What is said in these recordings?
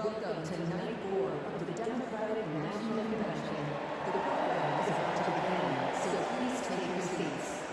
Welcome to night 4 of the Democratic National Convention. The program is about to begin, so please take your seats.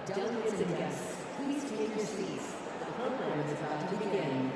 Delegates and guests, please take your seats. The program is about to begin.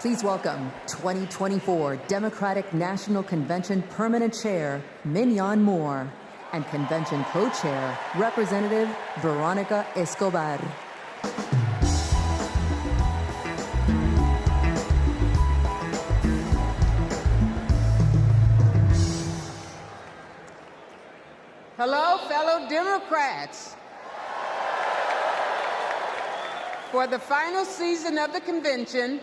Please welcome 2024 Democratic National Convention Permanent Chair, Mignon Moore, and Convention Co-Chair, Representative Veronica Escobar. Hello, fellow Democrats. For the final season of the convention,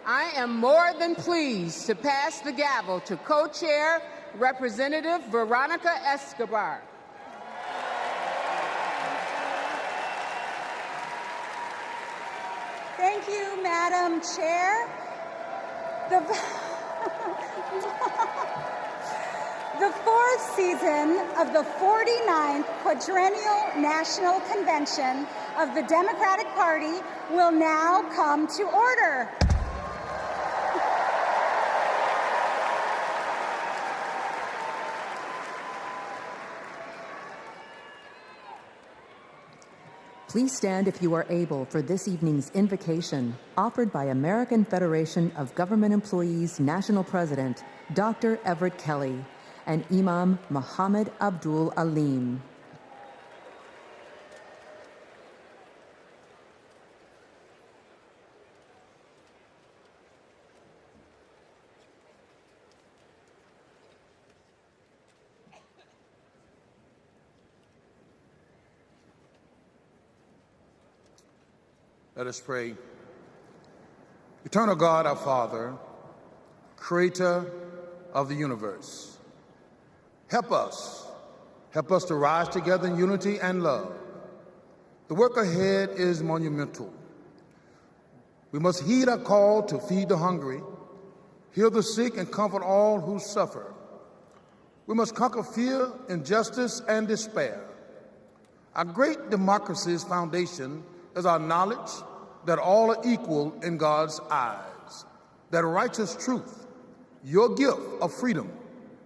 I am more than pleased to pass the gavel to co-chair Representative Veronica Escobar. Thank you, Madam Chair. The fourth season of the 49th Quadrennial National Convention of the Democratic Party will now come to order. Please stand if you are able for this evening's invocation, offered by American Federation of Government Employees National President, Dr. Everett Kelly, and Imam Muhammad Abdul Alim. Let us pray. Eternal God, our Father, creator of the universe, help us to rise together in unity and love. The work ahead is monumental. We must heed our call to feed the hungry, heal the sick, and comfort all who suffer. We must conquer fear, injustice, and despair. Our great democracy's foundation is our knowledge that all are equal in God's eyes, that righteous truth, your gift of freedom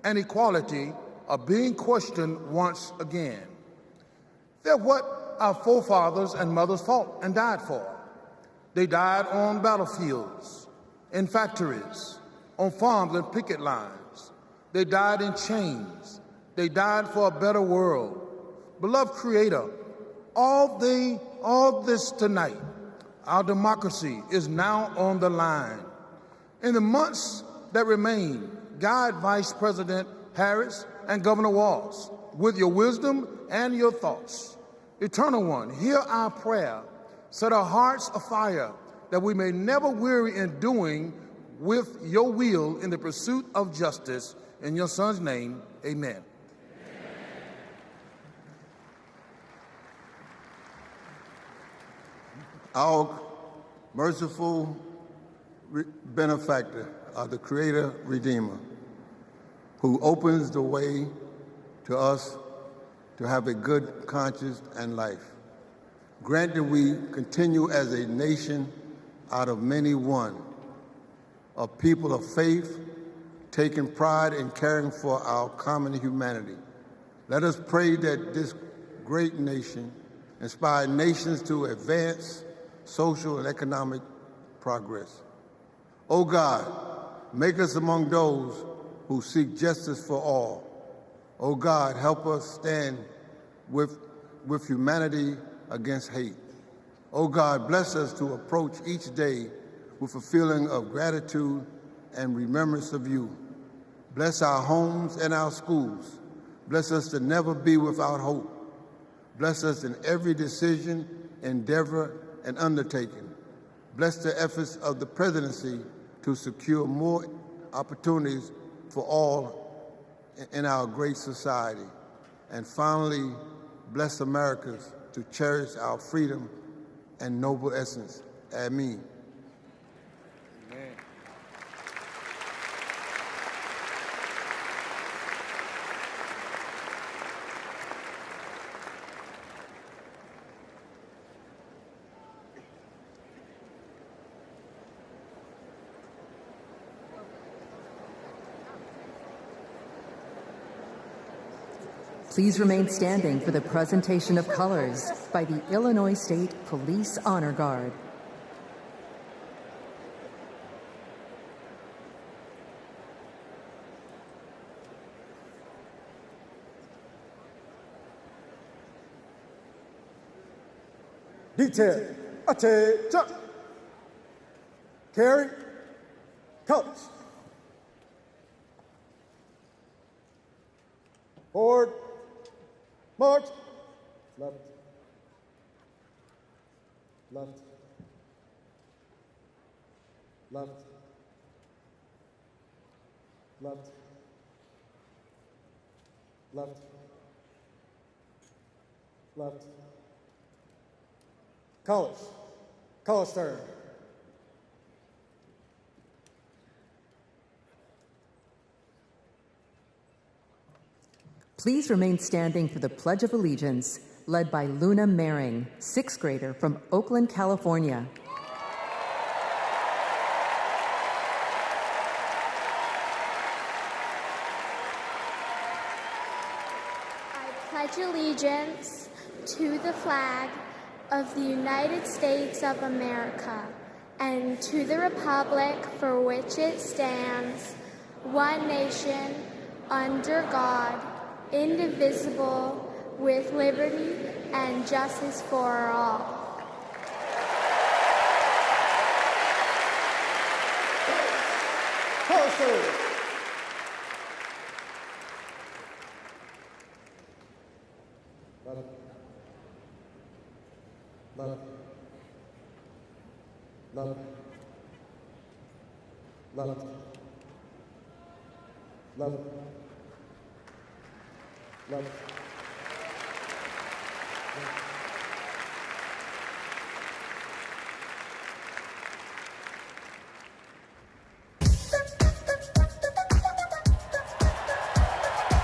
and equality, are being questioned once again. They're what our forefathers and mothers fought and died for. They died on battlefields, in factories, on farms and picket lines. They died in chains. They died for a better world. Beloved Creator, all this tonight, our democracy is now on the line. In the months that remain, guide Vice President Harris and Governor Walz with your wisdom and your thoughts. Eternal One, hear our prayer. Set our hearts afire that we may never weary in doing with your will in the pursuit of justice. In your Son's name, amen. Our merciful benefactor, the Creator Redeemer, who opens the way to us to have a good conscience and life. Grant that we continue as a nation out of many one, a people of faith, taking pride in caring for our common humanity. Let us pray that this great nation inspire nations to advance social and economic progress. O God, make us among those who seek justice for all. O God, help us stand with humanity against hate. O God, bless us to approach each day with a feeling of gratitude and remembrance of you. Bless our homes and our schools. Bless us to never be without hope. Bless us in every decision, endeavor, and undertaking. Bless the efforts of the presidency to secure more opportunities for all in our great society. And finally, bless Americans to cherish our freedom and noble essence. Amen. Amen. Please remain standing for the presentation of colors by the Illinois State Police Honor Guard. Detail. Attention. Carry. Colors. Forward. March. Left. Left. Left. Left. Left. Left. Colors. Colors turn. Please remain standing for the Pledge of Allegiance, led by Luna Mehring, 6th grader from Oakland, California. I pledge allegiance to the flag of the United States of America and to the republic for which it stands, one nation, under God, indivisible, with liberty and justice for all. Left. Left. Left. Left. Left.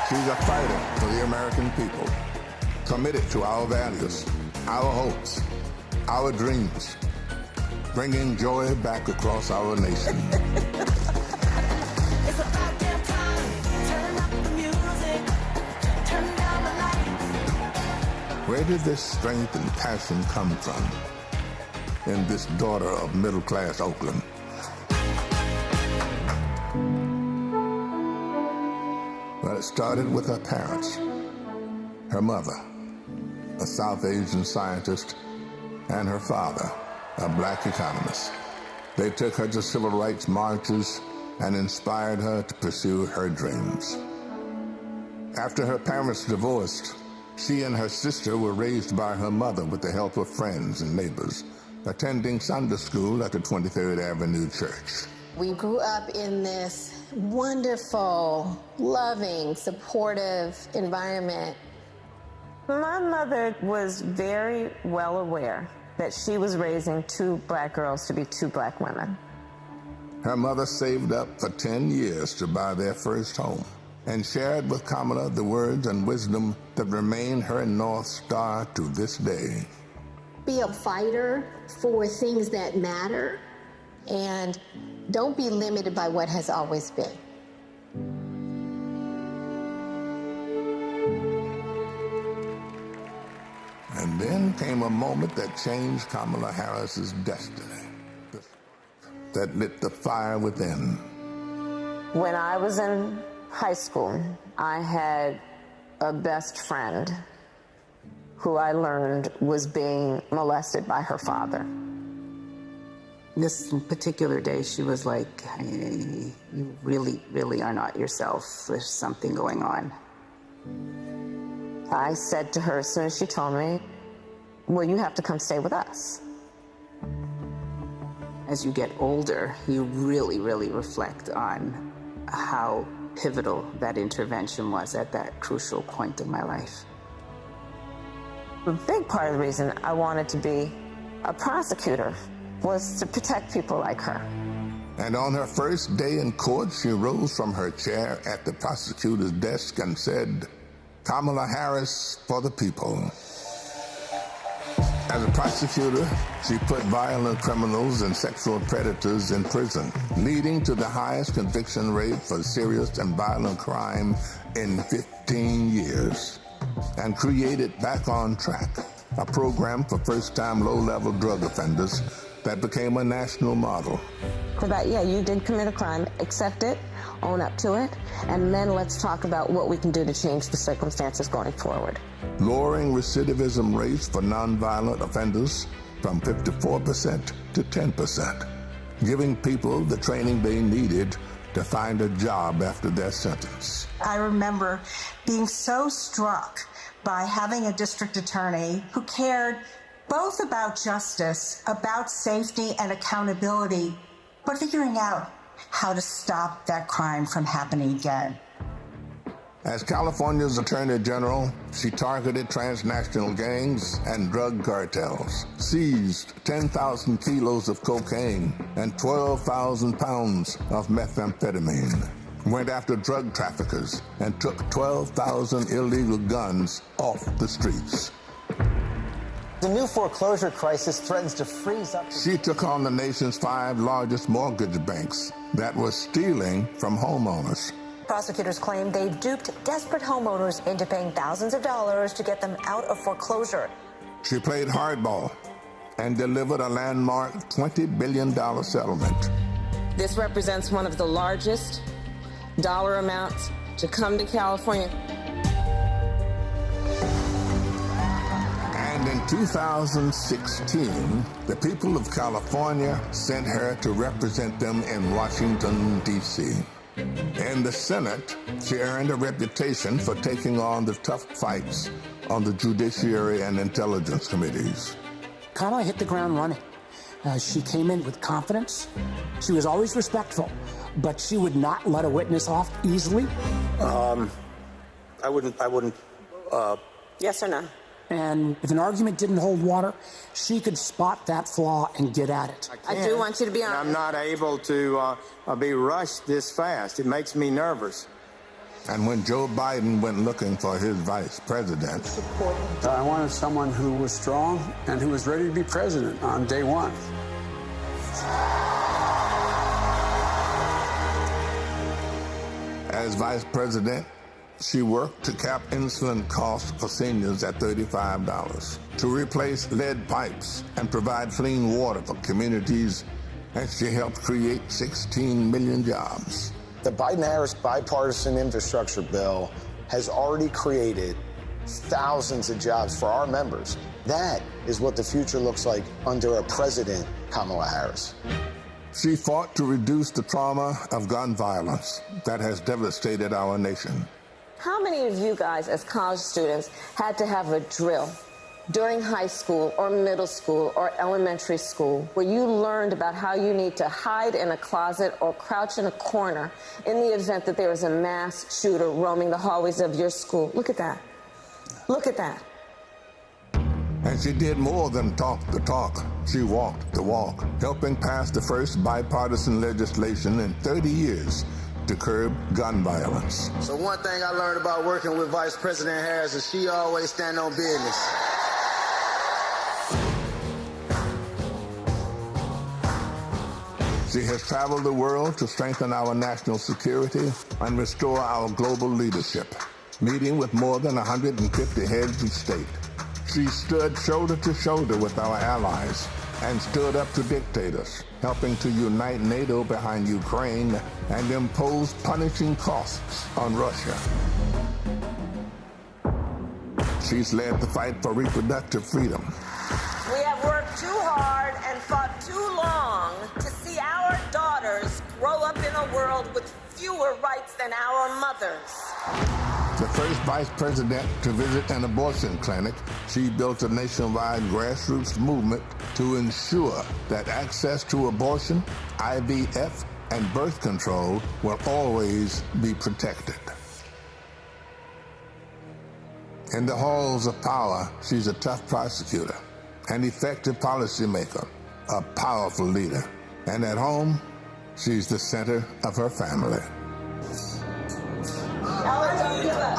She's a fighter for the American people, committed to our values, our hopes, our dreams, bringing joy back across our nation. It's about damn time. Turn up the music. Turn down the lights. Where did this strength and passion come from in this daughter of middle-class Oakland? Well, it started with her parents, her mother, a South Asian scientist, and her father, a black economist. They took her to civil rights marches and inspired her to pursue her dreams. After her parents divorced, she and her sister were raised by her mother with the help of friends and neighbors, attending Sunday school at the 23rd Avenue Church. We grew up in this wonderful, loving, supportive environment. My mother was very well aware that she was raising two black girls to be two black women. Her mother saved up for 10 years to buy their first home and shared with Kamala the words and wisdom that remain her North Star to this day. Be a fighter for things that matter, and don't be limited by what has always been. And then came a moment that changed Kamala Harris's destiny, that lit the fire within. When I was in high school, I had a best friend who I learned was being molested by her father. This particular day, she was like, hey, you really are not yourself. There's something going on. I said to her as soon as she told me, well, you have to come stay with us. As you get older, you really reflect on how pivotal that intervention was at that crucial point in my life. A big part of the reason I wanted to be a prosecutor was to protect people like her. And on her first day in court, she rose from her chair at the prosecutor's desk and said, Kamala Harris for the people. As a prosecutor, she put violent criminals and sexual predators in prison, leading to the highest conviction rate for serious and violent crime in 15 years, and created Back on Track, a program for first-time low-level drug offenders that became a national model. talk about, yeah, you did commit a crime, accept it, own up to it, and then let's talk about what we can do to change the circumstances going forward. Lowering recidivism rates for nonviolent offenders from 54% to 10%, giving people the training they needed to find a job after their sentence. I remember being so struck by having a district attorney who cared both about justice, about safety and accountability, but figuring out how to stop that crime from happening again. As California's Attorney General, she targeted transnational gangs and drug cartels, seized 10,000 kilos of cocaine and 12,000 pounds of methamphetamine, went after drug traffickers, and took 12,000 illegal guns off the streets. The new foreclosure crisis threatens to freeze up. She took on the nation's 5 largest mortgage banks that were stealing from homeowners. Prosecutors claim they duped desperate homeowners into paying thousands of dollars to get them out of foreclosure. She played hardball and delivered a landmark $20 billion settlement. This represents one of the largest dollar amounts to come to California. And in 2016, the people of California sent her to represent them in Washington, D.C. In the Senate, she earned a reputation for taking on the tough fights on the Judiciary and Intelligence Committees. Kamala hit the ground running. She came in with confidence. She was always respectful, but she would not let a witness off easily. I wouldn't. Yes or no? And if an argument didn't hold water, she could spot that flaw and get at it. I do want you to be honest. I'm not able to be rushed this fast. It makes me nervous. And when Joe Biden went looking for his vice president, I wanted someone who was strong and who was ready to be president on day one. as vice president, she worked to cap insulin costs for seniors at $35, to replace lead pipes and provide clean water for communities, and she helped create 16 million jobs. The Biden-Harris bipartisan infrastructure bill has already created thousands of jobs for our members. That is what the future looks like under a President Kamala Harris. She fought to reduce the trauma of gun violence that has devastated our nation. How many of you guys, as college students, had to have a drill during high school or middle school or elementary school where you learned about how you need to hide in a closet or crouch in a corner in the event that there is a mass shooter roaming the hallways of your school? Look at that. Look at that. And she did more than talk the talk. She walked the walk, helping pass the first bipartisan legislation in 30 years to curb gun violence. So one thing I learned about working with Vice President Harris is she always stand on business. She has traveled the world to strengthen our national security and restore our global leadership, meeting with more than 150 heads of state. She stood shoulder to shoulder with our allies and stood up to dictators, helping to unite NATO behind Ukraine and impose punishing costs on Russia. She's led the fight for reproductive freedom. We have worked too hard and fought too long to see our daughters grow up in a world with fewer rights than our mothers. The first vice president to visit an abortion clinic, she built a nationwide grassroots movement to ensure that access to abortion, IVF, and birth control will always be protected. In the halls of power, she's a tough prosecutor, an effective policymaker, a powerful leader. And at home, she's the center of her family.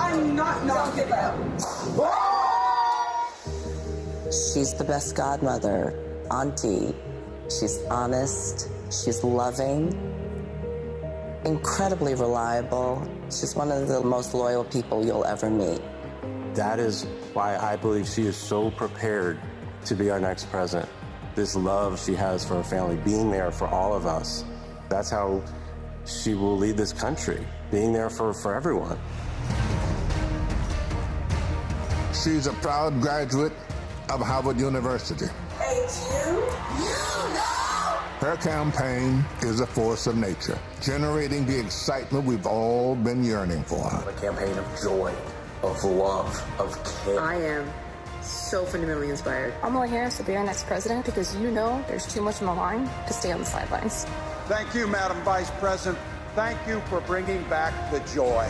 I'm not giving up. She's the best godmother, auntie. She's honest, she's loving, incredibly reliable. She's one of the most loyal people you'll ever meet. That is why I believe she is so prepared to be our next president. This love she has for her family, being there for all of us, That's how she will lead this country, being there for everyone. She's a proud graduate of Harvard University. Her campaign is a force of nature, generating the excitement we've all been yearning for. A campaign of joy, of love, of care. I am so fundamentally inspired. Kamala Harris will be our next president because you know there's too much on the line to stay on the sidelines. Thank you, Madam Vice President. Thank you for bringing back the joy.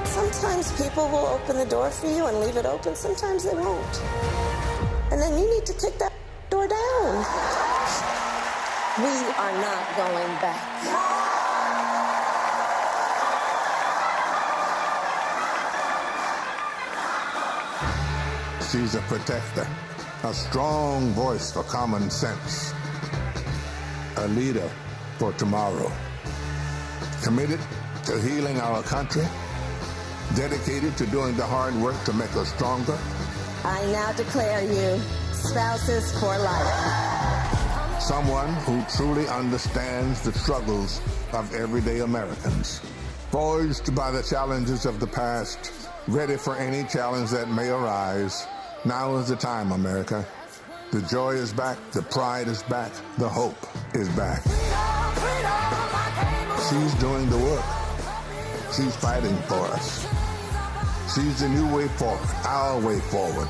Sometimes people will open the door for you and leave it open. Sometimes they won't. And then you need to kick that door down. We are not going back. She's a protector, a strong voice for common sense, a leader for tomorrow, committed to healing our country, dedicated to doing the hard work to make us stronger. I now declare you spouses for life. Someone who truly understands the struggles of everyday Americans, forged by the challenges of the past, ready for any challenge that may arise. Now is the time, America. The joy is back, the pride is back, the hope is back. She's doing the work. She's fighting for us. She's the new way forward, our way forward.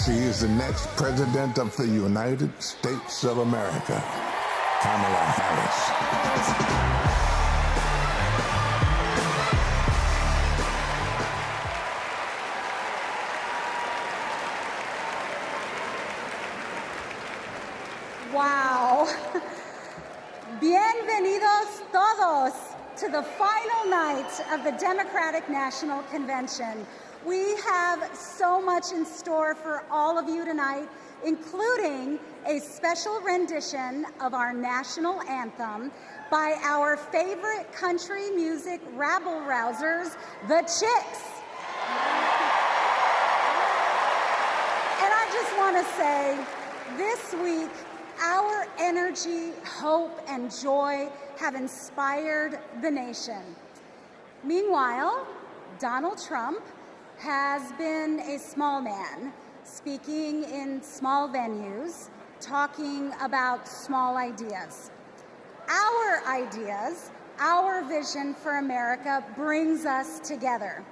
She is the next president of the United States of America, Kamala Harris. Wow. Bienvenidos todos to the final night of the Democratic National Convention. We have so much in store for all of you tonight, including a special rendition of our national anthem by our favorite country music rabble-rousers, the Chicks. And I just want to say, this week, our energy, hope, and joy have inspired the nation. Meanwhile, Donald Trump has been a small man, speaking in small venues, talking about small ideas. Our ideas, our vision for America brings us together.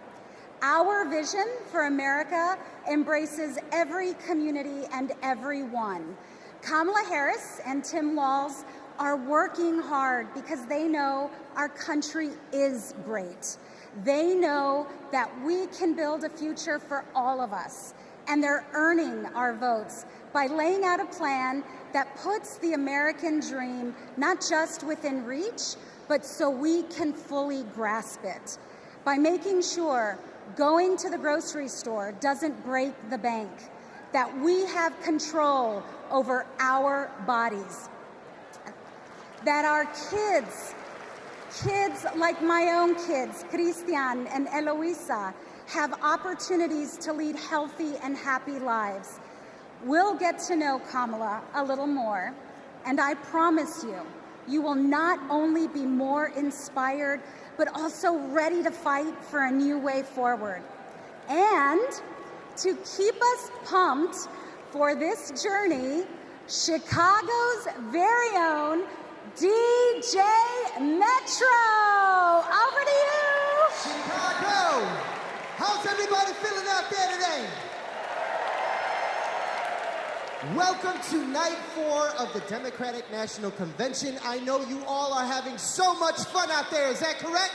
Our vision for America embraces every community and everyone. Kamala Harris and Tim Walz are working hard because they know our country is great. They know that we can build a future for all of us, and they're earning our votes by laying out a plan that puts the American dream not just within reach, but so we can fully grasp it. By making sure going to the grocery store doesn't break the bank, that we have control over our bodies, that our kids like my own kids, Christian and Eloisa, have opportunities to lead healthy and happy lives. We'll get to know Kamala a little more, and I promise you, you will not only be more inspired, but also ready to fight for a new way forward. And to keep us pumped for this journey, Chicago's very own DJ Metro. Over to you. Chicago, how's everybody feeling out there today? Welcome to night 4 of the Democratic National Convention. I know you all are having so much fun out there, is that correct?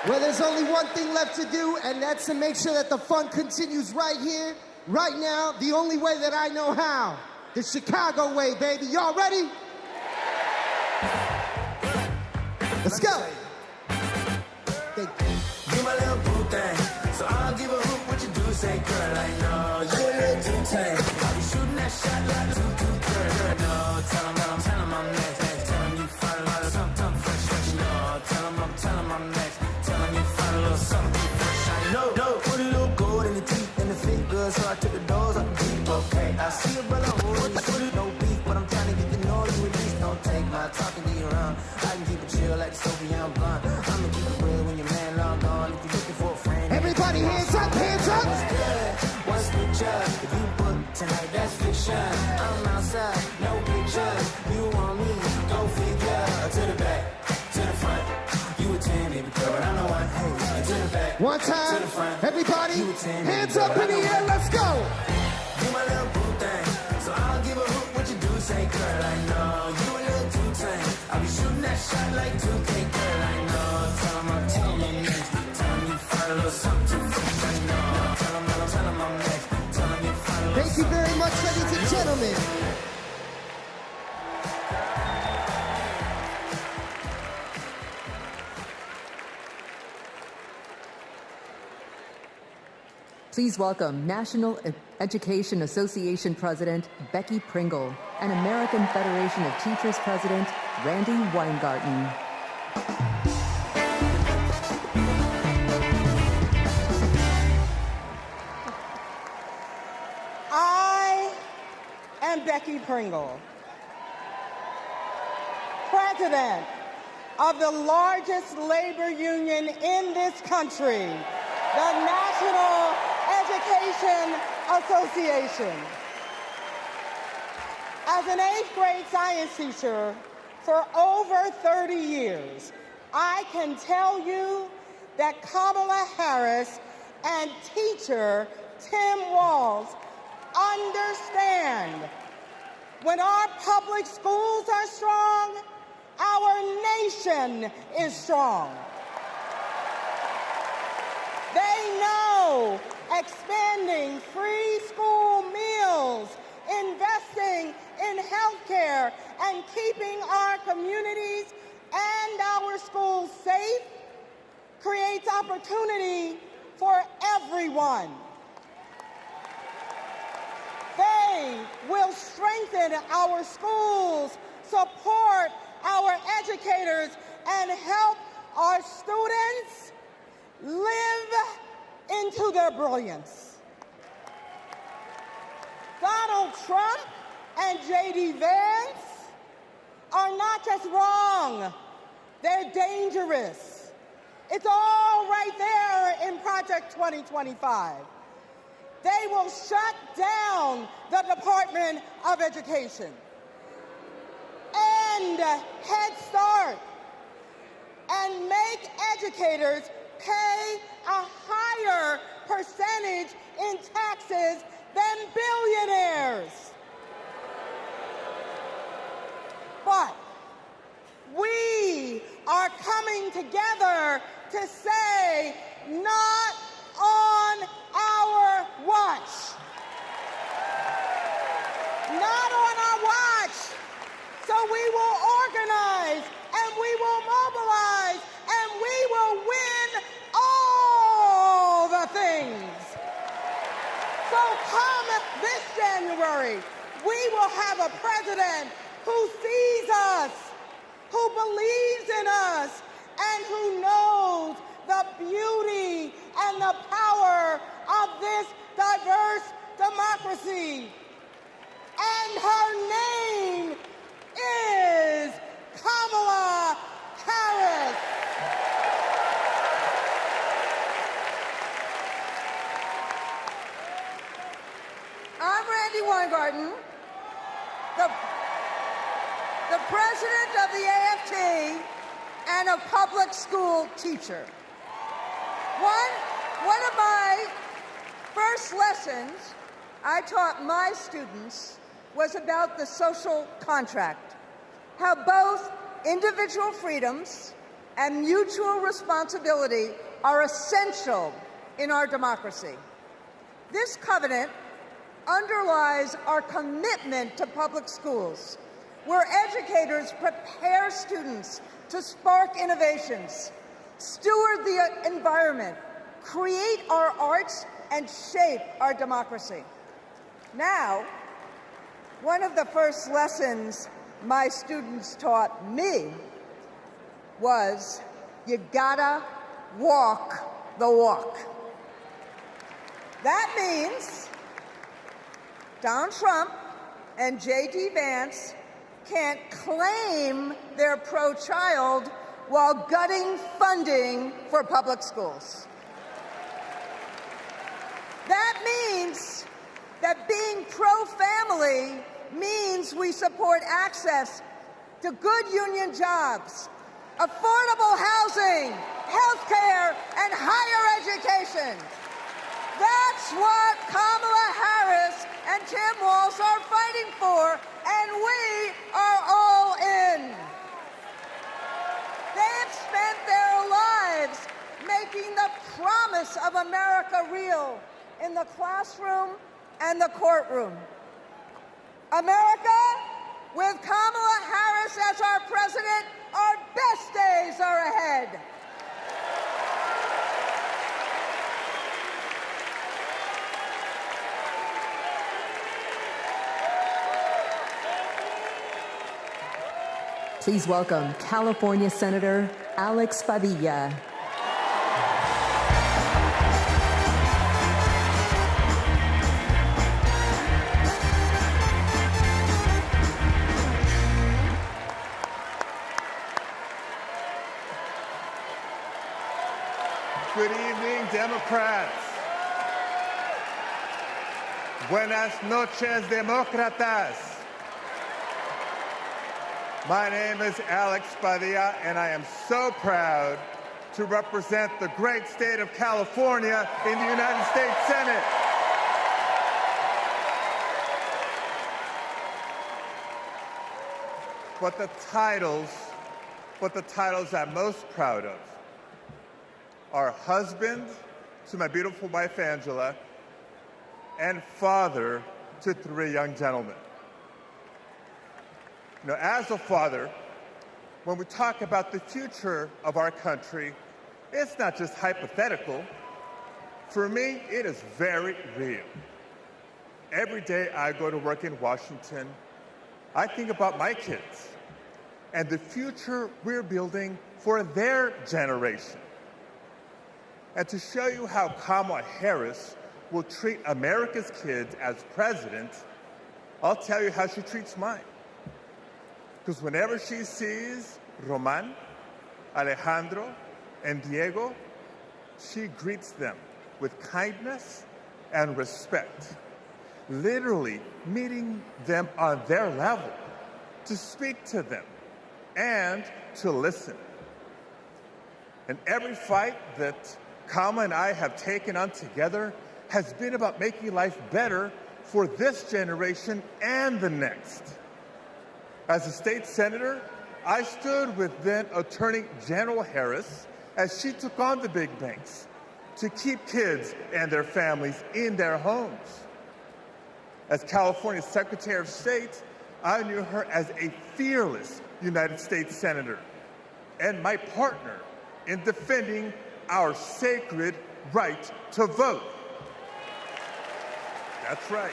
Well, there's only one thing left to do, and that's to make sure that the fun continues right here, right now, the only way that I know how. The Chicago way, baby. Y'all ready? Let's go. Thank you. You my little boo thing, so I'll give a hoot what you do. Say, girl, I know you a little too tame. I'll be shooting that shot like girl. No, tell 'em I'm next. Tell 'em you find a lot of something fresh. No, tell 'em I'm next. Tell 'em you find a little something fresh. I know, put a little gold in the teeth and the fit good, so I took the doors up deep. Okay, I see a brother. One time, everybody, hands up in the air, let's go. You my little boo thing, so I don't give a hoot what you do, say girl, I know. You a little too tame, I'll be shooting that shot like 2K, girl, I know. Tell 'em I'm next, tell 'em you find a little something too fresh, I know. Tell 'em I'm next, tell 'em you find a little. Thank you very much, ladies and gentlemen. Please welcome National Education Association President Becky Pringle and American Federation of Teachers President Randy Weingarten. I am Becky Pringle, President of the largest labor union in this country, the National Education Association. As an 8th grade science teacher for over 30 years, I can tell you that Kamala Harris and teacher Tim Walz understand when our public schools are strong, our nation is strong. They know expanding free school meals, investing in healthcare, and keeping our communities and our schools safe creates opportunity for everyone. They will strengthen our schools, support our educators, and help our students live into their brilliance. Donald Trump and J.D. Vance are not just wrong, they're dangerous. It's all right there in Project 2025. They will shut down the Department of Education, end Head Start, and make educators pay a higher percentage in taxes than billionaires. But we are coming together to say, not on our watch. Not on our watch. So we will organize, and we will mobilize, and we will win all the things. So come this January, we will have a president who sees us, who believes in us, and who knows the beauty and the power of this diverse democracy. And her name is Kamala Harris. I'm Randy Weingarten, the president of the AFT and a public school teacher. One of my first lessons I taught my students was about the social contract, how both individual freedoms and mutual responsibility are essential in our democracy. This covenant underlies our commitment to public schools, where educators prepare students to spark innovations, steward the environment, create our arts, and shape our democracy. Now, one of the first lessons my students taught me was, you gotta walk the walk. That means Donald Trump and J.D. Vance can't claim they're pro-child while gutting funding for public schools. That means that being pro-family means we support access to good union jobs, affordable housing, health care, and higher education. That's what Kamala Harris and Tim Walz are fighting for, and we are all in. They've spent their lives making the promise of America real in the classroom and the courtroom. America, with Kamala Harris as our president, our best days are ahead. Please welcome California Senator Alex Padilla. Good evening, Democrats. Buenas noches, demócratas. My name is Alex Padilla, and I am so proud to represent the great state of California in the United States Senate. But the titles I'm most proud of are husband to my beautiful wife, Angela, and father to 3 young gentlemen. You know, as a father, when we talk about the future of our country, it's not just hypothetical. For me, it is very real. Every day I go to work in Washington, I think about my kids and the future we're building for their generation. And to show you how Kamala Harris will treat America's kids as president, I'll tell you how she treats mine. Because whenever she sees Roman, Alejandro, and Diego, she greets them with kindness and respect, literally meeting them on their level, to speak to them and to listen. And every fight that Kamala and I have taken on together has been about making life better for this generation and the next. As a state senator, I stood with then Attorney General Harris as she took on the big banks to keep kids and their families in their homes. As California's Secretary of State, I knew her as a fearless United States Senator and my partner in defending our sacred right to vote. That's right.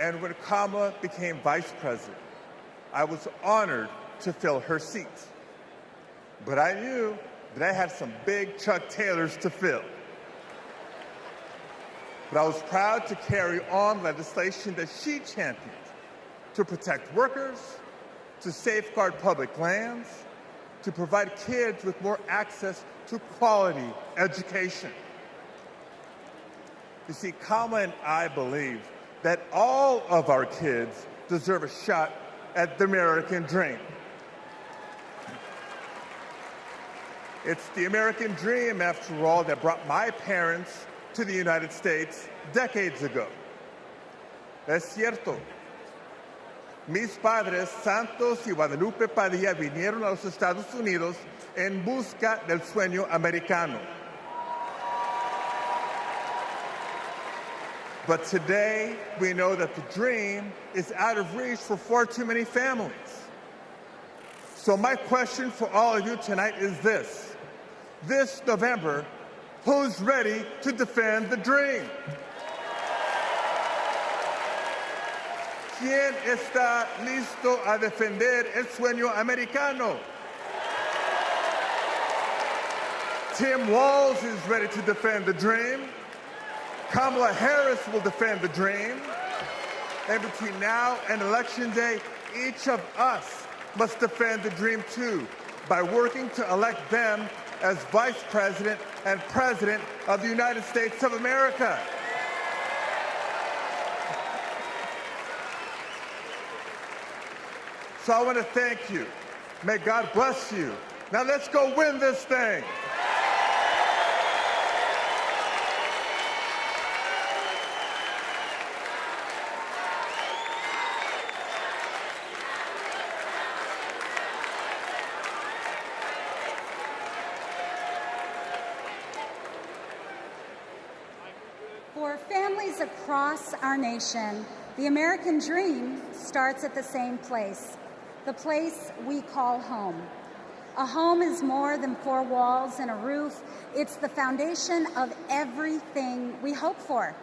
And when Kamala became vice president, I was honored to fill her seat. But I knew that I had some big Chuck Taylors to fill. But I was proud to carry on legislation that she championed to protect workers, to safeguard public lands, to provide kids with more access to quality education. You see, Kamala and I believe that all of our kids deserve a shot at the American dream. It's the American dream, after all, that brought my parents to the United States decades ago. Es cierto. Mis padres, Santos y Guadalupe Padilla, vinieron a los Estados Unidos en busca del sueño americano. But today, we know that the dream is out of reach for far too many families. So my question for all of you tonight is this. This November, who's ready to defend the dream? ¿Quién está listo a defender el sueño americano? Tim Walz is ready to defend the dream. Kamala Harris will defend the dream. And between now and Election Day, each of us must defend the dream too, by working to elect them as Vice President and President of the United States of America. So I want to thank you, May God bless you. Now let's go win this thing. For families across our nation, the American dream starts at the same place, the place we call home. A home is more than four walls and a roof. It's the foundation of everything we hope for,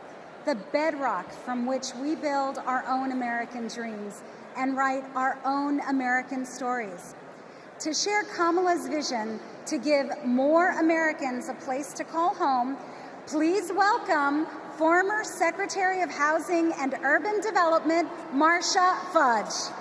the bedrock from which we build our own American dreams and write our own American stories. To share Kamala's vision to give more Americans a place to call home, please welcome former Secretary of Housing and Urban Development, Marcia Fudge.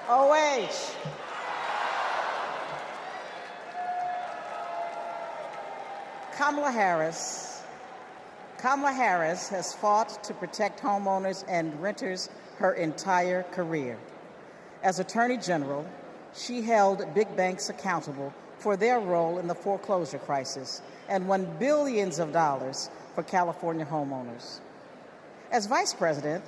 OH. Kamala Harris has fought to protect homeowners and renters her entire career. As Attorney General, she held big banks accountable for their role in the foreclosure crisis and won billions of dollars for California homeowners. As Vice President,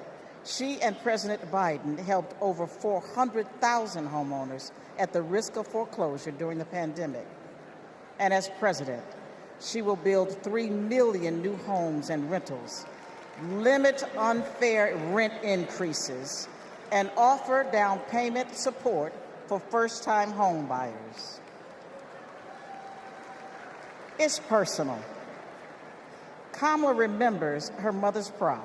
she and President Biden helped over 400,000 homeowners at the risk of foreclosure during the pandemic. And as President, she will build 3 million new homes and rentals, limit unfair rent increases, and offer down payment support for first-time home buyers. It's personal. Kamala remembers her mother's pride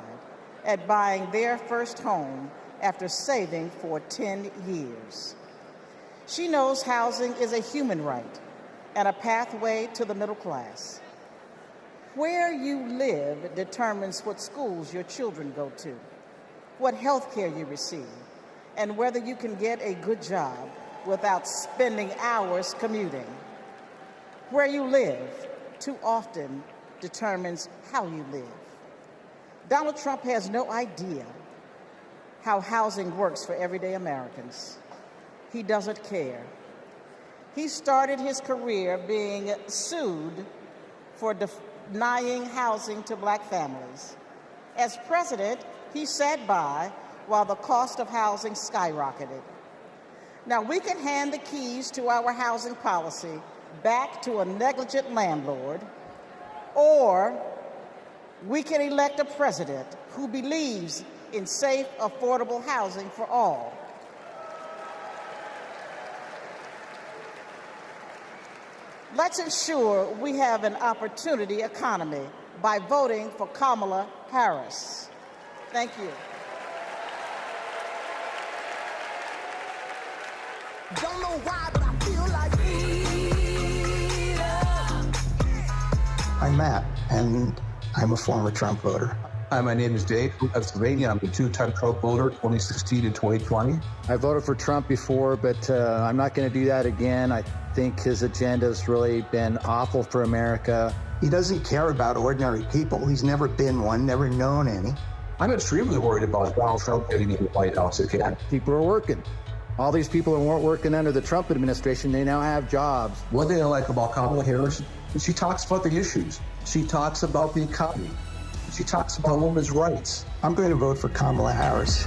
at buying their first home after saving for 10 years. She knows housing is a human right and a pathway to the middle class. Where you live determines what schools your children go to, what health care you receive, and whether you can get a good job without spending hours commuting. Where you live too often determines how you live. Donald Trump has no idea how housing works for everyday Americans. He doesn't care. He started his career being sued for denying housing to black families. As president, he sat by while the cost of housing skyrocketed. Now, we can hand the keys to our housing policy back to a negligent landlord, or we can elect a president who believes in safe, affordable housing for all. Let's ensure we have an opportunity economy by voting for Kamala Harris. Thank you. Don't know why, but I feel like I'm Matt, and I'm a former Trump voter. Hi, my name is Dave from Pennsylvania. I'm a two-time Trump voter, 2016 and 2020. I voted for Trump before, but I'm not going to do that again. I think his agenda has really been awful for America. He doesn't care about ordinary people. He's never been one, never known any. I'm extremely worried about Donald Trump getting into the White House again. People are working. All these people who weren't working under the Trump administration, they now have jobs. One thing I like about Kamala Harris is she talks about the issues. She talks about the economy. She talks about women's rights. I'm going to vote for Kamala Harris.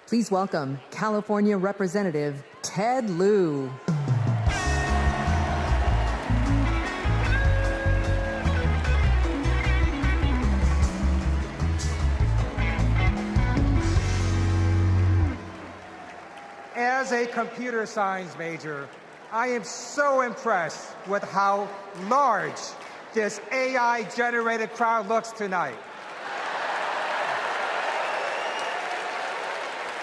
Please welcome California Representative Ted Lieu. As a computer science major, I am so impressed with how large this AI-generated crowd looks tonight.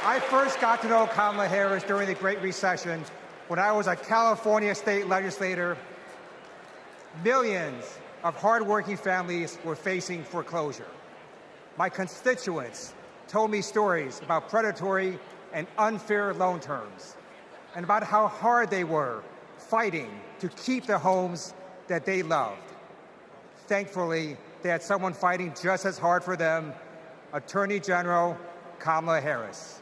I first got to know Kamala Harris during the Great Recession when I was a California state legislator. Millions of hardworking families were facing foreclosure. My constituents told me stories about predatory and unfair loan terms and about how hard they were fighting to keep the homes that they loved. Thankfully, they had someone fighting just as hard for them, Attorney General Kamala Harris.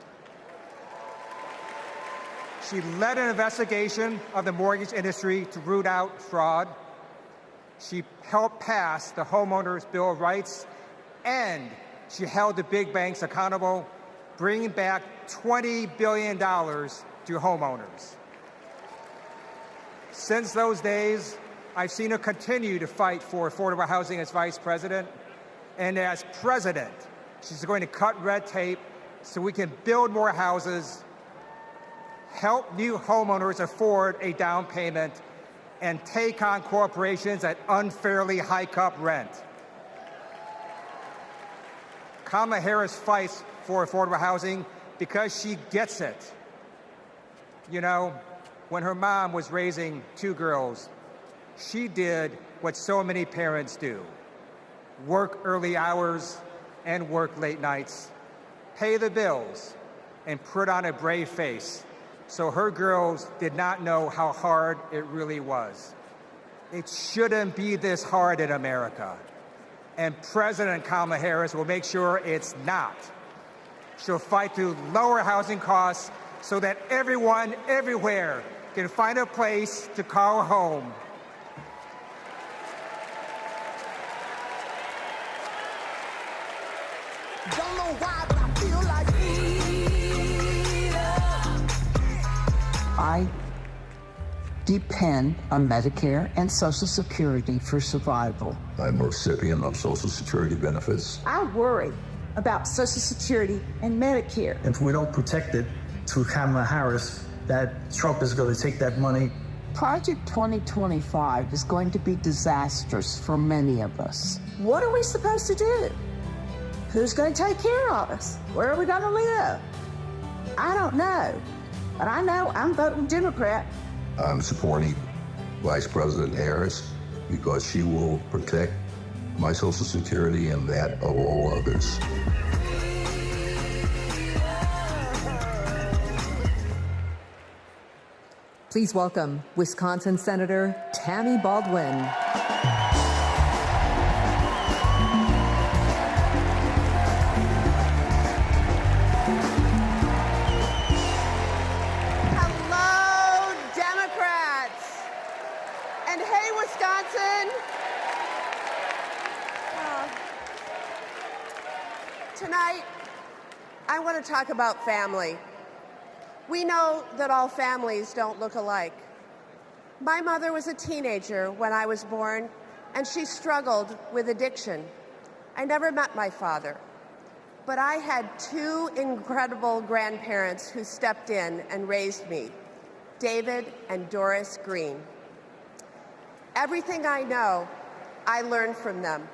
She led an investigation of the mortgage industry to root out fraud. She helped pass the Homeowners Bill of Rights, and she held the big banks accountable, bringing back $20 billion to homeowners. Since those days, I've seen her continue to fight for affordable housing as vice president, and as president, she's going to cut red tape so we can build more houses, help new homeowners afford a down payment, and take on corporations that unfairly hike up rent. Kamala Harris fights for affordable housing because she gets it. You know, when her mom was raising 2 girls, she did what so many parents do: work early hours and work late nights, pay the bills, and put on a brave face so her girls did not know how hard it really was. It shouldn't be this hard in America, and President Kamala Harris will make sure it's not. She'll fight to lower housing costs so that everyone, everywhere, can find a place to call home. Don't know why, but I feel like I depend on Medicare and Social Security for survival. I'm a recipient of Social Security benefits. I worry about Social Security and Medicare. If we don't protect it through Kamala Harris, that Trump is going to take that money. Project 2025 is going to be disastrous for many of us. What are we supposed to do? Who's going to take care of us? Where are we going to live? I don't know, but I know I'm voting Democrat. I'm supporting Vice President Harris because she will protect my Social Security and that of all others. Please welcome Wisconsin Senator Tammy Baldwin. Tonight, I want to talk about family. We know that all families don't look alike. My mother was a teenager when I was born, and she struggled with addiction. I never met my father, but I had 2 incredible grandparents who stepped in and raised me, David and Doris Green. Everything I know, I learned from them.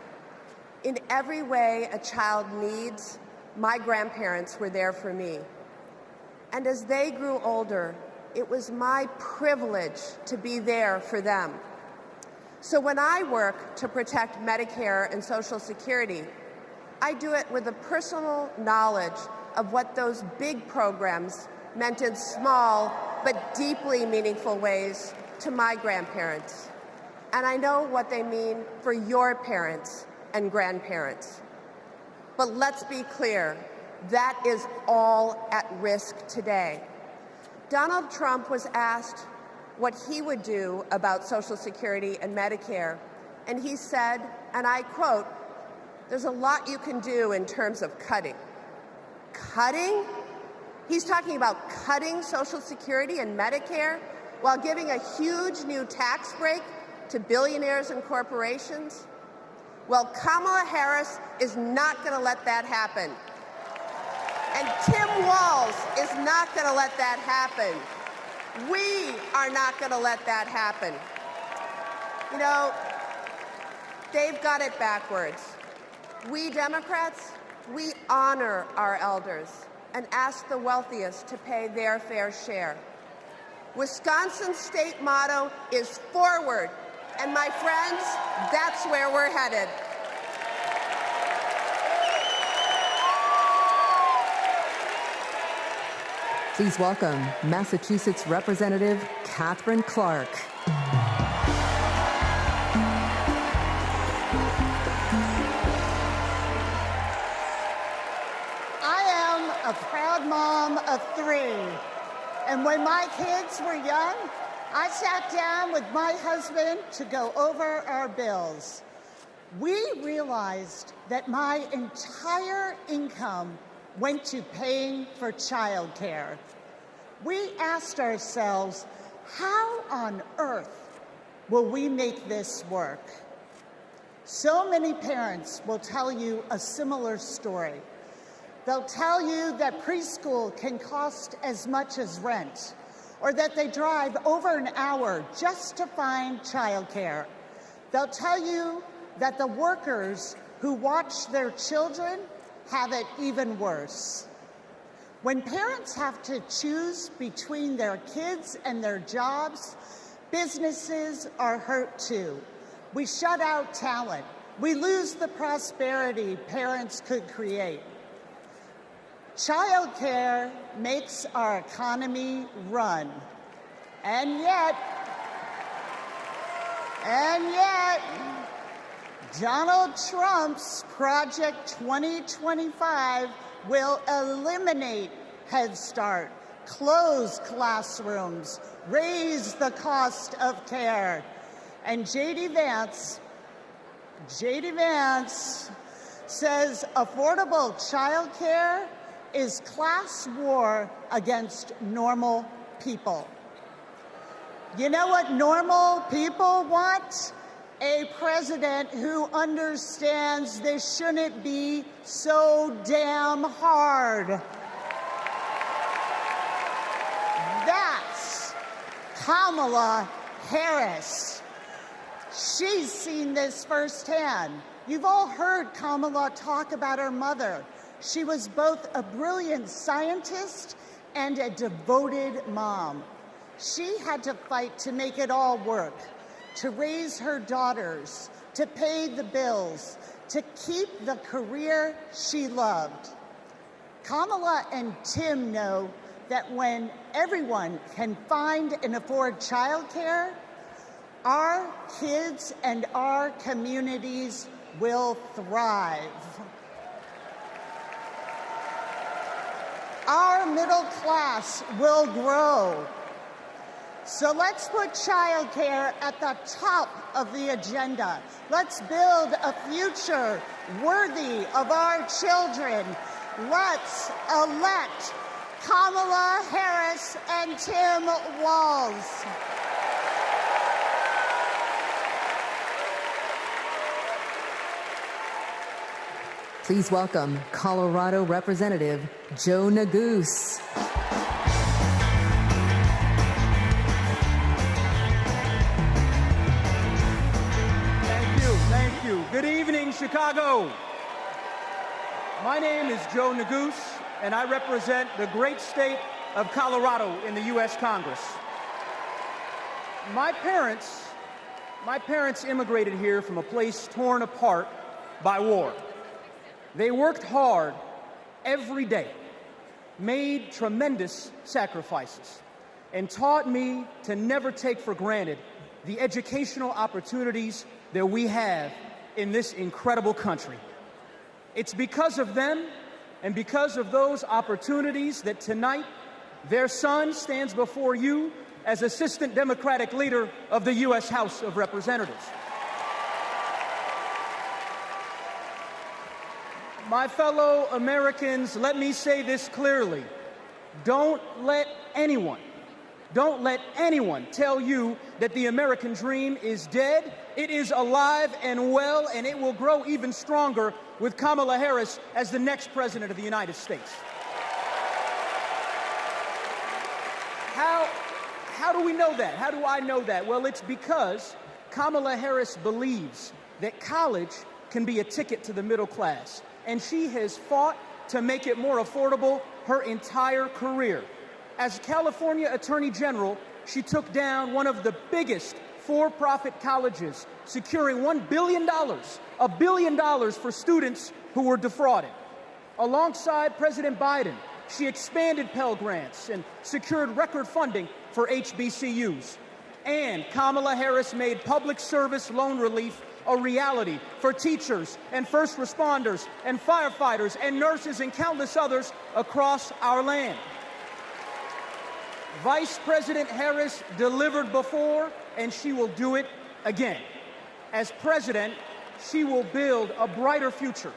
In every way a child needs, my grandparents were there for me. And as they grew older, it was my privilege to be there for them. So when I work to protect Medicare and Social Security, I do it with a personal knowledge of what those big programs meant in small but deeply meaningful ways to my grandparents. And I know what they mean for your parents and grandparents. But let's be clear, that is all at risk today. Donald Trump was asked what he would do about Social Security and Medicare, and he said, and I quote, "There's a lot you can do in terms of cutting." Cutting? He's talking about cutting Social Security and Medicare while giving a huge new tax break to billionaires and corporations? Well, Kamala Harris is not going to let that happen. And Tim Walz is not going to let that happen. We are not going to let that happen. You know, they've got it backwards. We Democrats, we honor our elders and ask the wealthiest to pay their fair share. Wisconsin's state motto is forward And my friends, that's where we're headed. Please welcome Massachusetts Representative Catherine Clark. I am a proud mom of 3. And when my kids were young, I sat down with my husband to go over our bills. We realized that my entire income went to paying for childcare. We asked ourselves, how on earth will we make this work? So many parents will tell you a similar story. They'll tell you that preschool can cost as much as rent, or that they drive over an hour just to find childcare. They'll tell you that the workers who watch their children have it even worse. When parents have to choose between their kids and their jobs, businesses are hurt too. We shut out talent. We lose the prosperity parents could create. Childcare makes our economy run. And yet, Donald Trump's Project 2025 will eliminate Head Start, close classrooms, raise the cost of care. And J.D. Vance says affordable childcare is class war against normal people. You know what normal people want? A president who understands this shouldn't be so damn hard. That's Kamala Harris. She's seen this firsthand. You've all heard Kamala talk about her mother. She was both a brilliant scientist and a devoted mom. She had to fight to make it all work, to raise her daughters, to pay the bills, to keep the career she loved. Kamala and Tim know that when everyone can find and afford childcare, our kids and our communities will thrive. Our middle class will grow. So let's put childcare at the top of the agenda. Let's build a future worthy of our children. Let's elect Kamala Harris and Tim Walz. Please welcome Colorado Representative Joe Neguse. Thank you. Good evening, Chicago. My name is Joe Neguse, and I represent the great state of Colorado in the U.S. Congress. My parents immigrated here from a place torn apart by war. They worked hard every day, made tremendous sacrifices, and taught me to never take for granted the educational opportunities that we have in this incredible country. It's because of them and because of those opportunities that tonight their son stands before you as Assistant Democratic Leader of the U.S. House of Representatives. My fellow Americans, let me say this clearly. Don't let anyone tell you that the American dream is dead. It is alive and well, and it will grow even stronger with Kamala Harris as the next president of the United States. How do we know that? How do I know that? Well, it's because Kamala Harris believes that college can be a ticket to the middle class, and she has fought to make it more affordable her entire career. As California Attorney General, she took down one of the biggest for-profit colleges, securing $1 billion, $1 billion for students who were defrauded. Alongside President Biden, she expanded Pell Grants and secured record funding for HBCUs. And Kamala Harris made public service loan relief a reality for teachers and first responders and firefighters and nurses and countless others across our land. Vice President Harris delivered before, and she will do it again. As president, she will build a brighter future,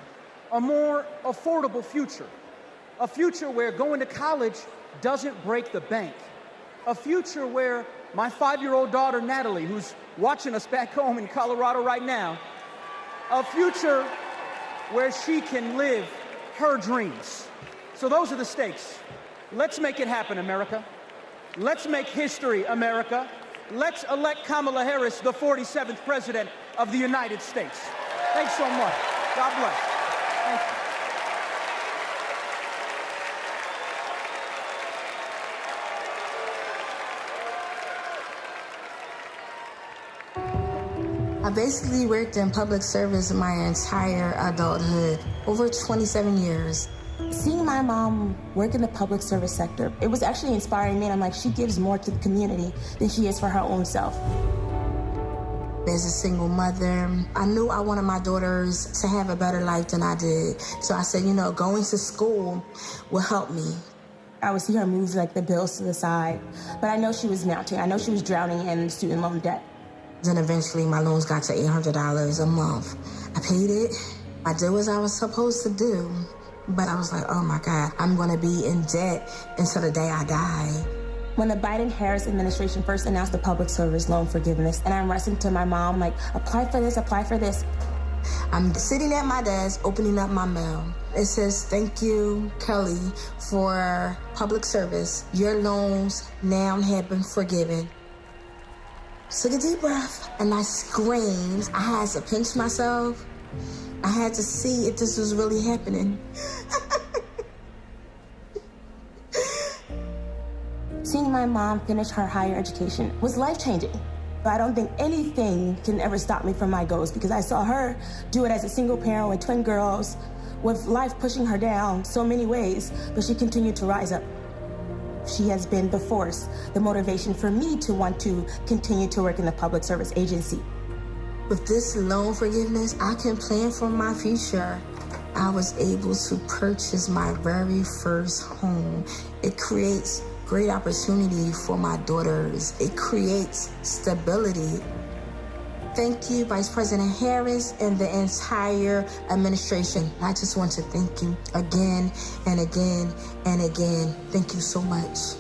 a more affordable future, a future where going to college doesn't break the bank, a future where my 5-year-old daughter, Natalie, who's watching us back home in Colorado right now, a future where she can live her dreams. So those are the stakes. Let's make it happen, America. Let's make history, America. Let's elect Kamala Harris, the 47th President of the United States. Thanks so much. God bless. Thank you. I basically worked in public service my entire adulthood, over 27 years. Seeing my mom work in the public service sector, it was actually inspiring me, and I'm like, she gives more to the community than she is for her own self. As a single mother, I knew I wanted my daughters to have a better life than I did. So I said, you know, going to school will help me. I would see her move like the bills to the side, but I know she was mounting. I know she was drowning in student loan debt. Then eventually my loans got to $800 a month. I paid it. I did what I was supposed to do. But I was like, oh my God, I'm gonna be in debt until the day I die. When the Biden-Harris administration first announced the public service loan forgiveness, and I'm rushing to my mom, like, apply for this, apply for this. I'm sitting at my desk, opening up my mail. It says, thank you, Kelly, for public service. Your loans now have been forgiven. Took a deep breath, and I screamed. I had to pinch myself. I had to see if this was really happening. Seeing my mom finish her higher education was life-changing. I don't think anything can ever stop me from my goals, because I saw her do it as a single parent with twin girls, with life pushing her down so many ways, but she continued to rise up. She has been the force, the motivation for me to want to continue to work in the public service agency. With this loan forgiveness, I can plan for my future. I was able to purchase my very first home. It creates great opportunity for my daughters. It creates stability. Thank you, Vice President Harris and the entire administration. I just want to thank you again and again and again. Thank you so much.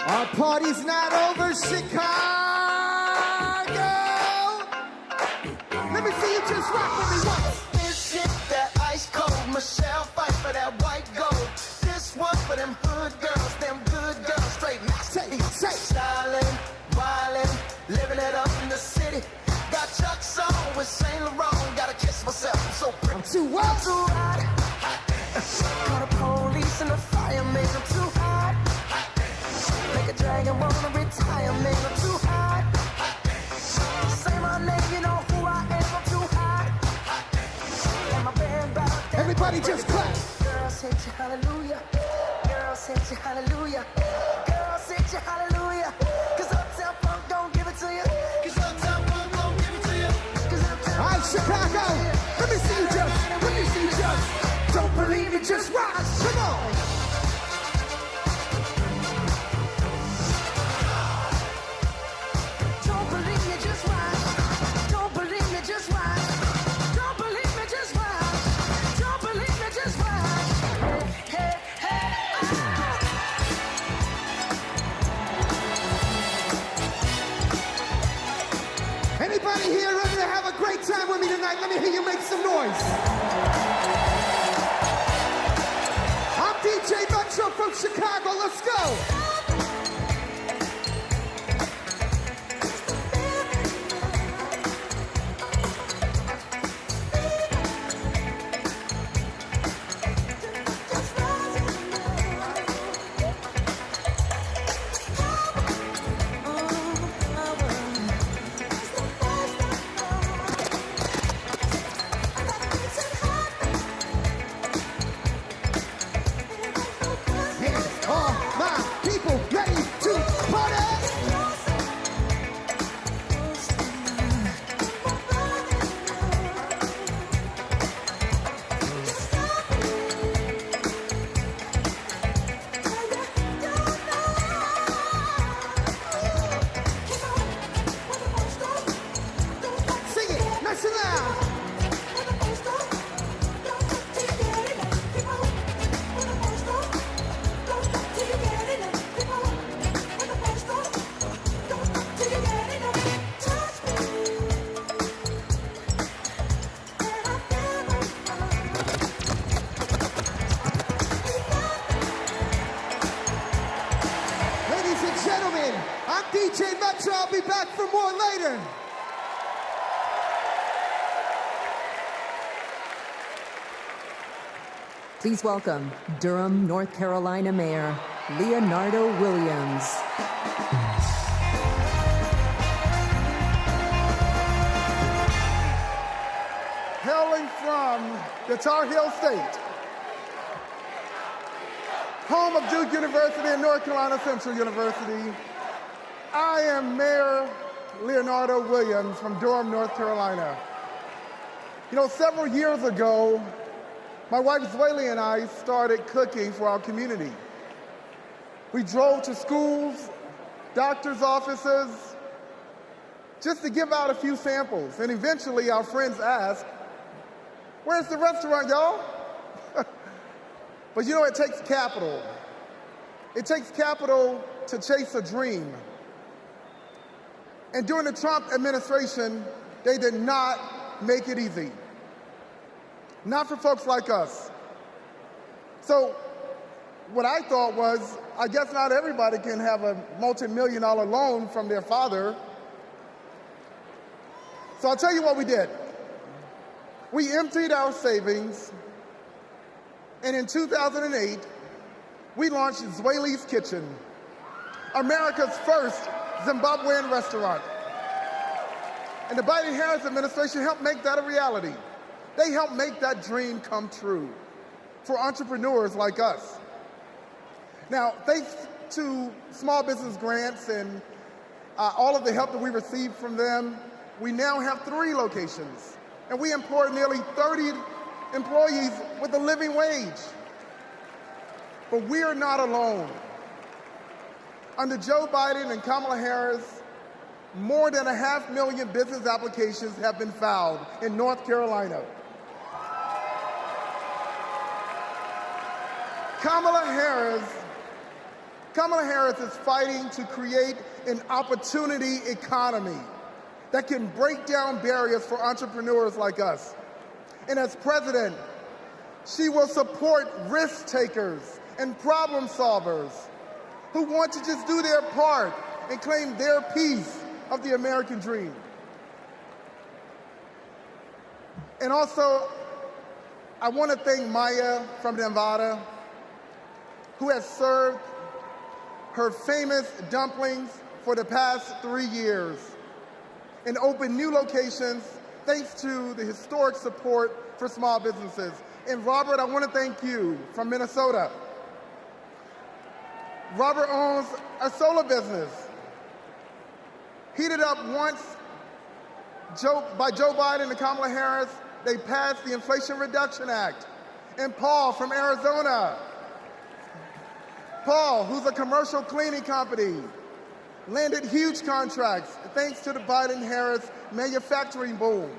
Our party's not over, Chicago! Let me see you just rock with me once. This shit, that ice cold. Michelle fight for that white gold. This one for them hood girls, them good girls, straight masterpiece. Stylin', wildin', living it up in the city. Got Chuck's on with Saint Laurent. Gotta kiss myself, I'm so pretty. I'm too what? I'm too hot. Call the police and the fireman. I'm too hot. Make a dragon wanna retire, man. I'm too hot. Say my name, you know who I am. I'm too hot. And my band bout that. Everybody just clap. Girls hit you, hallelujah. Girls hit you, hallelujah. Girls hit you, hallelujah. Cause Uptown Funk don't give it to you. Cause Uptown Funk don't give it to you. All right, Chicago. Let me see you just. Let me see you just. Don't believe it, just rock. Come on. Don't believe me, just watch. Don't believe me, just watch. Don't believe me, just watch. Don't believe me, just watch. Hey, hey, Anybody here ready to have a great time with me tonight? Let me hear you make some noise. I'm DJ Metro from Chicago. Let's go. DJ Metro. I'll be back for more later. Please welcome Durham, North Carolina Mayor Leonardo Williams. Hailing from the Tar Heel State, home of Duke University and North Carolina Central University, I am Mayor Leonardo Williams from Durham, North Carolina. You know, several years ago, my wife Zwaylee and I started cooking for our community. We drove to schools, doctors' offices, just to give out a few samples. And eventually our friends asked, "Where's the restaurant, y'all?" But you know, it takes capital. It takes capital to chase a dream. And during the Trump administration, they did not make it easy. Not for folks like us. So what I thought was, I guess not everybody can have a multi-million-dollar loan from their father. So I'll tell you what we did. We emptied our savings, and in 2008, we launched Zwaylee's Kitchen, America's first Zimbabwean restaurant. And the Biden-Harris administration helped make that a reality. They helped make that dream come true for entrepreneurs like us. Now, thanks to small business grants and all of the help that we received from them, we now have 3 locations. And we employ nearly 30 employees with a living wage. But we are not alone. Under Joe Biden and Kamala Harris, more than 500,000 business applications have been filed in North Carolina. Kamala Harris is fighting to create an opportunity economy that can break down barriers for entrepreneurs like us. And as president, she will support risk takers and problem solvers who want to just do their part and claim their piece of the American dream. And also, I want to thank Maya from Nevada, who has served her famous dumplings for the past 3 years and opened new locations thanks to the historic support for small businesses. And Robert, I want to thank you from Minnesota. Robert owns a solar business, heated up once by Joe Biden and Kamala Harris. They passed the Inflation Reduction Act. And Paul from Arizona, Paul, who's a commercial cleaning company, landed huge contracts thanks to the Biden-Harris manufacturing boom.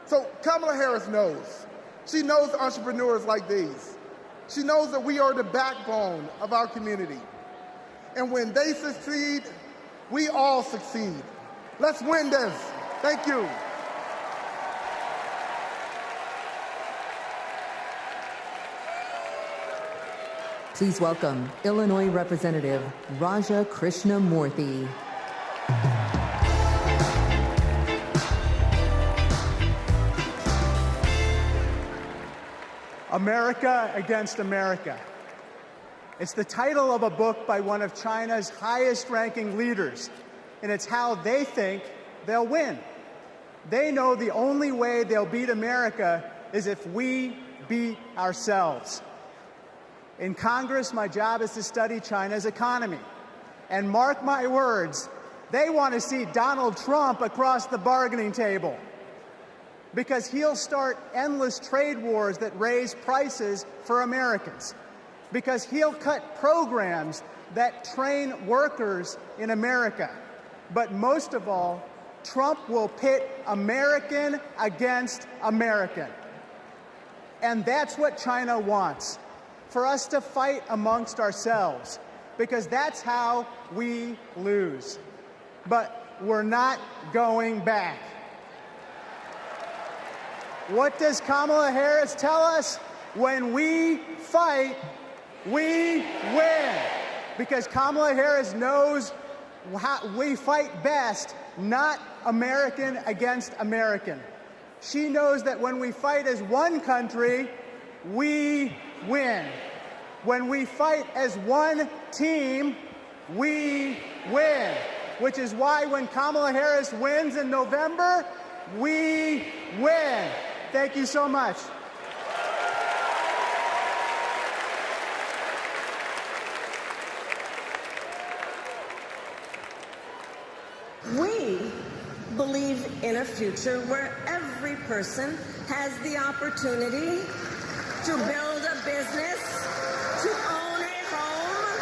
So Kamala Harris knows. She knows entrepreneurs like these. She knows that we are the backbone of our community. And when they succeed, we all succeed. Let's win this. Thank you. Please welcome Illinois Representative Raja Krishnamurthy. America Against America. It's the title of a book by one of China's highest-ranking leaders, and it's how they think they'll win. They know the only way they'll beat America is if we beat ourselves. In Congress, my job is to study China's economy. And mark my words, they want to see Donald Trump across the bargaining table, because he'll start endless trade wars that raise prices for Americans, because he'll cut programs that train workers in America. But most of all, Trump will pit American against American. And that's what China wants, for us to fight amongst ourselves, because that's how we lose. But we're not going back. What does Kamala Harris tell us? When we fight, we win. Because Kamala Harris knows we fight best, not American against American. She knows that when we fight as one country, we win. When we fight as one team, we win. Which is why when Kamala Harris wins in November, we win. Thank you so much. We believe in a future where every person has the opportunity to build a business, to own a home,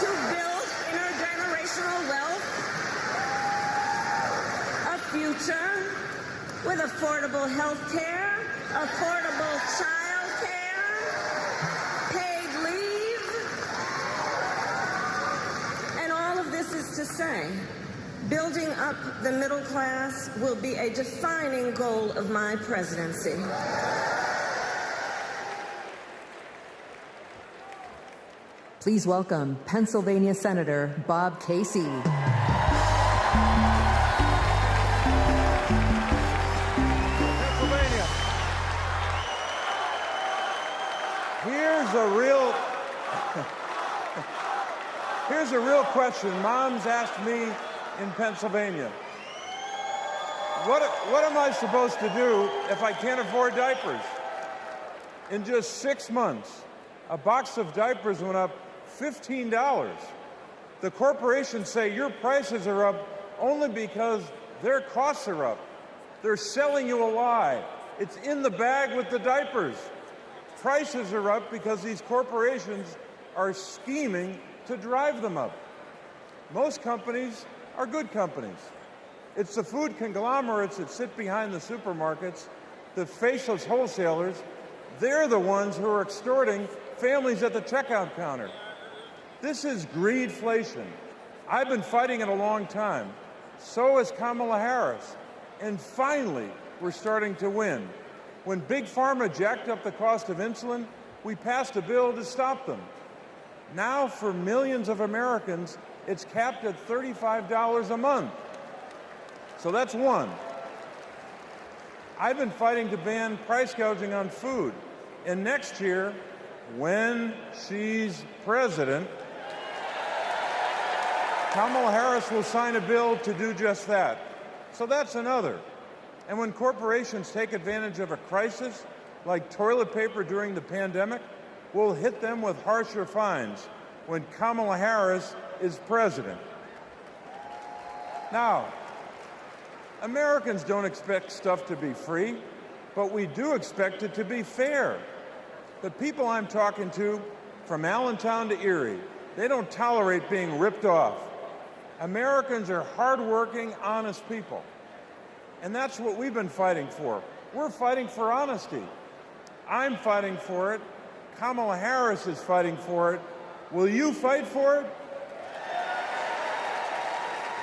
to build intergenerational wealth, a future with affordable health care, affordable child care, paid leave, and all of this is to say, building up the middle class will be a defining goal of my presidency. Please welcome Pennsylvania Senator Bob Casey. Pennsylvania. Here's a real question. Moms asked me in Pennsylvania, what am I supposed to do if I can't afford diapers? In just 6 months, a box of diapers went up $15. The corporations say your prices are up only because their costs are up. They're selling you a lie. It's in the bag with the diapers. Prices are up because these corporations are scheming to drive them up. Most companies are good companies. It's the food conglomerates that sit behind the supermarkets, the faceless wholesalers. They're the ones who are extorting families at the checkout counter. This is greedflation. I've been fighting it a long time. So has Kamala Harris. And finally, we're starting to win. When Big Pharma jacked up the cost of insulin, we passed a bill to stop them. Now, for millions of Americans, it's capped at $35 a month. So that's one. I've been fighting to ban price gouging on food. And next year, when she's president, Kamala Harris will sign a bill to do just that. So that's another. And when corporations take advantage of a crisis, like toilet paper during the pandemic, we'll hit them with harsher fines when Kamala Harris is president. Now, Americans don't expect stuff to be free, but we do expect it to be fair. The people I'm talking to, from Allentown to Erie, they don't tolerate being ripped off. Americans are hardworking, honest people. And that's what we've been fighting for. We're fighting for honesty. I'm fighting for it. Kamala Harris is fighting for it. Will you fight for it?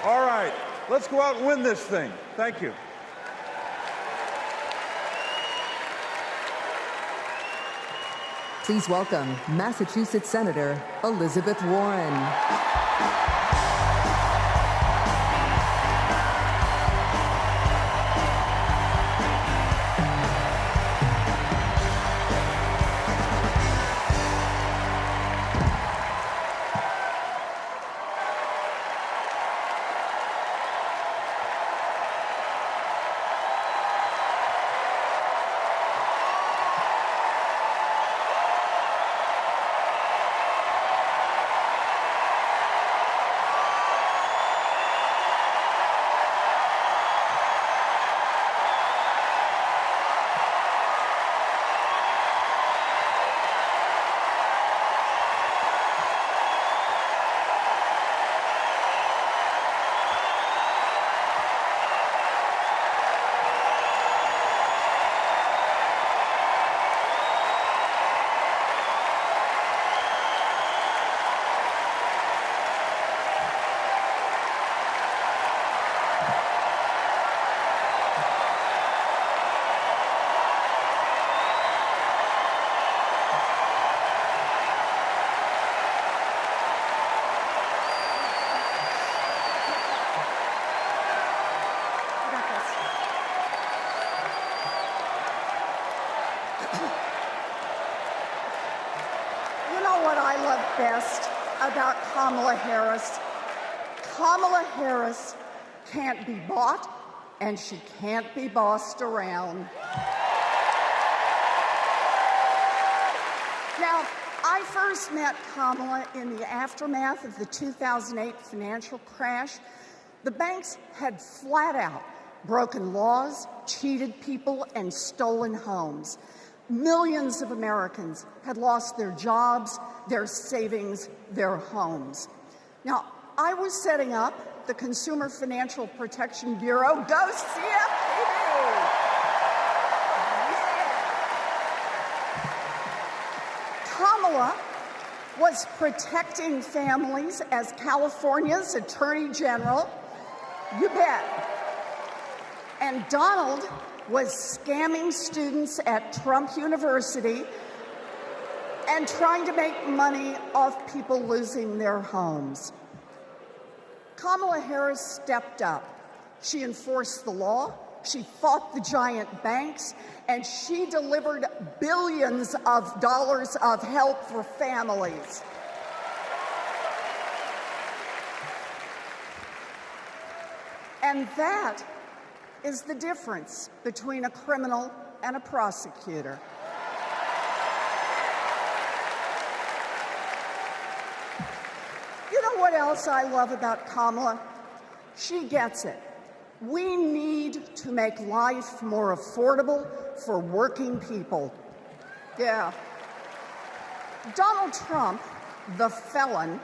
All right, let's go out and win this thing. Thank you. Please welcome Massachusetts Senator Elizabeth Warren. what I love best about Kamala Harris? Kamala Harris can't be bought, and she can't be bossed around. Now, I first met Kamala in the aftermath of the 2008 financial crash. The banks had flat out broken laws, cheated people, and stolen homes. Millions of Americans had lost their jobs, their savings, their homes. Now, I was setting up the Consumer Financial Protection Bureau. Go CFPB! Kamala was protecting families as California's Attorney General. You bet. And Donald was scamming students at Trump University and trying to make money off people losing their homes. Kamala Harris stepped up. She enforced the law, she fought the giant banks, and she delivered billions of dollars of help for families. And that is the difference between a criminal and a prosecutor. You know what else I love about Kamala? She gets it. We need to make life more affordable for working people. Yeah. Donald Trump, the felon,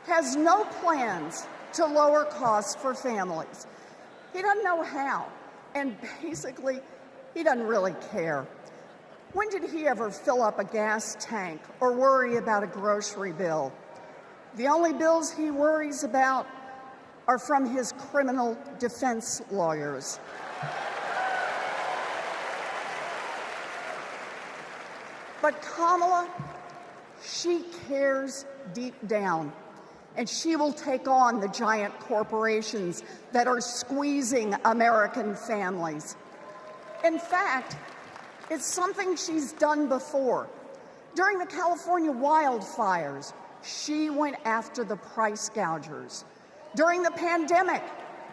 has no plans to lower costs for families. He doesn't know how, and basically, he doesn't really care. When did he ever fill up a gas tank or worry about a grocery bill? The only bills he worries about are from his criminal defense lawyers. But Kamala, she cares deep down, and she will take on the giant corporations that are squeezing American families. In fact, it's something she's done before. During the California wildfires, she went after the price gougers. During the pandemic,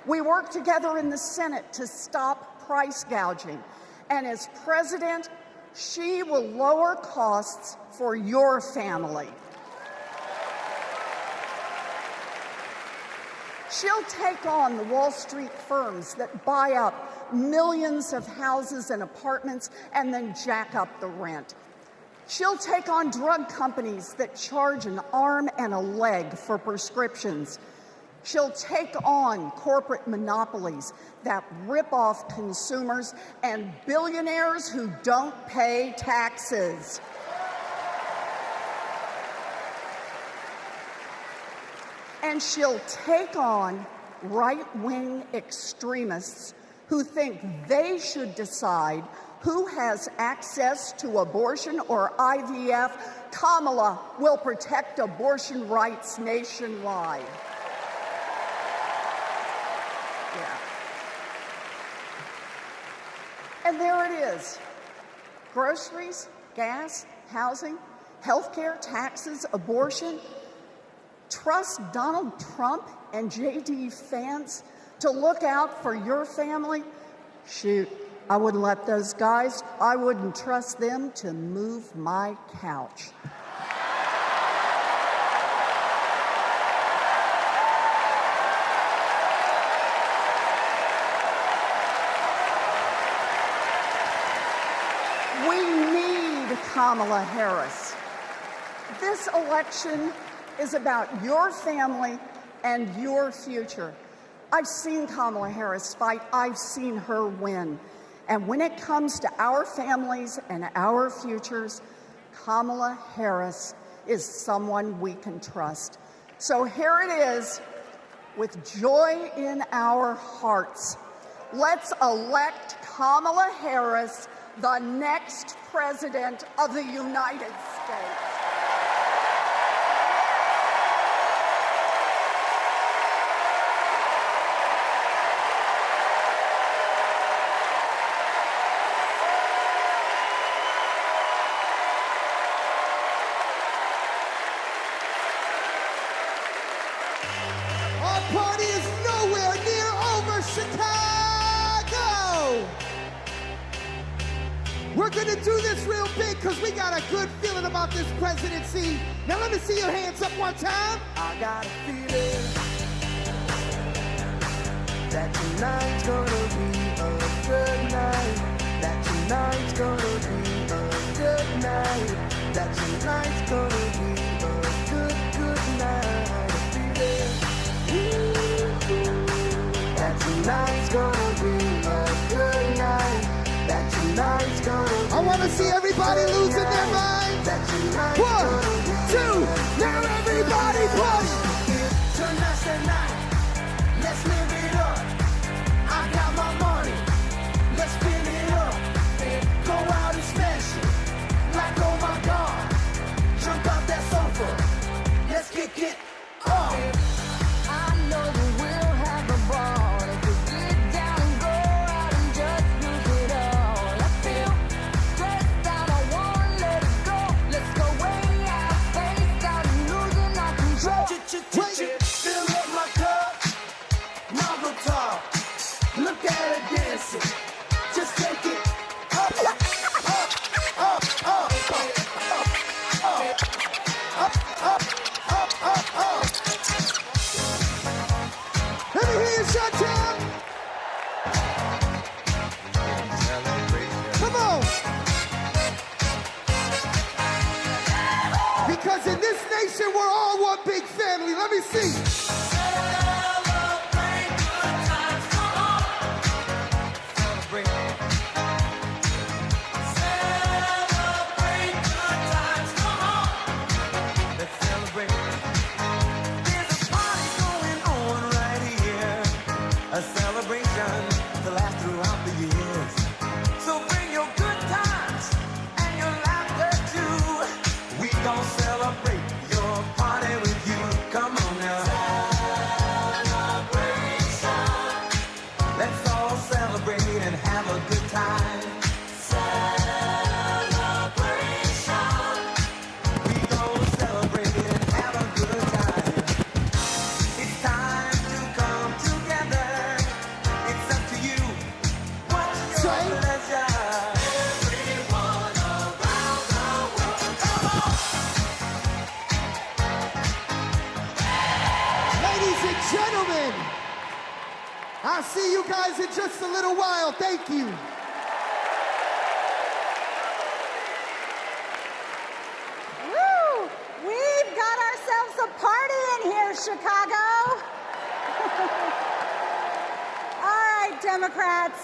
we worked together in the Senate to stop price gouging. And as president, she will lower costs for your family. She'll take on the Wall Street firms that buy up millions of houses and apartments and then jack up the rent. She'll take on drug companies that charge an arm and a leg for prescriptions. She'll take on corporate monopolies that rip off consumers and billionaires who don't pay taxes. And she'll take on right-wing extremists who think they should decide who has access to abortion or IVF. Kamala will protect abortion rights nationwide. Yeah. And there it is. Groceries, gas, housing, healthcare, taxes, abortion. Trust Donald Trump and JD Vance to look out for your family? Shoot, I wouldn't let those guys, I wouldn't trust them to move my couch. We need Kamala Harris. This election is about your family and your future. I've seen Kamala Harris fight. I've seen her win. And when it comes to our families and our futures, Kamala Harris is someone we can trust. So here it is, with joy in our hearts. Let's elect Kamala Harris, the next president of the United States. party is nowhere near over, Chicago! We're gonna do this real big because we got a good feeling about this presidency. Now let me see your hands up one time. I got a feeling that tonight's gonna be a good night. That tonight's gonna be a good night. That tonight's gonna be a good, good night. That tonight's gonna be a good night. That tonight's gonna be I want to see everybody losing their minds. 1, 2, now everybody party. Tonight's the night. Let's live it up. I got my money. Let's spin it up. Go out and smash it. Like, oh my God. Jump out that sofa. Let's kick it up. I know that we'll have a ball if we get down and go out and just lose it all. I feel stressed out, I won't let it go. Let's go way out, spaced out and losing our control. Fill up my cup. Now go talk. Look at her dancing. Just take it up, up, up, up, up, up, up, up, up, up. Let me hear you shut down. Come on. Because in this nation, we're all one big family. Let me see. A celebration to last throughout the years. So bring your good times and your laughter too. We gon' celebrate your party with you. Come on now. Celebration. Let's all celebrate and have a good time. Celebration. We gon' celebrate and have a good time. It's time to come together. It's up to you. What's your pleasure? Everyone around the world, come on! Ladies and gentlemen, I'll see you guys in just a little while. Thank you. Woo! We've got ourselves a party in here, Chicago. All right, Democrats,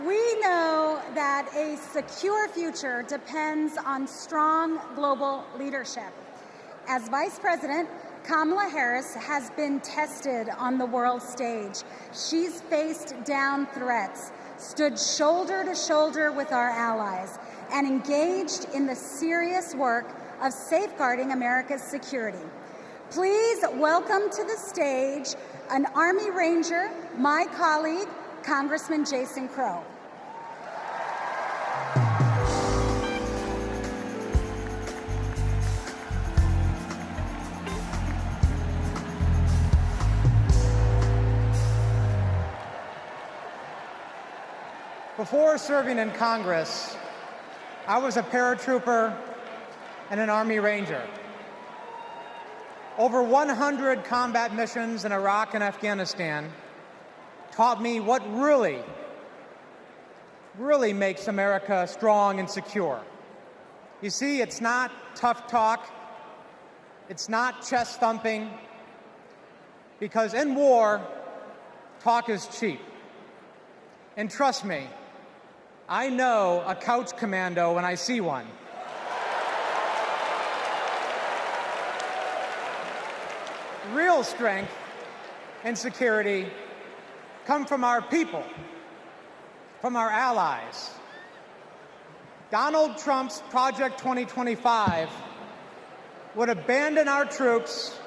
we know that a secure future depends on strong global leadership. As Vice President, Kamala Harris has been tested on the world stage. She's faced down threats, stood shoulder to shoulder with our allies, and engaged in the serious work of safeguarding America's security. Please welcome to the stage an Army Ranger, my colleague, Congressman Jason Crow. Before serving in Congress, I was a paratrooper and an Army Ranger. Over 100 combat missions in Iraq and Afghanistan taught me what really makes America strong and secure. You see, it's not tough talk, it's not chest thumping, because in war, talk is cheap. And trust me, I know a couch commando when I see one. Real strength and security come from our people, from our allies. Donald Trump's Project 2025 would abandon our troops,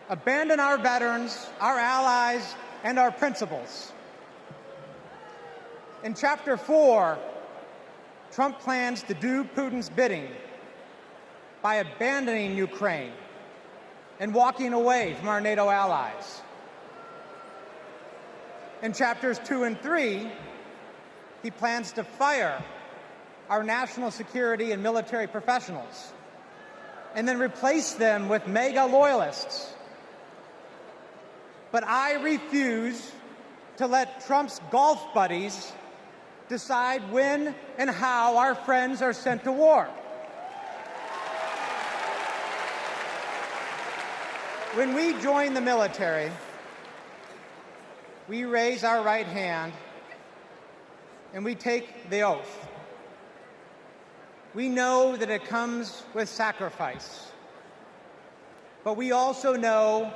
abandon our veterans, our allies, and our principles. In Chapter 4, Trump plans to do Putin's bidding by abandoning Ukraine and walking away from our NATO allies. In chapters 2 and 3, he plans to fire our national security and military professionals and then replace them with MAGA loyalists. But I refuse to let Trump's golf buddies decide when and how our friends are sent to war. When we join the military, we raise our right hand and we take the oath. We know that it comes with sacrifice, but we also know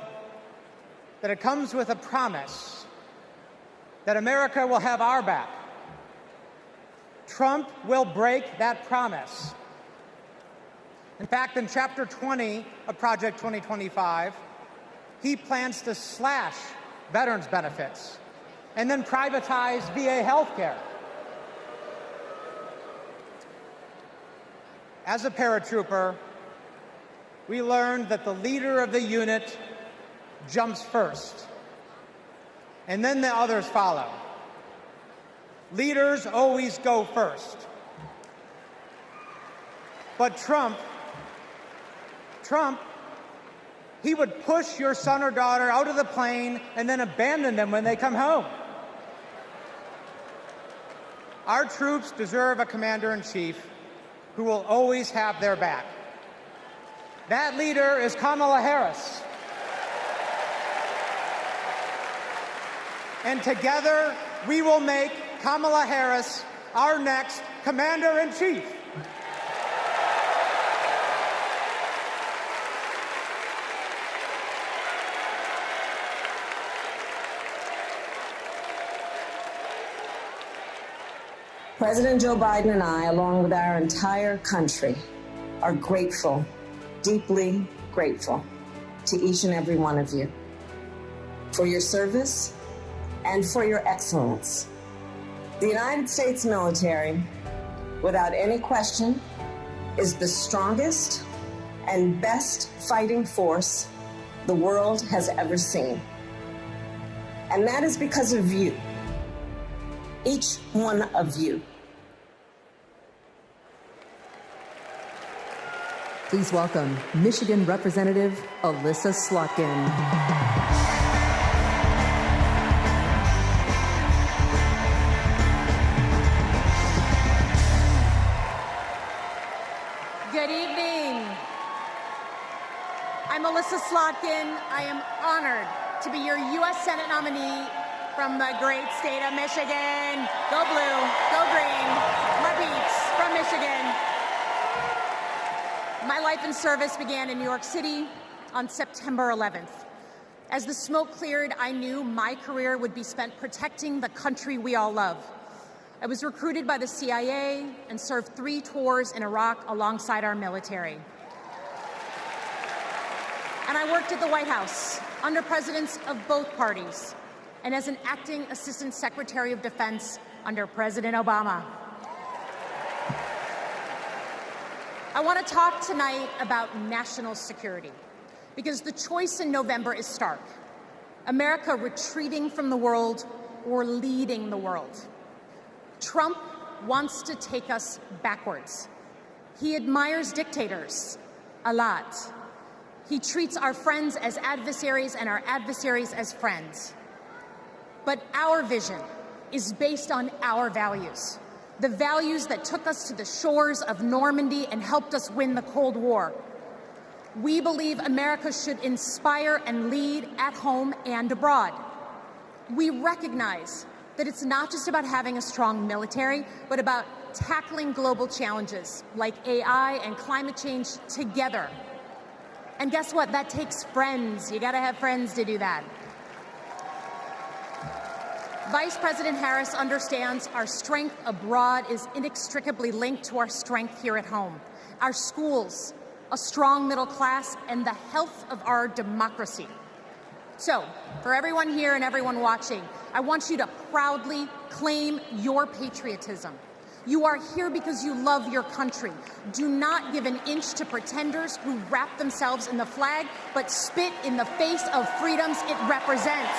that it comes with a promise that America will have our back. Trump will break that promise. In fact, in Chapter 20 of Project 2025, he plans to slash veterans' benefits and then privatize VA health care. As a paratrooper, we learned that the leader of the unit jumps first, and then the others follow. Leaders always go first. But Trump, he would push your son or daughter out of the plane and then abandon them when they come home. Our troops deserve a commander-in-chief who will always have their back. That leader is Kamala Harris. And together, we will make Kamala Harris our next commander-in-chief. President Joe Biden and I, along with our entire country, are grateful, deeply grateful to each and every one of you for your service and for your excellence. The United States military, without any question, is the strongest and best fighting force the world has ever seen. And that is because of you, each one of you. Please welcome Michigan Representative Alyssa Slotkin. Good evening. I'm Alyssa Slotkin. I am honored to be your U.S. Senate nominee from the great state of Michigan. Go blue, go green, my peeps from Michigan. My life in service began in New York City on September 11th. As the smoke cleared, I knew my career would be spent protecting the country we all love. I was recruited by the CIA and served 3 tours in Iraq alongside our military. And I worked at the White House under presidents of both parties and as an acting Assistant Secretary of Defense under President Obama. I want to talk tonight about national security because the choice in November is stark. America retreating from the world or leading the world. Trump wants to take us backwards. He admires dictators a lot. He treats our friends as adversaries and our adversaries as friends. But our vision is based on our values, the values that took us to the shores of Normandy and helped us win the Cold War. We believe America should inspire and lead at home and abroad. We recognize that it's not just about having a strong military, but about tackling global challenges like AI and climate change together. And guess what? That takes friends. You gotta have friends to do that. Vice President Harris understands our strength abroad is inextricably linked to our strength here at home. Our schools, a strong middle class, and the health of our democracy. So, for everyone here and everyone watching, I want you to proudly claim your patriotism. You are here because you love your country. Do not give an inch to pretenders who wrap themselves in the flag, but spit in the face of freedoms it represents.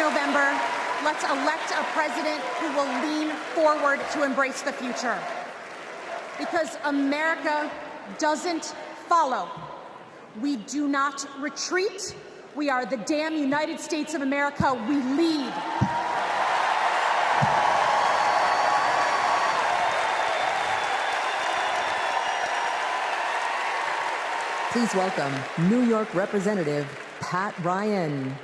November, let's elect a president who will lean forward to embrace the future. Because America doesn't follow. We do not retreat. We are the damn United States of America. We lead. Please welcome New York Representative Pat Ryan.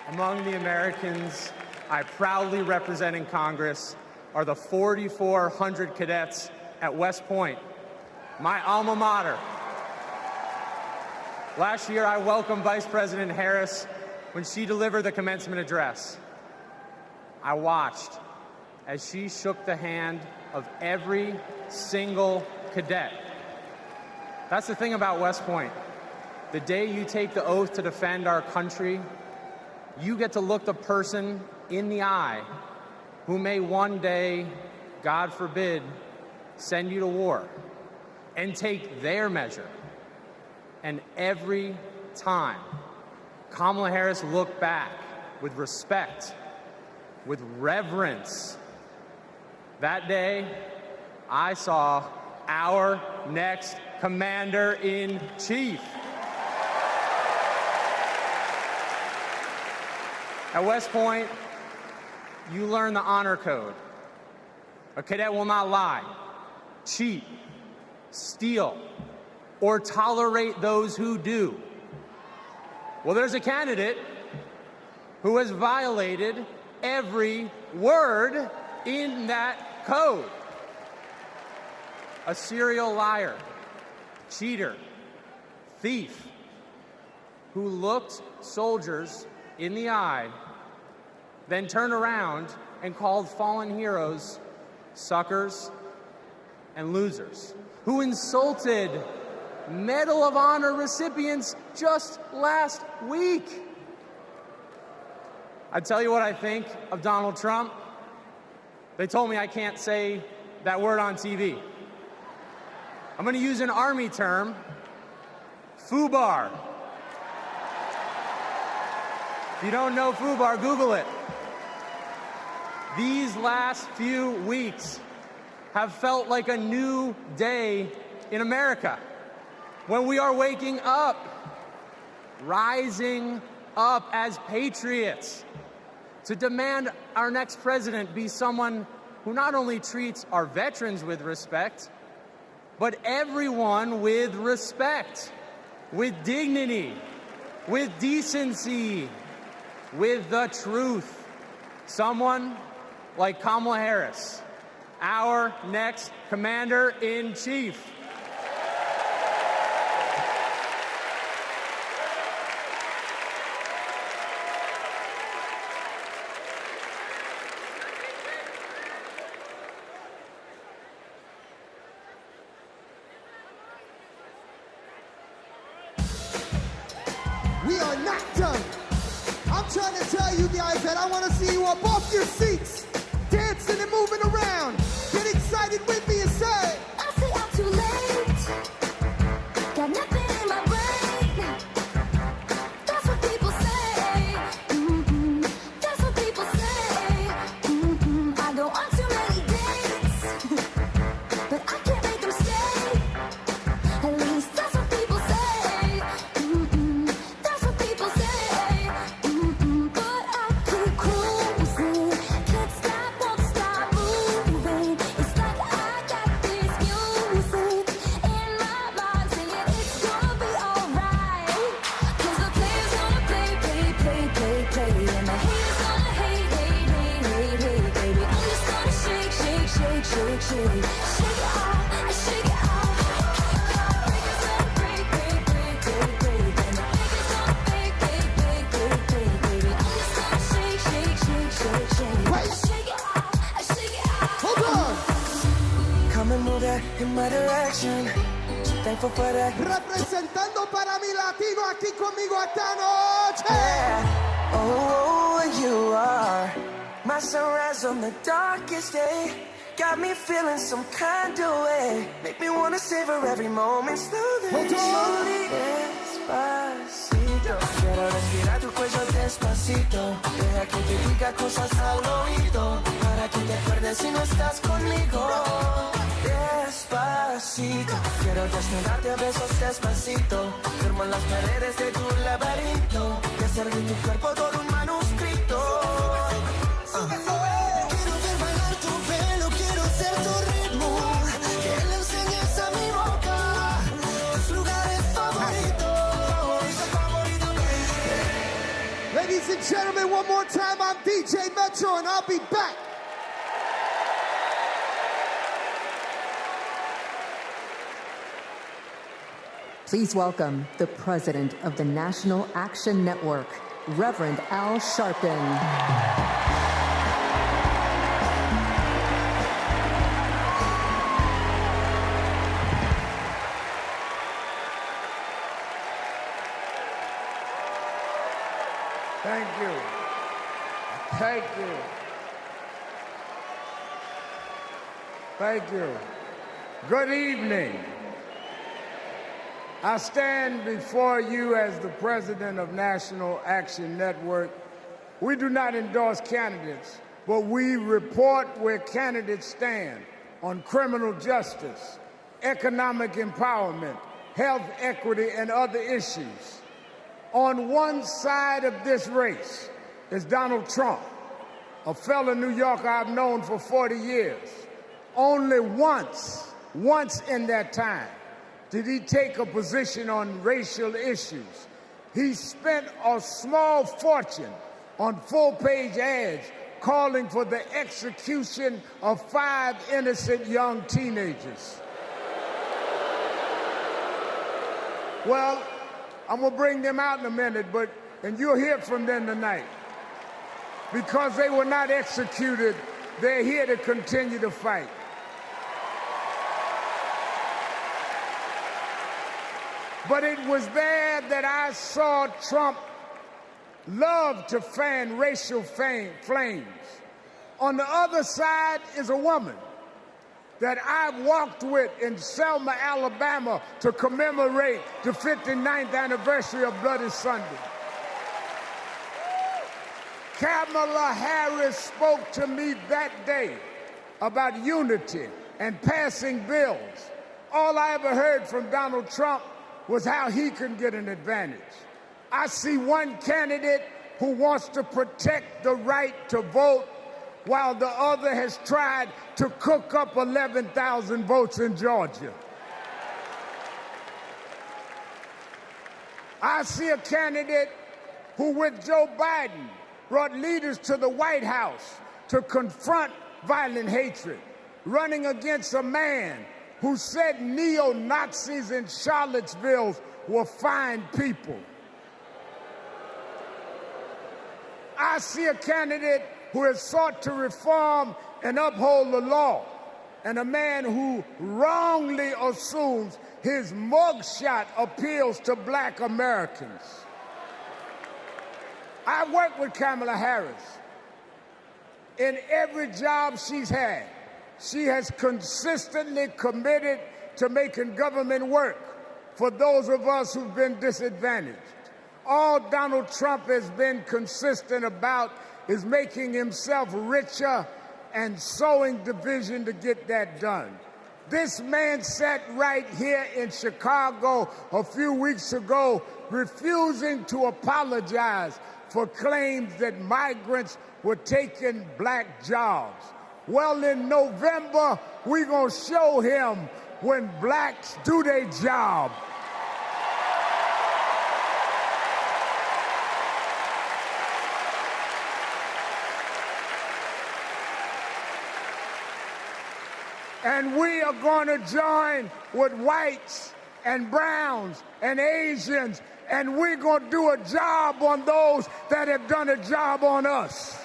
Among the Americans I proudly represent in Congress are the 4,400 cadets at West Point, my alma mater. Last year, I welcomed Vice President Harris when she delivered the commencement address. I watched as she shook the hand of every single cadet. That's the thing about West Point. The day you take the oath to defend our country, you get to look the person in the eye who may one day, God forbid, send you to war, and take their measure. And every time, Kamala Harris looked back with respect, with reverence. That day, I saw our next Commander-in-Chief. At West Point, you learn the honor code. A cadet will not lie, cheat, steal, or tolerate those who do. Well, there's a candidate who has violated every word in that code. A serial liar, cheater, thief, who looked soldiers in the eye, then turned around and called fallen heroes suckers and losers, who insulted Medal of Honor recipients just last week. I tell you what I think of Donald Trump. They told me I can't say that word on TV. I'm going to use an Army term, FUBAR. If you don't know FUBAR, Google it. These last few weeks have felt like a new day in America, when we are waking up, rising up as patriots to demand our next president be someone who not only treats our veterans with respect, but everyone with respect, with dignity, with decency, with the truth. Someone like Kamala Harris, our next Commander-in-Chief. We are not done. I'm trying to tell you guys that I want to see you up off your seats, dancing and moving around. Get excited with me and say, I say I'm too late. Got nothing in my brain. That's what people say. That's what people say. I go on too many dates, but I can't make them stay. At least that's what people say. That's what people say. But I keep cruising. Can't stop, won't stop moving. It's like I got this music in my mind saying it's gonna be alright. 'Cause the players gonna play, play, play, play, play. And the haters gonna hate, hate, hate, hate, hate, baby. I'm just gonna shake, shake, shake, shake, shake. Shake it off, shake it off. Breakers gonna break, break, break, break, break. And the fakers gonna fake, fake, fake, fake, fake, baby. I'm just gonna shake, shake, shake, shake, shake. Wait. Shake it off, shake it off. hold on. Come and move that in my direction. So thankful for that. Representando para mi latino aquí conmigo esta noche. Oh, you are my sunrise on the darkest day. Got me feeling some kind of way. Make me wanna savor every moment slowly. Slowly, despacito. Quiero respirar tu cuello despacito. Deja que te diga cosas al oído. Para que te acuerdes si no estás conmigo. Despacito. Quiero desnudarte a besos despacito. Firmo en las paredes de tu laberinto. Y hacer de tu cuerpo todo un manuscrito. Quiero ver bailar tu pelo, quiero ser tu ritmo. Que le enseñes a mi boca tus lugares favoritos. Ladies and gentlemen, one more time, I'm DJ Metro, and I'll be back. Please welcome the president of the National Action Network, Reverend Al Sharpton. Thank you. Thank you. Thank you. Good evening. I stand before you as the president of National Action Network. We do not endorse candidates, but we report where candidates stand on criminal justice, economic empowerment, health equity, and other issues. On one side of this race is Donald Trump, a fellow New Yorker I've known for 40 years. Only once in that time, did he take a position on racial issues. He spent a small fortune on full-page ads calling for the execution of 5 innocent young teenagers. Well, I'm gonna bring them out in a minute, and you'll hear from them tonight. Because they were not executed, they're here to continue to fight. But it was there that I saw Trump love to fan racial flames. On the other side is a woman that I walked with in Selma, Alabama to commemorate the 59th anniversary of Bloody Sunday. Kamala Harris spoke to me that day about unity and passing bills. All I ever heard from Donald Trump was how he can get an advantage. I see one candidate who wants to protect the right to vote, while the other has tried to cook up 11,000 votes in Georgia. I see a candidate who, with Joe Biden, brought leaders to the White House to confront violent hatred, running against a man who said neo-Nazis in Charlottesville were fine people. I see a candidate who has sought to reform and uphold the law, and a man who wrongly assumes his mugshot appeals to black Americans. I worked with Kamala Harris. In every job she's had, she has consistently committed to making government work for those of us who've been disadvantaged. All Donald Trump has been consistent about is making himself richer and sowing division to get that done. This man sat right here in Chicago a few weeks ago, refusing to apologize for claims that migrants were taking black jobs. Well, in November, we're gonna show him when blacks do their job. And we are going to join with whites and browns and Asians, and we're going to do a job on those that have done a job on us.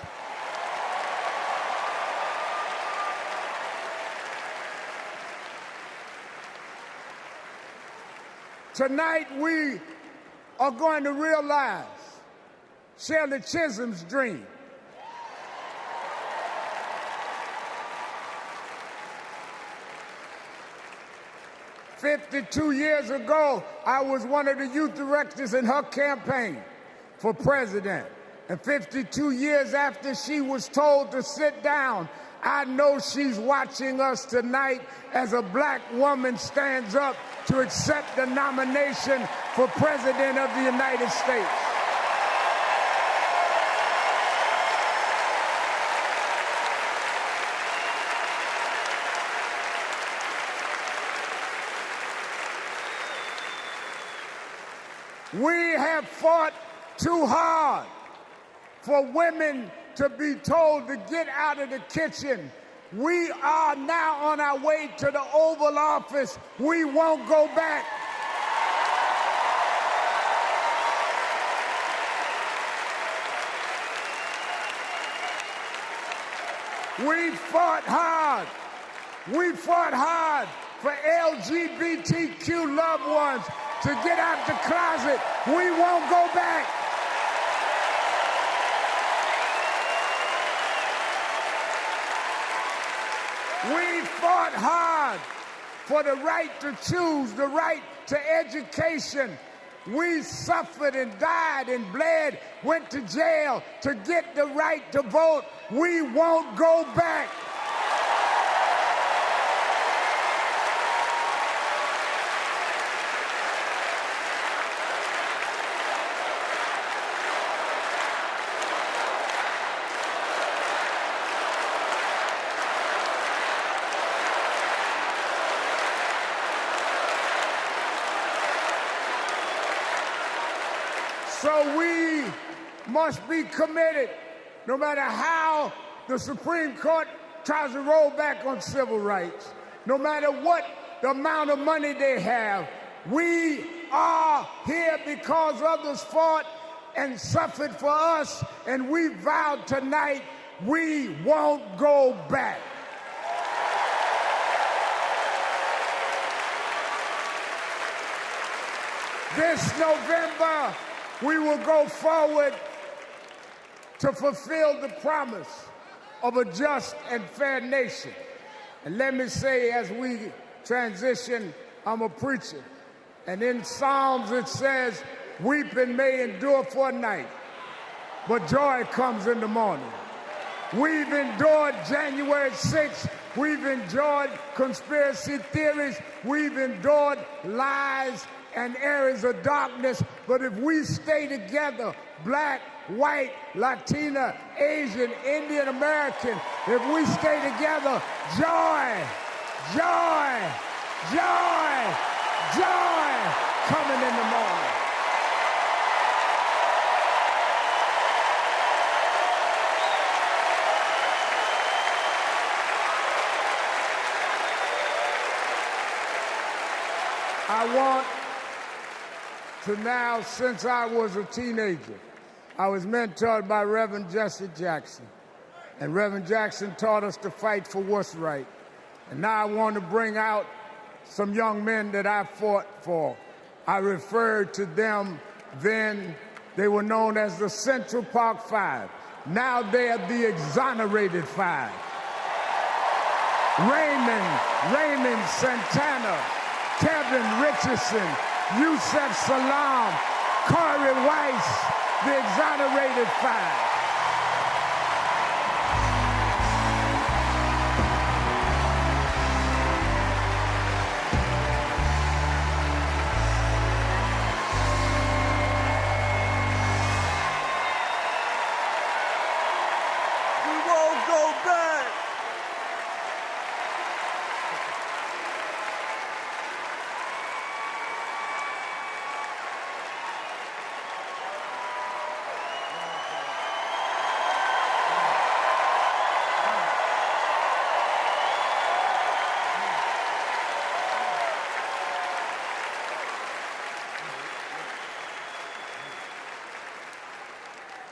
Tonight, we are going to realize Shirley Chisholm's dream. 52 years ago, I was one of the youth directors in her campaign for president. And 52 years after she was told to sit down, I know she's watching us tonight as a black woman stands up to accept the nomination for President of the United States. We have fought too hard for women to be told to get out of the kitchen. We are now on our way to the Oval Office. We won't go back. We fought hard. We fought hard for LGBTQ loved ones to get out the closet. We won't go back. We fought hard for the right to choose, the right to education. We suffered and died and bled, went to jail to get the right to vote. We won't go back. So we must be committed, no matter how the Supreme Court tries to roll back on civil rights, no matter what the amount of money they have. We are here because others fought and suffered for us, and we vowed tonight we won't go back. This November, we will go forward to fulfill the promise of a just and fair nation. And let me say, as we transition, I'm a preacher. And in Psalms it says, weeping may endure for a night, but joy comes in the morning. We've endured January 6th. We've endured conspiracy theories. We've endured lies and areas of darkness, but if we stay together, black, white, Latina, Asian, Indian American, if we stay together, joy, joy, joy, joy coming in the morning. I want to now, since I was a teenager, I was mentored by Reverend Jesse Jackson. And Reverend Jackson taught us to fight for what's right. And now I want to bring out some young men that I fought for. I referred to them then, they were known as the Central Park Five. Now they are the Exonerated Five. Raymond Santana, Kevin Richardson, Yusef Salam, Corey Weiss, the Exonerated Five. We won't go back.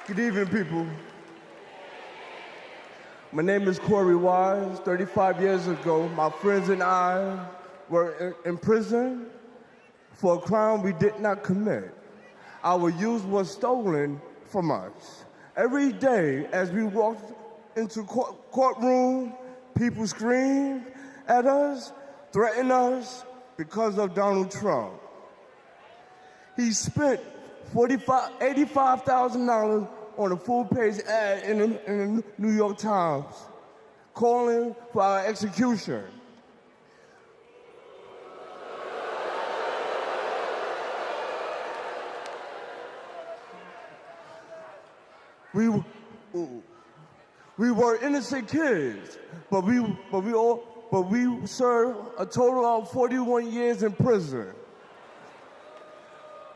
Good evening, people. My name is Corey Wise. 35 years ago, my friends and I were in prison for a crime we did not commit. Our youth was stolen from us. Every day, as we walked into courtroom, people screamed at us, threatened us, because of Donald Trump. He spent $85,000 on a full-page ad in the New York Times calling for our execution. We were innocent kids, but we served a total of 41 years in prison.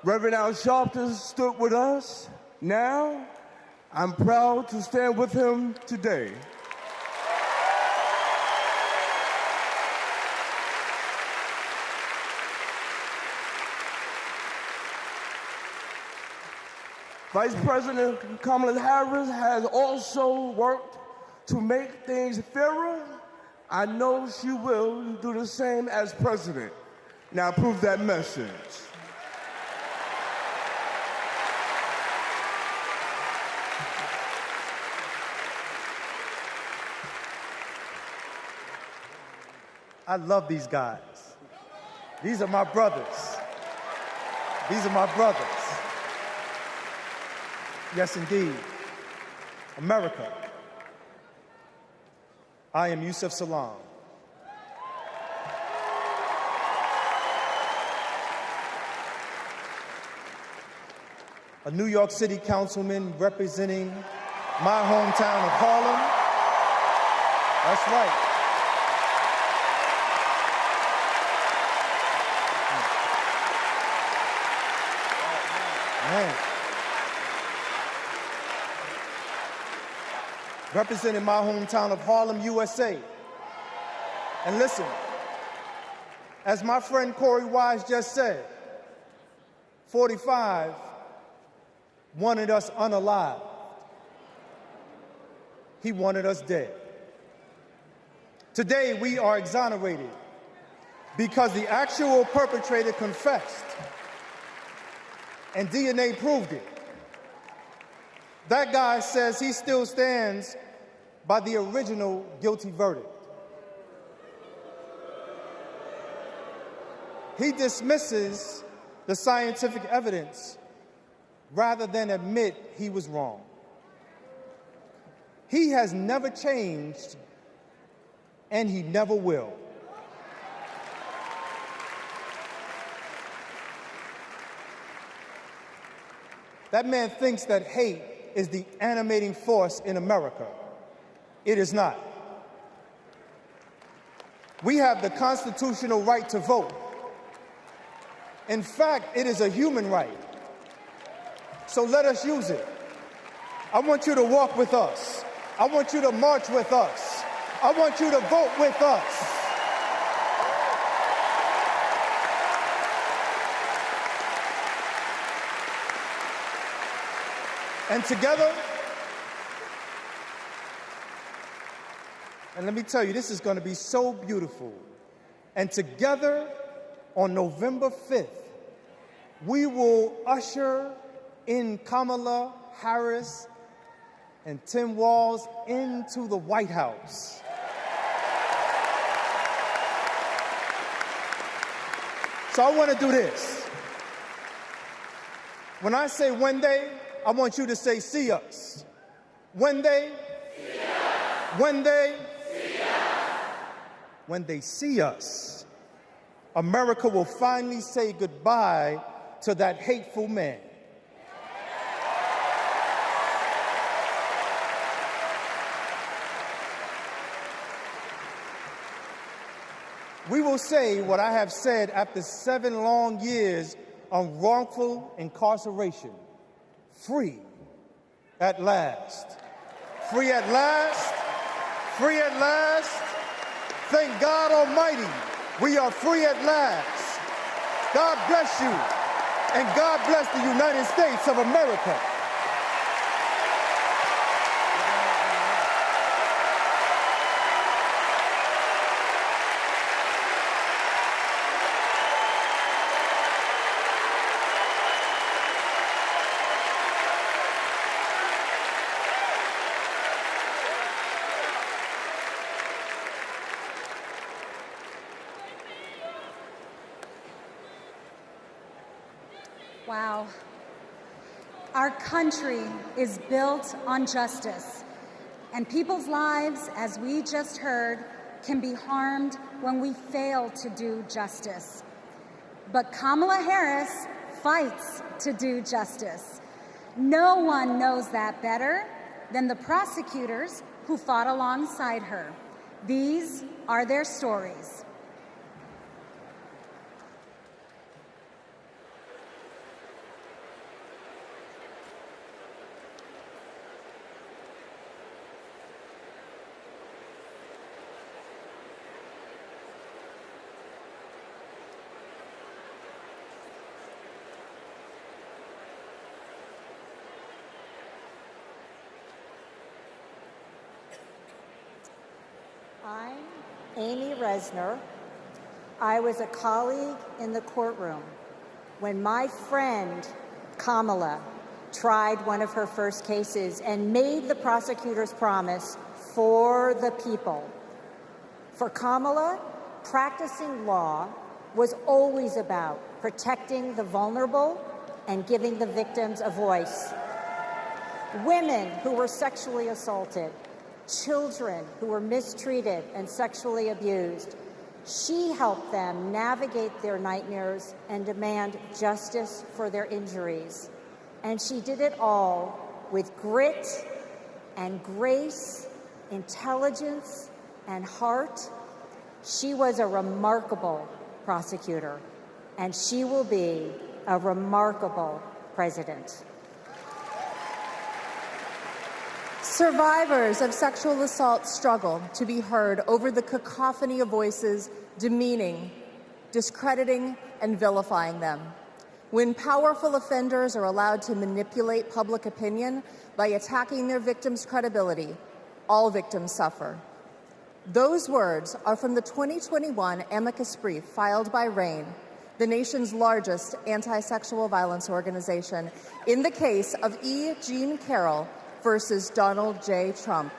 Reverend Al Sharpton stood with us. Now, I'm proud to stand with him today. Vice President Kamala Harris has also worked to make things fairer. I know she will do the same as president. Now prove that message. I love these guys. These are my brothers. These are my brothers. Yes, indeed. America. I am Yusuf Salaam. A New York City councilman representing my hometown of Harlem. That's right. Man. Representing my hometown of Harlem, USA. And listen, as my friend Corey Wise just said, 45 wanted us unalive. He wanted us dead. Today we are exonerated because the actual perpetrator confessed and DNA proved it. That guy says he still stands by the original guilty verdict. He dismisses the scientific evidence rather than admit he was wrong. He has never changed, and he never will. That man thinks that hate is the animating force in America. It is not. We have the constitutional right to vote. In fact, it is a human right. So let us use it. I want you to walk with us. I want you to march with us. I want you to vote with us. And together, and let me tell you, this is going to be so beautiful. And together, on November 5th, we will usher in Kamala Harris and Tim Walz into the White House. So I want to do this. When I say one day, I want you to say, see us. When they see us. When they see us. When they see us, America will finally say goodbye to that hateful man. We will say what I have said after 7 long years of wrongful incarceration. Free at last. Free at last. Free at last. Thank God Almighty, we are free at last. God bless you, and God bless the United States of America. Wow. Our country is built on justice, and people's lives, as we just heard, can be harmed when we fail to do justice. But Kamala Harris fights to do justice. No one knows that better than the prosecutors who fought alongside her. These are their stories. I'm Amy Resner. I was a colleague in the courtroom when my friend Kamala tried one of her first cases and made the prosecutor's promise for the people. For Kamala, practicing law was always about protecting the vulnerable and giving the victims a voice. Women who were sexually assaulted, children who were mistreated and sexually abused. She helped them navigate their nightmares and demand justice for their injuries. And she did it all with grit and grace, intelligence and heart. She was a remarkable prosecutor, and she will be a remarkable president. Survivors of sexual assault struggle to be heard over the cacophony of voices demeaning, discrediting, and vilifying them. When powerful offenders are allowed to manipulate public opinion by attacking their victims' credibility, all victims suffer. Those words are from the 2021 amicus brief filed by RAINN, the nation's largest anti-sexual violence organization, in the case of E. Jean Carroll versus Donald J. Trump.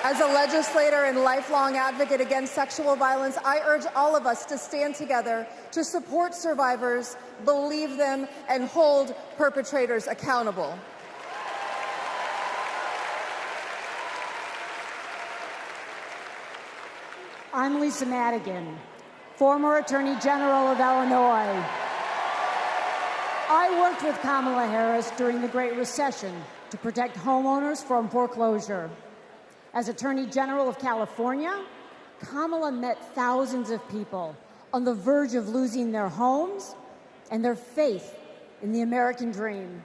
As a legislator and lifelong advocate against sexual violence, I urge all of us to stand together to support survivors, believe them, and hold perpetrators accountable. I'm Lisa Madigan, former Attorney General of Illinois. I worked with Kamala Harris during the Great Recession to protect homeowners from foreclosure. As Attorney General of California, Kamala met thousands of people on the verge of losing their homes and their faith in the American dream.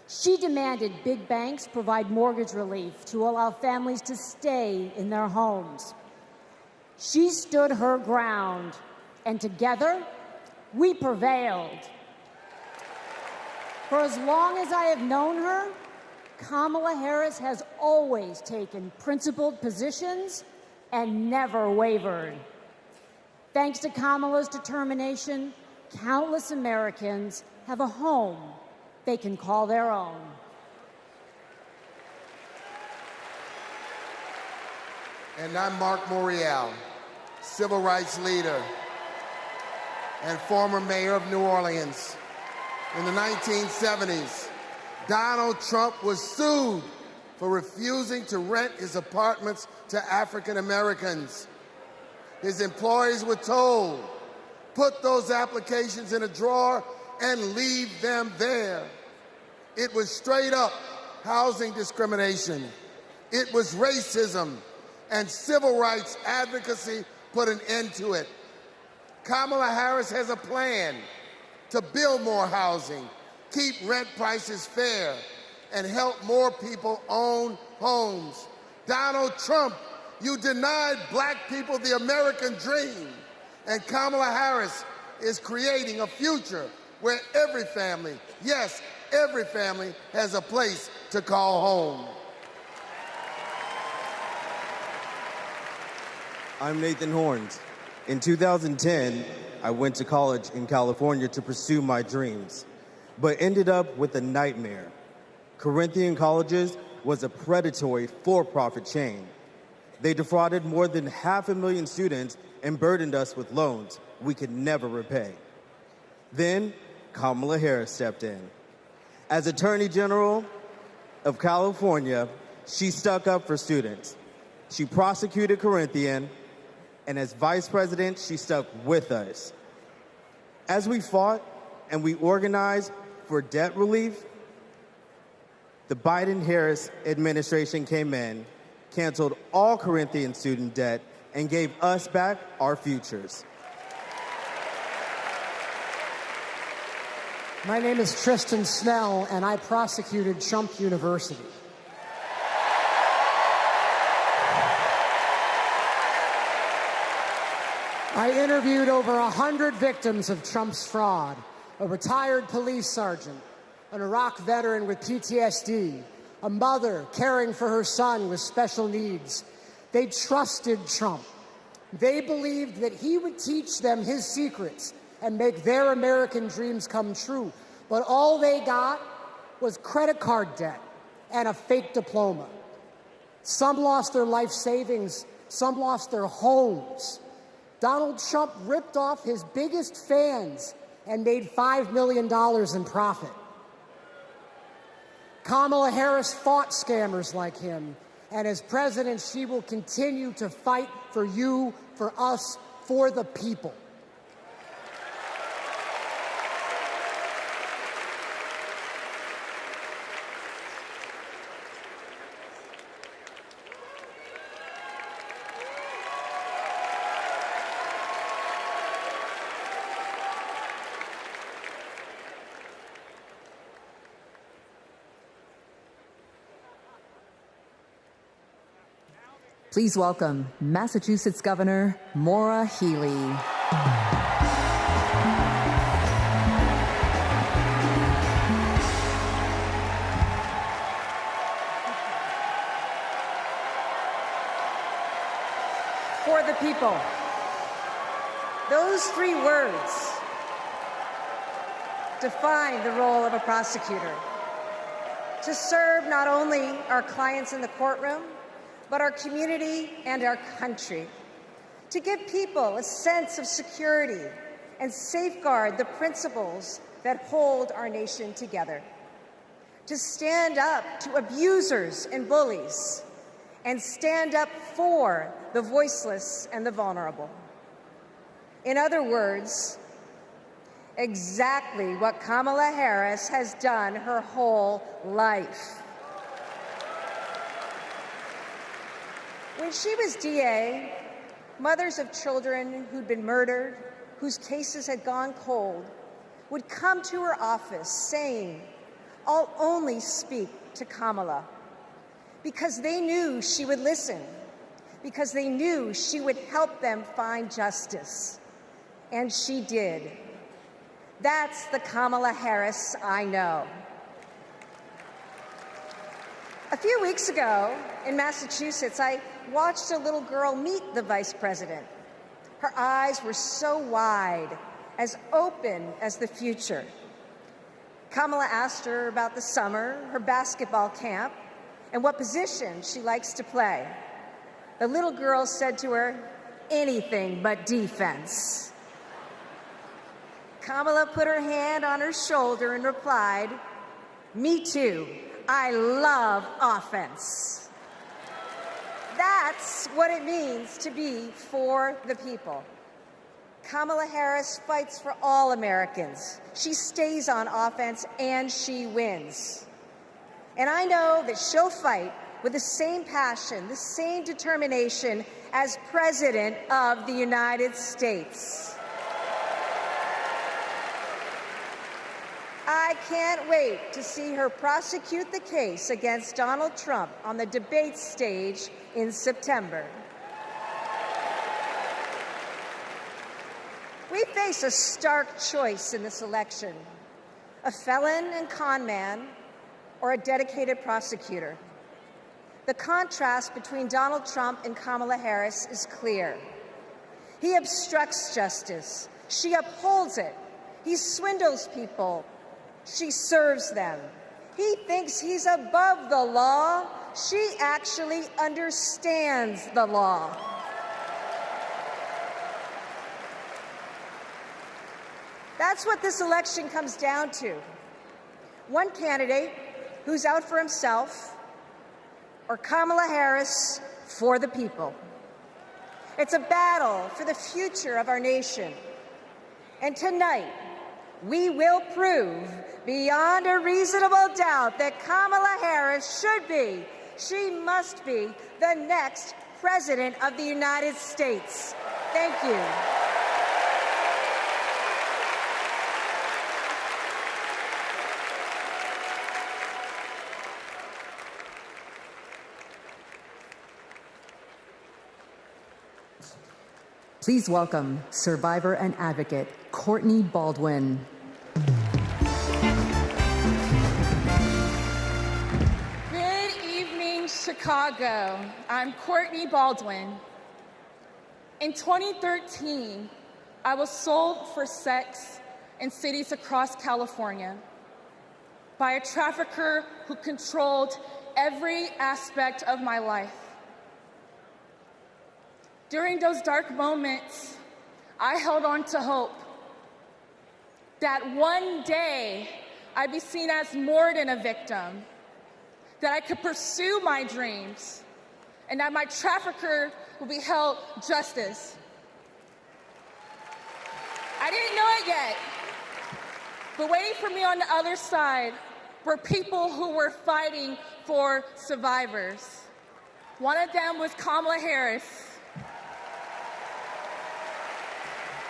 She demanded big banks provide mortgage relief to allow families to stay in their homes. She stood her ground, and together, we prevailed. For as long as I have known her, Kamala Harris has always taken principled positions and never wavered. Thanks to Kamala's determination, countless Americans have a home they can call their own. And I'm Mark Morial, civil rights leader and former mayor of New Orleans. In the 1970s, Donald Trump was sued for refusing to rent his apartments to African Americans. His employees were told, put those applications in a drawer and leave them there. It was straight up housing discrimination. It was racism, and civil rights advocacy put an end to it. Kamala Harris has a plan to build more housing, keep rent prices fair, and help more people own homes. Donald Trump, you denied black people the American dream, and Kamala Harris is creating a future where every family, yes, every family has a place to call home. I'm Nathan Horns. In 2010, I went to college in California to pursue my dreams, but ended up with a nightmare. Corinthian Colleges was a predatory for-profit chain. They defrauded more than 500,000 students and burdened us with loans we could never repay. Then Kamala Harris stepped in. As Attorney General of California, she stuck up for students. She prosecuted Corinthian, and as Vice President, she stuck with us. As we fought and we organized for debt relief, the Biden-Harris administration came in, canceled all Corinthian student debt, and gave us back our futures. My name is Tristan Snell, and I prosecuted Trump University. I interviewed over 100 victims of Trump's fraud, a retired police sergeant, an Iraq veteran with PTSD, a mother caring for her son with special needs. They trusted Trump. They believed that he would teach them his secrets and make their American dreams come true. But all they got was credit card debt and a fake diploma. Some lost their life savings, some lost their homes. Donald Trump ripped off his biggest fans and made $5 million in profit. Kamala Harris fought scammers like him, and as president, she will continue to fight for you, for us, for the people. Please welcome Massachusetts Governor Maura Healey. For the people. Those three words define the role of a prosecutor. To serve not only our clients in the courtroom, but our community and our country. To give people a sense of security and safeguard the principles that hold our nation together. To stand up to abusers and bullies, and stand up for the voiceless and the vulnerable. In other words, exactly what Kamala Harris has done her whole life. When she was DA, mothers of children who'd been murdered, whose cases had gone cold, would come to her office saying, "I'll only speak to Kamala," because they knew she would listen, because they knew she would help them find justice. And she did. That's the Kamala Harris I know. A few weeks ago in Massachusetts, I watched a little girl meet the vice president. Her eyes were so wide, as open as the future. Kamala asked her about the summer, her basketball camp, and what position she likes to play. The little girl said to her, "Anything but defense." Kamala put her hand on her shoulder and replied, "Me too. I love offense." That's what it means to be for the people. Kamala Harris fights for all Americans. She stays on offense and she wins. And I know that she'll fight with the same passion, the same determination as President of the United States. I can't wait to see her prosecute the case against Donald Trump on the debate stage in September. We face a stark choice in this election: a felon and con man or a dedicated prosecutor. The contrast between Donald Trump and Kamala Harris is clear. He obstructs justice. She upholds it. He swindles people. She serves them. He thinks he's above the law. She actually understands the law. That's what this election comes down to. One candidate who's out for himself, or Kamala Harris for the people. It's a battle for the future of our nation. And tonight, we will prove beyond a reasonable doubt that Kamala Harris should be, she must be, the next President of the United States. Thank you. Please welcome survivor and advocate Courtney Baldwin. Good evening, Chicago. I'm Courtney Baldwin. In 2013, I was sold for sex in cities across California by a trafficker who controlled every aspect of my life. During those dark moments, I held on to hope that one day I'd be seen as more than a victim, that I could pursue my dreams, and that my trafficker would be held justice. I didn't know it yet, but waiting for me on the other side were people who were fighting for survivors. One of them was Kamala Harris.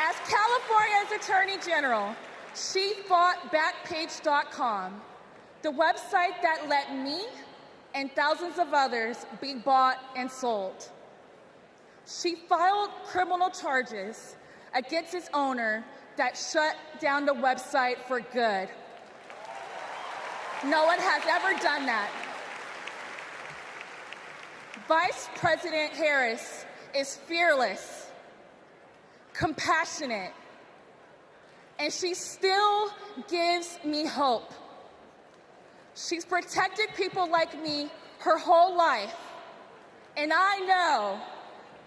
As California's Attorney General, she fought Backpage.com, the website that let me and thousands of others be bought and sold. She filed criminal charges against its owner that shut down the website for good. No one has ever done that. Vice President Harris is fearless, compassionate, and she still gives me hope. She's protected people like me her whole life, and I know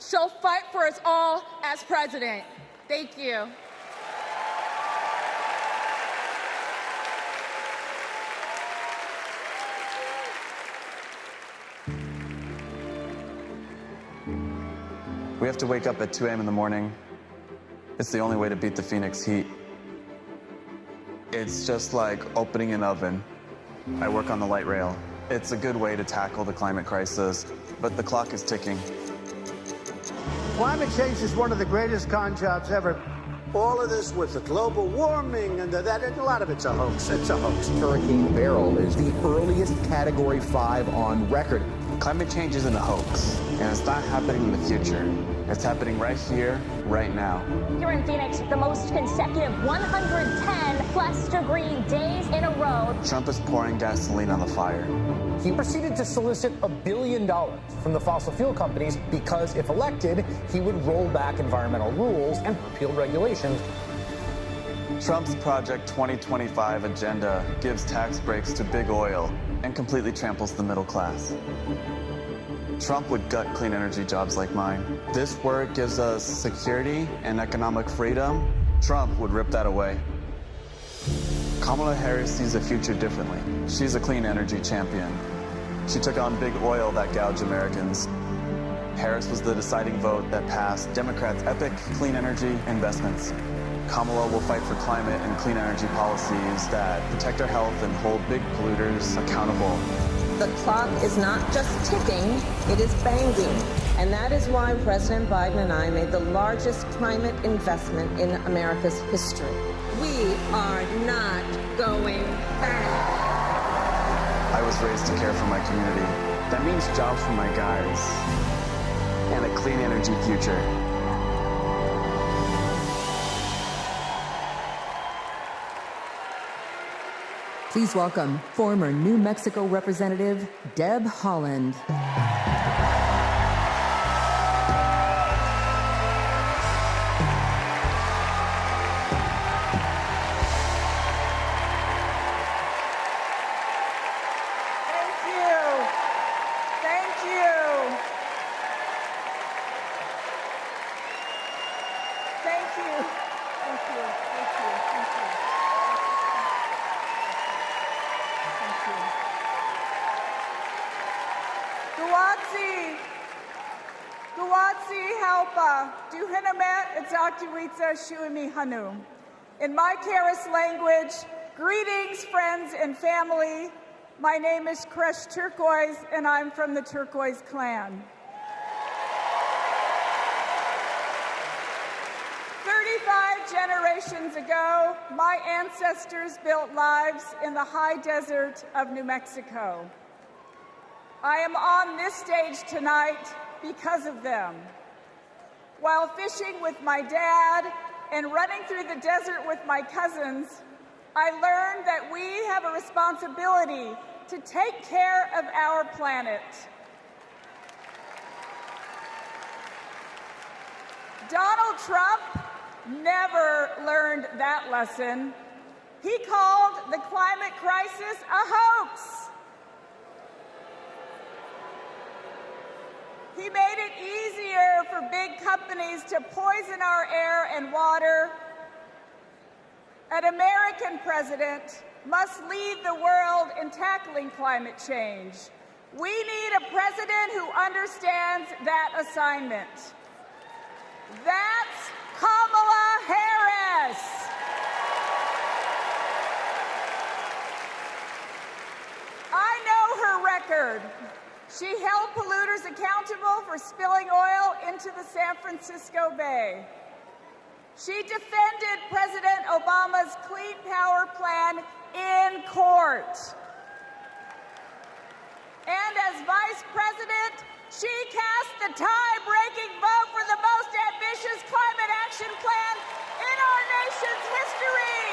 she'll fight for us all as president. Thank you. We have to wake up at 2 a.m. in the morning. It's the only way to beat the Phoenix heat. It's just like opening an oven. I work on the light rail. It's a good way to tackle the climate crisis, but the clock is ticking. Climate change is one of the greatest con jobs ever. All of this with the global warming and a lot of it's a hoax. It's a hoax. Hurricane Beryl is the earliest Category 5 on record. Climate change isn't a hoax, and it's not happening in the future. It's happening right here, right now. Here in Phoenix, the most consecutive 110 plus degree days in a row. Trump is pouring gasoline on the fire. He proceeded to solicit $1 billion from the fossil fuel companies because, if elected, he would roll back environmental rules and repeal regulations. Trump's Project 2025 agenda gives tax breaks to big oil and completely tramples the middle class. Trump would gut clean energy jobs like mine. This work gives us security and economic freedom. Trump would rip that away. Kamala Harris sees the future differently. She's a clean energy champion. She took on big oil that gouged Americans. Harris was the deciding vote that passed Democrats' epic clean energy investments. Kamala will fight for climate and clean energy policies that protect our health and hold big polluters accountable. The clock is not just ticking, it is banging. And that is why President Biden and I made the largest climate investment in America's history. We are not going back. I was raised to care for my community. That means jobs for my guys and a clean energy future. Please welcome former New Mexico Representative Deb Haaland. Thank you. Helpa, Duhinamet, Etzakiwitza, Shuimi Hanu. In my Karis language, greetings, friends and family. My name is Kresh Turquoise, and I'm from the Turquoise clan. 35 generations ago, my ancestors built lives in the high desert of New Mexico. I am on this stage tonight because of them. While fishing with my dad and running through the desert with my cousins, I learned that we have a responsibility to take care of our planet. Donald Trump never learned that lesson. He called the climate crisis a hoax. He made it easier for big companies to poison our air and water. An American president must lead the world in tackling climate change. We need a president who understands that assignment. That's Kamala Harris. I know her record. She held polluters accountable for spilling oil into the San Francisco Bay. She defended President Obama's Clean Power Plan in court. And as Vice President, she cast the tie-breaking vote for the most ambitious climate action plan in our nation's history.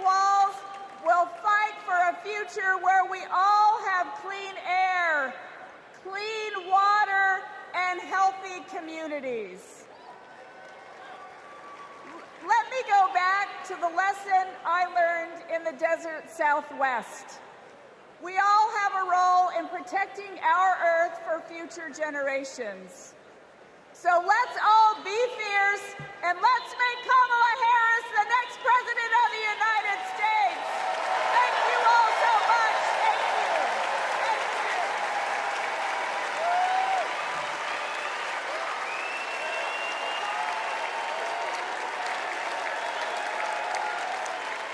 Walz will fight for a future where we all have clean air, clean water, and healthy communities. Let me go back to the lesson I learned in the desert Southwest. We all have a role in protecting our Earth for future generations. So let's all be fierce, and let's make Kamala Harris the next president of the United States. Thank you all so much. Thank you. Thank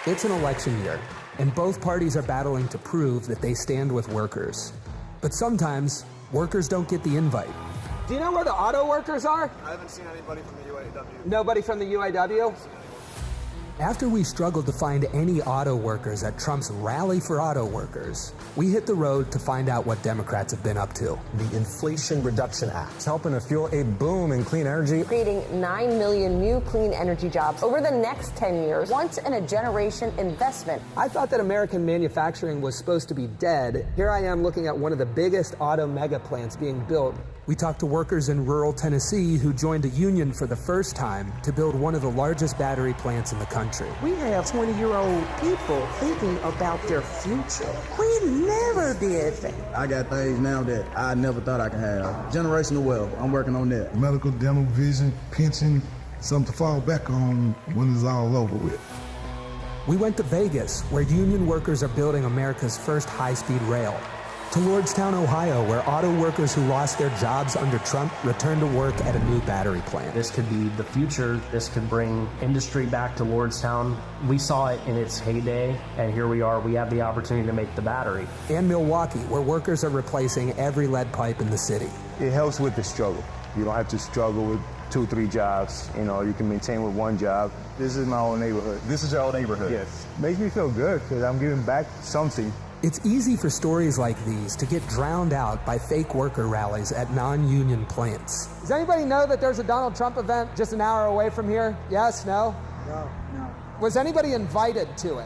you. It's an election year, and both parties are battling to prove that they stand with workers. But sometimes, workers don't get the invite. Do you know where the auto workers are? I haven't seen anybody from the UAW. Nobody from the UAW? After we struggled to find any auto workers at Trump's Rally for Auto Workers, we hit the road to find out what Democrats have been up to. The Inflation Reduction Act is helping to fuel a boom in clean energy, creating 9 million new clean energy jobs over the next 10 years, once-in-a-generation investment. I thought that American manufacturing was supposed to be dead. Here I am looking at one of the biggest auto mega plants being built. We talked to workers in rural Tennessee who joined a union for the first time to build one of the largest battery plants in the country. We have 20-year-old people thinking about their future. We never did that. I got things now that I never thought I could have. Generational wealth, I'm working on that. Medical, dental, vision, pension, something to fall back on when it's all over with. We went to Vegas, where union workers are building America's first high-speed rail. To Lordstown, Ohio, where auto workers who lost their jobs under Trump returned to work at a new battery plant. This could be the future. This could bring industry back to Lordstown. We saw it in its heyday, and here we are. We have the opportunity to make the battery. And Milwaukee, where workers are replacing every lead pipe in the city. It helps with the struggle. You don't have to struggle with 2, 3 jobs. You know, you can maintain with one job. This is my own neighborhood. This is your old neighborhood? Yes. Makes me feel good because I'm giving back something. It's easy for stories like these to get drowned out by fake worker rallies at non-union plants. Does anybody know that there's a Donald Trump event just an hour away from here? Yes? No? No. Was anybody invited to it?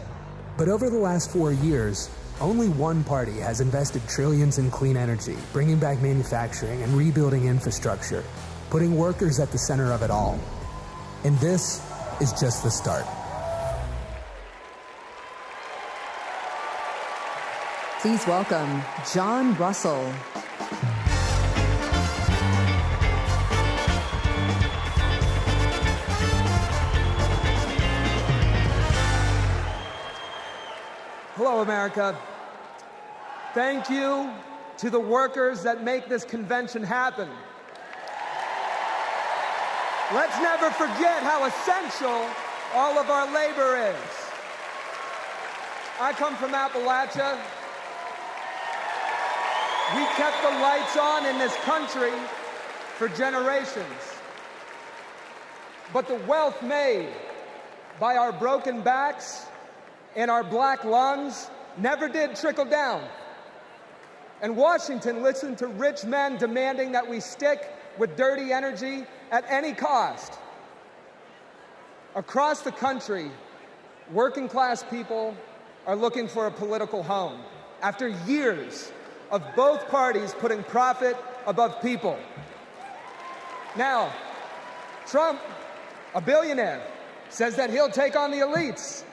But over the last 4 years, only one party has invested trillions in clean energy, bringing back manufacturing and rebuilding infrastructure, putting workers at the center of it all. And this is just the start. Please welcome John Russell. Hello, America. Thank you to the workers that make this convention happen. Let's never forget how essential all of our labor is. I come from Appalachia. We kept the lights on in this country for generations. But the wealth made by our broken backs and our black lungs never did trickle down. And Washington listened to rich men demanding that we stick with dirty energy at any cost. Across the country, working class people are looking for a political home after years of both parties putting profit above people. Now, Trump, a billionaire, says that he'll take on the elites,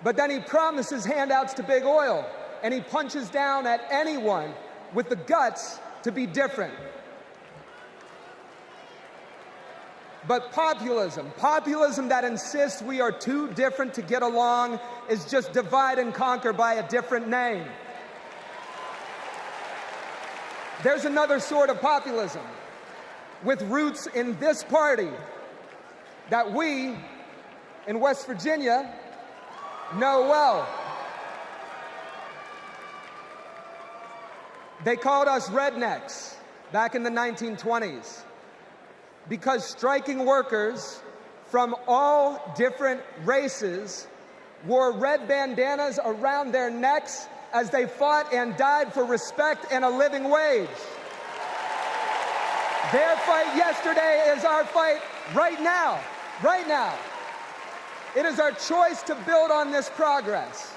but then he promises handouts to big oil, and he punches down at anyone with the guts to be different. But populism that insists we are too different to get along, is just divide and conquer by a different name. There's another sort of populism with roots in this party that we in West Virginia know well. They called us rednecks back in the 1920s because striking workers from all different races wore red bandanas around their necks as they fought and died for respect and a living wage. Their fight yesterday is our fight right now. Right now. It is our choice to build on this progress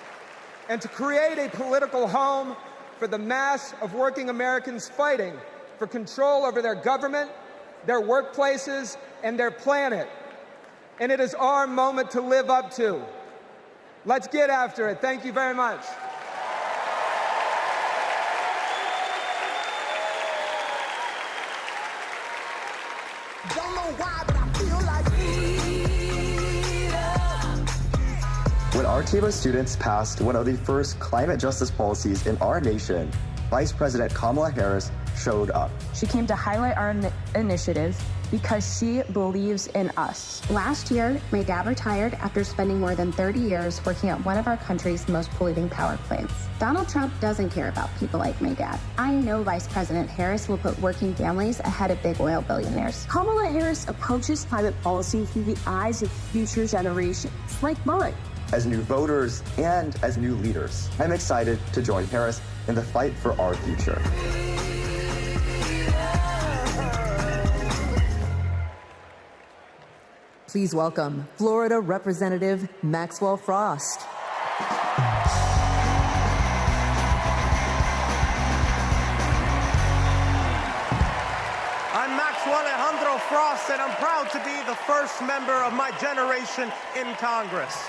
and to create a political home for the mass of working Americans fighting for control over their government, their workplaces, and their planet. And it is our moment to live up to. Let's get after it. Thank you very much. Don't know why, but I feel like When our team of students passed one of the first climate justice policies in our nation, Vice President Kamala Harris showed up. She came to highlight our initiative because she believes in us. Last year, my dad retired after spending more than 30 years working at one of our country's most polluting power plants. Donald Trump doesn't care about people like my dad. I know Vice President Harris will put working families ahead of big oil billionaires. Kamala Harris approaches climate policy through the eyes of future generations, like mine. As new voters and as new leaders, I'm excited to join Harris in the fight for our future. Please welcome Florida Representative Maxwell Frost. I'm Maxwell Alejandro Frost, and I'm proud to be the first member of my generation in Congress.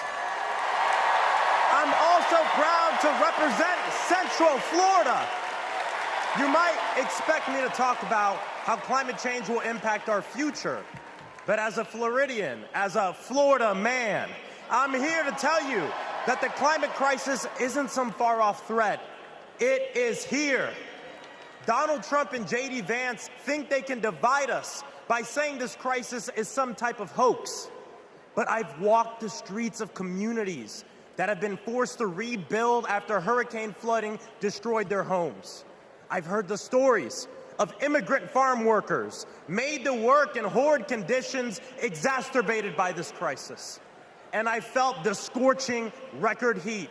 I'm also proud to represent Central Florida. You might expect me to talk about how climate change will impact our future. But as a Floridian, as a Florida man, I'm here to tell you that the climate crisis isn't some far-off threat. It is here. Donald Trump and J.D. Vance think they can divide us by saying this crisis is some type of hoax. But I've walked the streets of communities that have been forced to rebuild after hurricane flooding destroyed their homes. I've heard the stories of immigrant farm workers made to work in horrid conditions exacerbated by this crisis. And I felt the scorching record heat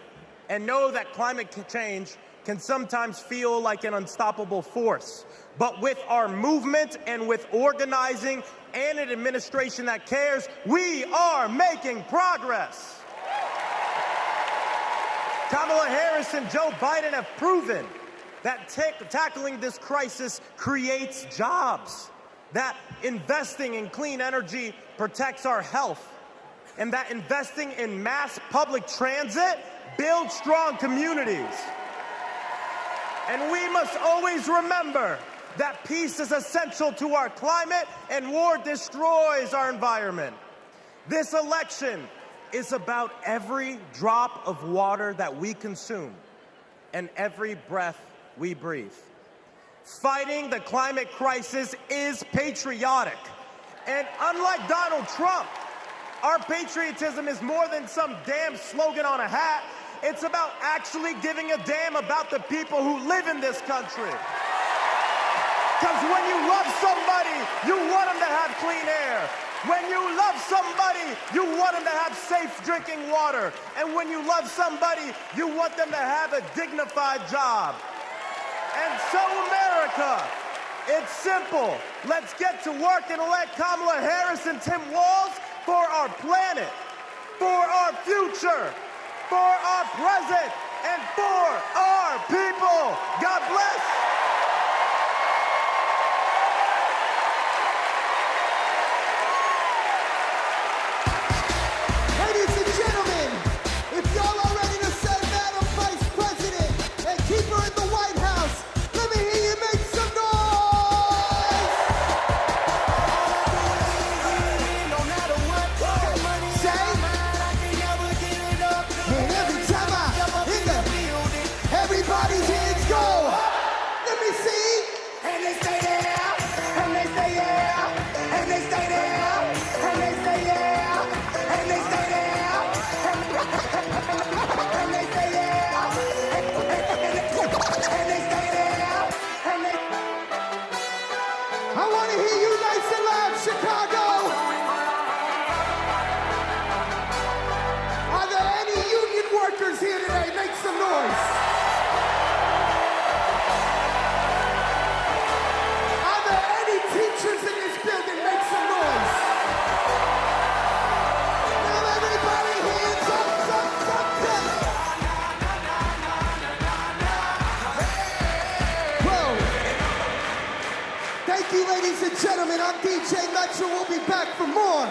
and know that climate change can sometimes feel like an unstoppable force. But with our movement and with organizing and an administration that cares, we are making progress. Kamala Harris and Joe Biden have proven that tackling this crisis creates jobs, that investing in clean energy protects our health, and that investing in mass public transit builds strong communities. And we must always remember that peace is essential to our climate and war destroys our environment. This election is about every drop of water that we consume and every breath we breathe. Fighting the climate crisis is patriotic. And unlike Donald Trump, our patriotism is more than some damn slogan on a hat. It's about actually giving a damn about the people who live in this country. Because when you love somebody, you want them to have clean air. When you love somebody, you want them to have safe drinking water. And when you love somebody, you want them to have a dignified job. And so, America, it's simple. Let's get to work and elect Kamala Harris and Tim Walz for our planet, for our future, for our present, and for our people. God bless. Ladies and gentlemen, if y'all are ready to send Madam Vice President and keep her in the White House, let me hear you make some noise! Say, and every time I hit the, everybody's hands go. Let me see. And they stay there, and they stay there, and they stay there, and they stay there, and they stay there, and they stay there, and they stay there, and they. I want to hear you nice and loud, Chicago. Are there any union workers here today? Make some noise. Are there any teachers in this building? Make some noise. Now everybody hands up. Whoa. Thank you, ladies and gentlemen. I'm DJ Metro. We'll be back for more.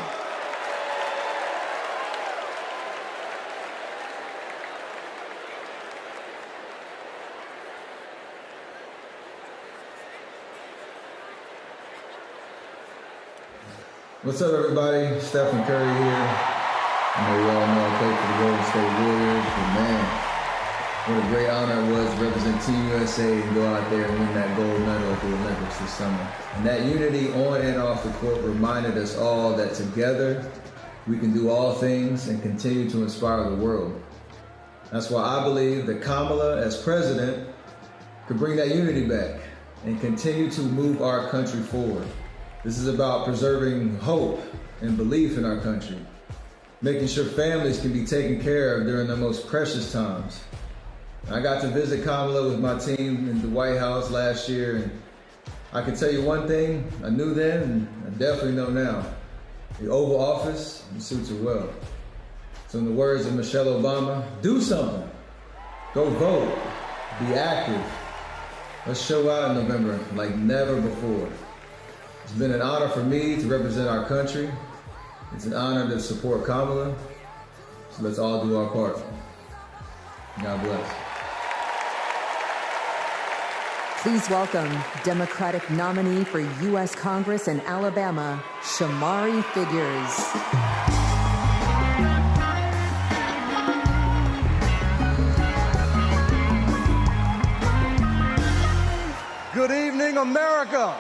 What's up, everybody? Stephen Curry here. I know you all know I play for the Golden State Warriors, but man, what a great honor it was to represent Team USA and go out there and win that gold medal at the Olympics this summer. And that unity on and off the court reminded us all that together we can do all things and continue to inspire the world. That's why I believe that Kamala, as president, could bring that unity back and continue to move our country forward. This is about preserving hope and belief in our country, making sure families can be taken care of during their most precious times. I got to visit Kamala with my team in the White House last year, and I can tell you one thing I knew then, and I definitely know now. The Oval Office suits her well. So in the words of Michelle Obama, do something. Go vote. Be active. Let's show out in November like never before. It's been an honor for me to represent our country. It's an honor to support Kamala. So let's all do our part. God bless. Please welcome Democratic nominee for U.S. Congress in Alabama, Shamari Figures. Good evening, America.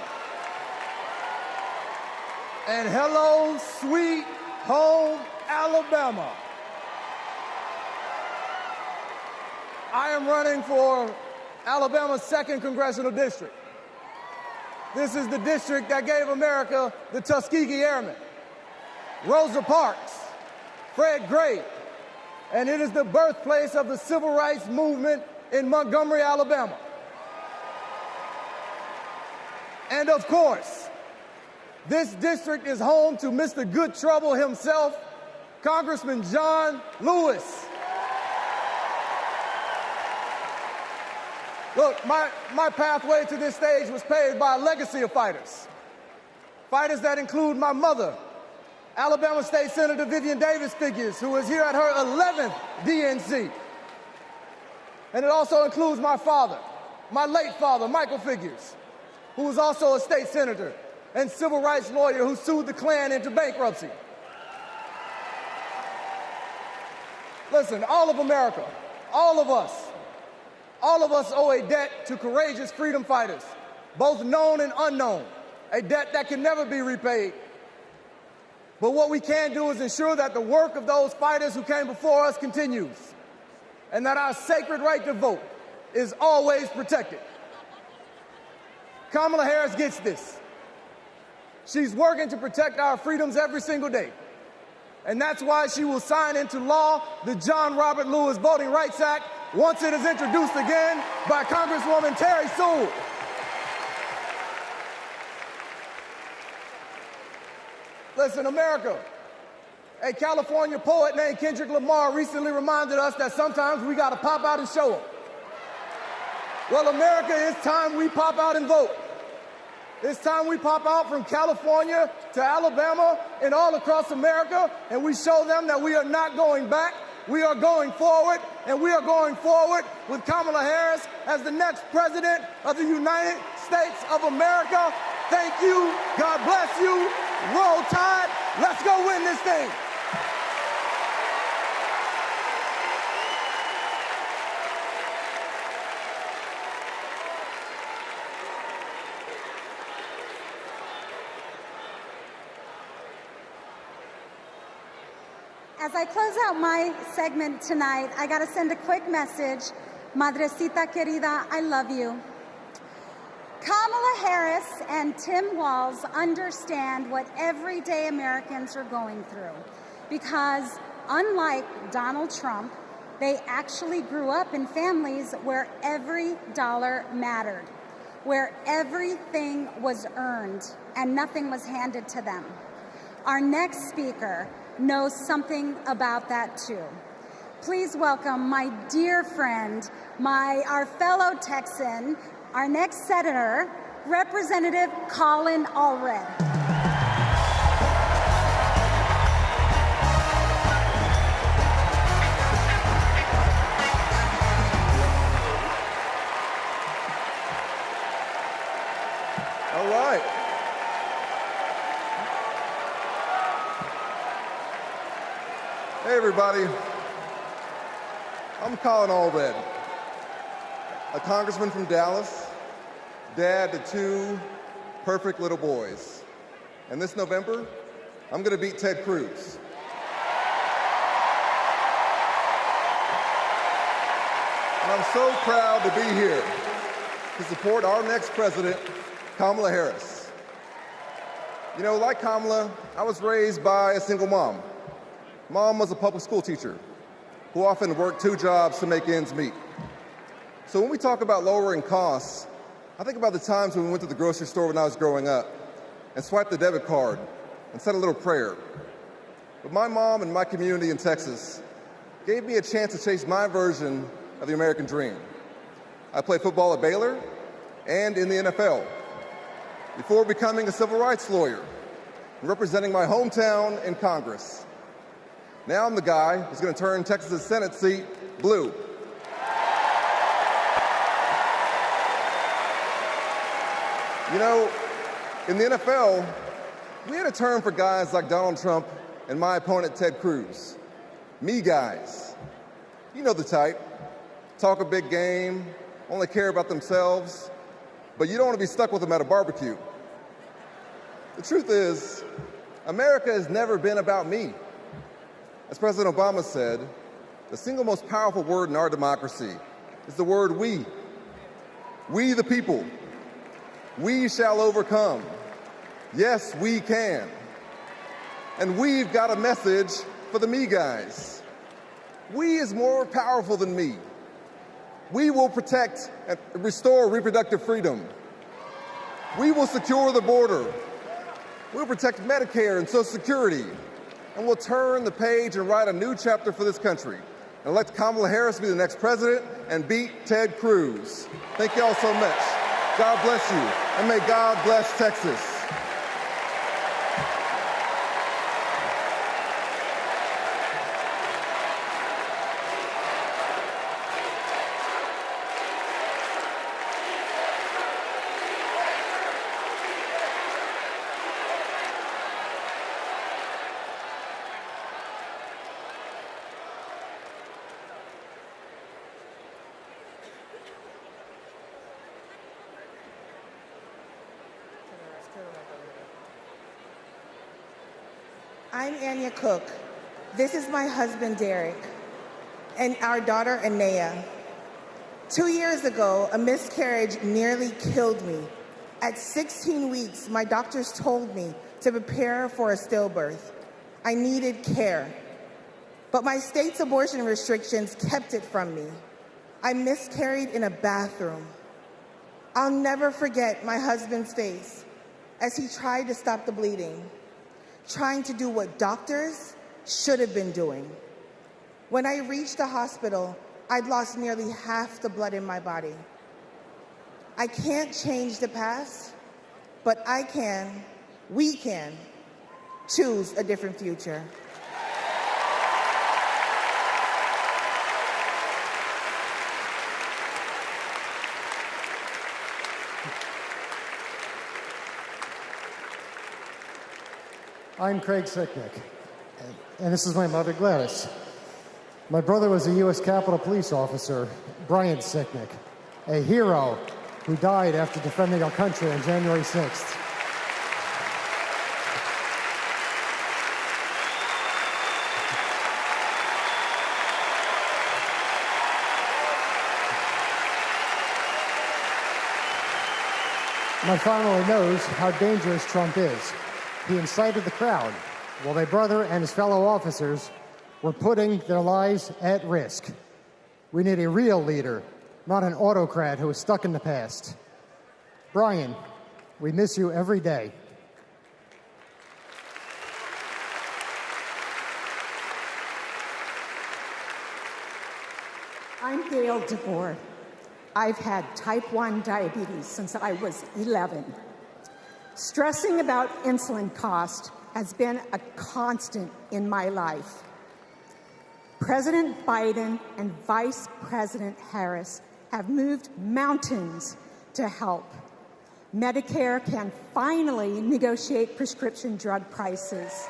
And hello, sweet home Alabama. I am running for Alabama's 2nd Congressional District. This is the district that gave America the Tuskegee Airmen, Rosa Parks, Fred Gray, and it is the birthplace of the civil rights movement in Montgomery, Alabama. And of course, this district is home to Mr. Good Trouble himself, Congressman John Lewis. Look, my pathway to this stage was paved by a legacy of fighters. Fighters that include my mother, Alabama State Senator Vivian Davis Figures, who is here at her 11th DNC. And it also includes my father, my late father, Michael Figures, who was also a state senator and civil rights lawyer who sued the Klan into bankruptcy. Listen, all of America, all of us owe a debt to courageous freedom fighters, both known and unknown, a debt that can never be repaid. But what we can do is ensure that the work of those fighters who came before us continues, and that our sacred right to vote is always protected. Kamala Harris gets this. She's working to protect our freedoms every single day. And that's why she will sign into law the John Robert Lewis Voting Rights Act once it is introduced again by Congresswoman Terry Sewell. Listen, America, a California poet named Kendrick Lamar recently reminded us that sometimes we got to pop out and show them. Well, America, it's time we pop out and vote. It's time we pop out from California to Alabama and all across America, and we show them that we are not going back. We are going forward, and we are going forward with Kamala Harris as the next president of the United States of America. Thank you. God bless you. Roll Tide. Let's go win this thing. As I close out my segment tonight, I got to send a quick message. Madrecita querida, I love you. Kamala Harris and Tim Walz understand what everyday Americans are going through because, unlike Donald Trump, they actually grew up in families where every dollar mattered, where everything was earned and nothing was handed to them. Our next speaker knows something about that too. Please welcome my dear friend, our fellow Texan, our next senator, Representative Colin Allred. All right. Hey, everybody. I'm Colin Allred, a congressman from Dallas, dad to two perfect little boys. And this November, I'm going to beat Ted Cruz. And I'm so proud to be here to support our next president, Kamala Harris. You know, like Kamala, I was raised by a single mom. Mom was a public school teacher who often worked two jobs to make ends meet. So when we talk about lowering costs, I think about the times when we went to the grocery store when I was growing up and swiped the debit card and said a little prayer. But my mom and my community in Texas gave me a chance to chase my version of the American dream. I played football at Baylor and in the NFL before becoming a civil rights lawyer and representing my hometown in Congress. Now I'm the guy who's going to turn Texas's Senate seat blue. You know, in the NFL, we had a term for guys like Donald Trump and my opponent Ted Cruz. Me guys. You know the type. Talk a big game, only care about themselves, but you don't want to be stuck with them at a barbecue. The truth is, America has never been about me. As President Obama said, the single most powerful word in our democracy is the word we. We the people. We shall overcome. Yes, we can. And we've got a message for the me guys. We is more powerful than me. We will protect and restore reproductive freedom. We will secure the border. We'll protect Medicare and Social Security. And we'll turn the page and write a new chapter for this country and elect Kamala Harris to be the next president and beat Ted Cruz. Thank you all so much. God bless you, and may God bless Texas. I'm Anya Cook. This is my husband, Derek, and our daughter, Anaya. 2 years ago, a miscarriage nearly killed me. At 16 weeks, my doctors told me to prepare for a stillbirth. I needed care. But my state's abortion restrictions kept it from me. I miscarried in a bathroom. I'll never forget my husband's face as he tried to stop the bleeding, trying to do what doctors should have been doing. When I reached the hospital, I'd lost nearly half the blood in my body. I can't change the past, but we can choose a different future. I'm Craig Sicknick, and this is my mother, Gladys. My brother was a U.S. Capitol Police officer, Brian Sicknick, a hero who died after defending our country on January 6th. My family knows how dangerous Trump is. He incited the crowd while my brother and his fellow officers were putting their lives at risk. We need a real leader, not an autocrat who is stuck in the past. Brian, we miss you every day. I'm Gail DeVore. I've had type 1 diabetes since I was 11. Stressing about insulin cost has been a constant in my life. President Biden and Vice President Harris have moved mountains to help. Medicare can finally negotiate prescription drug prices.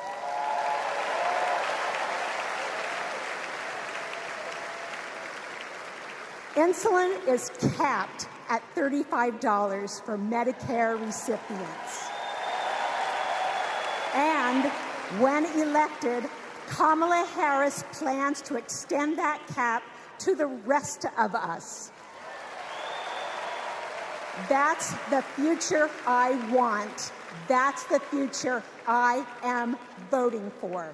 Insulin is capped at $35 for Medicare recipients. And when elected, Kamala Harris plans to extend that cap to the rest of us. That's the future I want. That's the future I am voting for.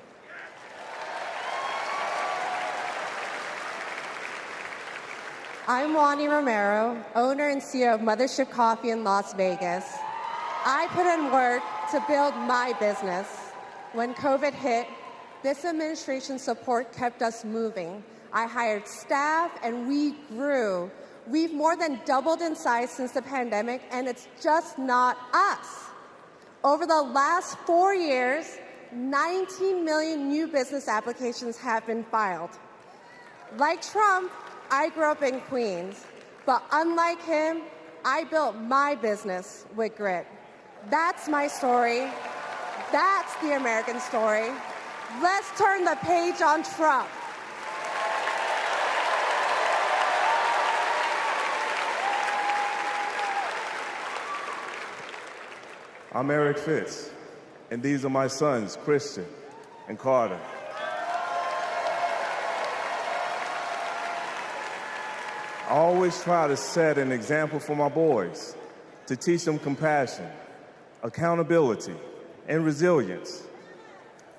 I'm Wani Romero, owner and CEO of Mothership Coffee in Las Vegas. I put in work to build my business. When COVID hit, this administration's support kept us moving. I hired staff and we grew. We've more than doubled in size since the pandemic, and it's just not us. Over the last 4 years, 19 million new business applications have been filed. Like Trump, I grew up in Queens, but unlike him, I built my business with grit. That's my story. That's the American story. Let's turn the page on Trump. I'm Eric Fitz, and these are my sons, Christian and Carter. I always try to set an example for my boys, to teach them compassion, accountability, and resilience.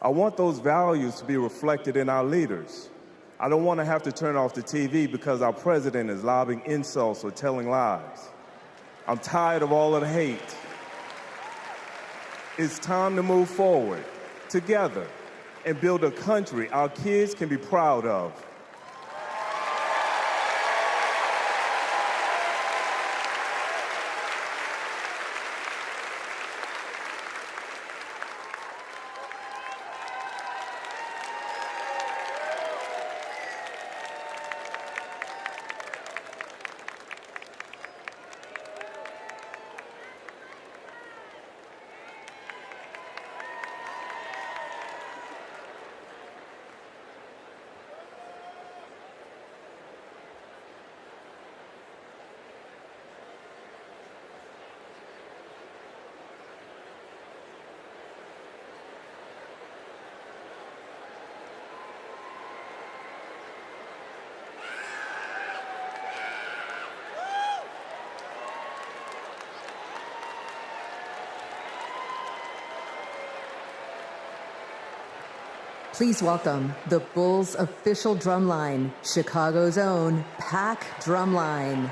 I want those values to be reflected in our leaders. I don't want to have to turn off the TV because our president is lobbing insults or telling lies. I'm tired of all of the hate. It's time to move forward, together, and build a country our kids can be proud of. Please welcome the Bulls' official drumline, Chicago's own Pack Drumline.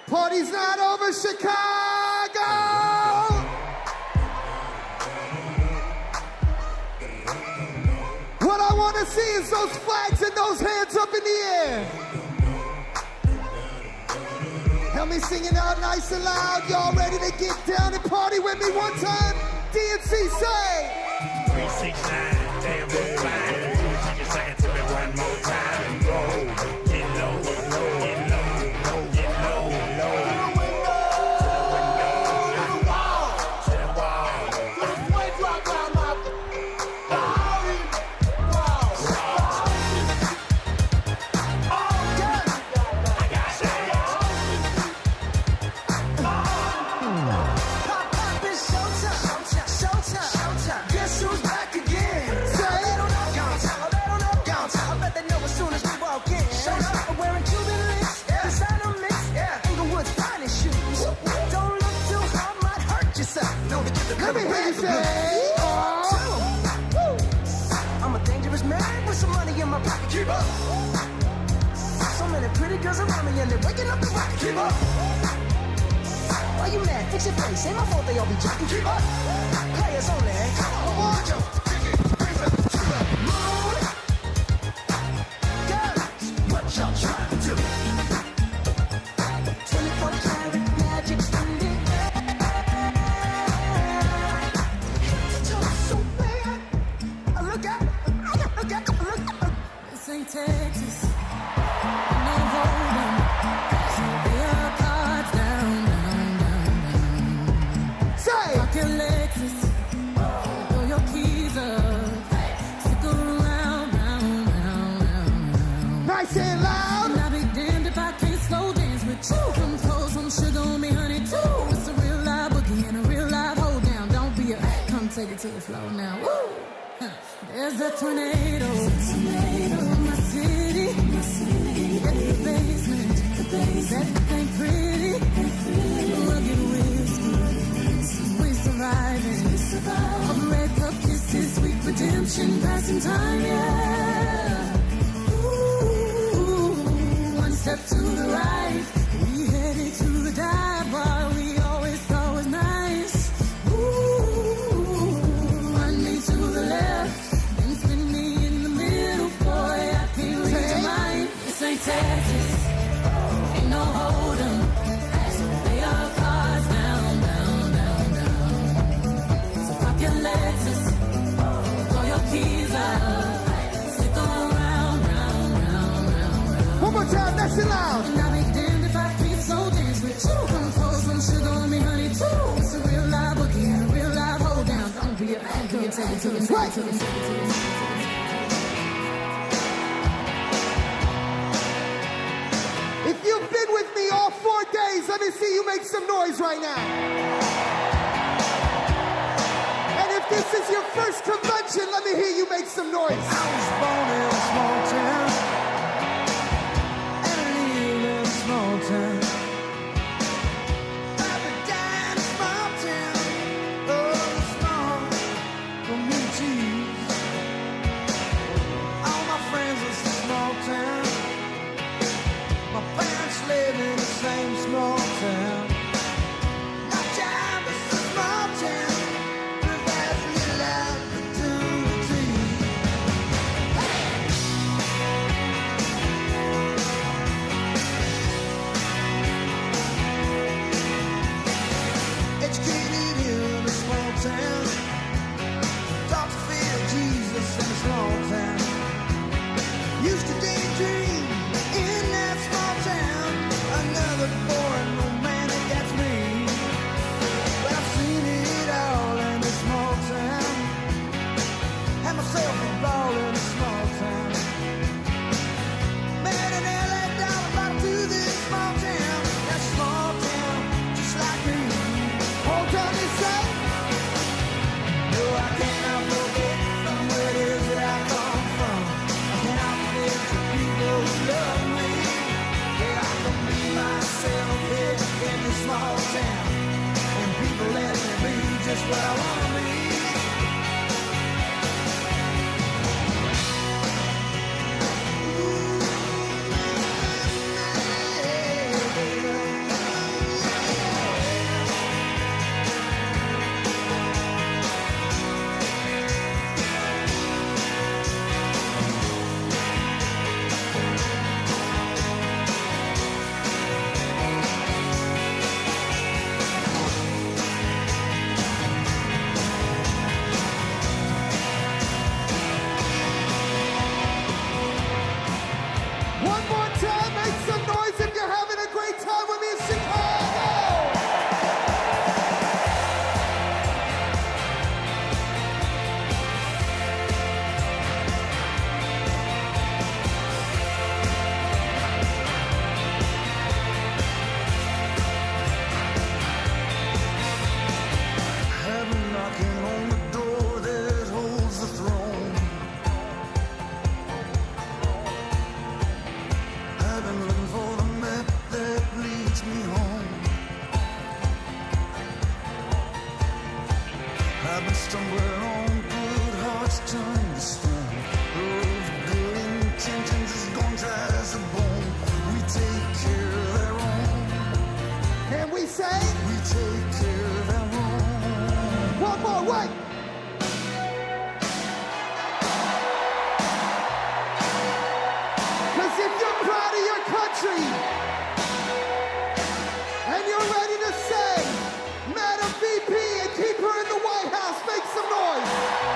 Party's not over, Chicago! What I want to see is those flags and those hands up in the air. Help me sing it out nice and loud. Y'all ready to get down and party with me one time? DNC say 369, damn good fine. Take a second to me one more time and roll. Get low, get low, get low, get low, low. To the window, to the wall, to the wall. Just one drop down my body. I got Pop, it's showtime, showtime, showtime. Guess who's back again? Say it. pocket. Keep up. So many pretty girls around me and they're waking up the rocket. Keep up. Why you mad? Fix your face. Ain't my fault they all be jacking. Keep up. Players only. Come on, watch out. Moon. Girls, what y'all trying to do? 24 karat magic in the air. So bad. Look out. This ain't Texas. No hold'em. So lay your cards down. Say. Fuck your Lexus. Throw your keys up. Stick around, round. Nice and loud. And I'll be damned if I can't slow dance with you. Come pour some sugar on me, honey, too. It's a real live boogie and a real live hold down. Don't be a come take it to the floor now. Woo! There's a tornado in my city. It's the basement. That ain't pretty. Rugged whiskey. We surviving. All the red cup kisses, sweet redemption, passing time, yeah. Ooh, one step to the right. We headed to the dive bar we always thought was nice. Ooh, run me to the left. Texas, ain't no hold'em. So lay your cards down. So pop your Lexus, throw your keys up, stick around. One more time, that's it loud. And I'll be damned if I can't slow dance with you. Come pour some sugar on me, honey, too. It's a real live boogie and a real live hold down. Don't be a take it to the If you've been with me all 4 days, let me see you make some noise right now. And if this is your first convention, let me hear you make some noise. I was born in a small town, and I live in a small town. Papa died in a small town, oh, small, from me cheese. All my friends is a small town. My parents live in the same small town. My job is a small town. Provides me a lot of opportunity. Educated in a small town. Taught to fear Jesus in a small town. Used to daydream in that small town. Another boring romantic, that's me. But I've seen it all in this small town. Had myself a ball in a small town. Met an LA dollar brought to this small town. That small town, just like me. Hold on, you say. No, I cannot forget from where it is that I come from. I cannot forget the people who love me. Yeah, I can be myself here in this small town. And people let me be just what I want to be. One more time, make some noise if you're having a great time with me in Chicago. Heaven knocking on the door that holds the throne. I've been looking for the map that leads me home. I've been stumbling on good hearts turned to stone. Those good country. And you're ready to say, Madam VP, and keep her in the White House. Make some noise.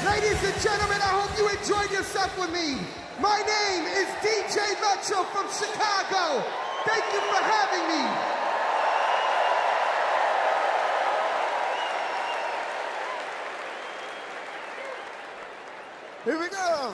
Ladies and gentlemen, I hope you enjoyed yourself with me. My name is DJ Metro from Chicago. Thank you for having me. Here we go.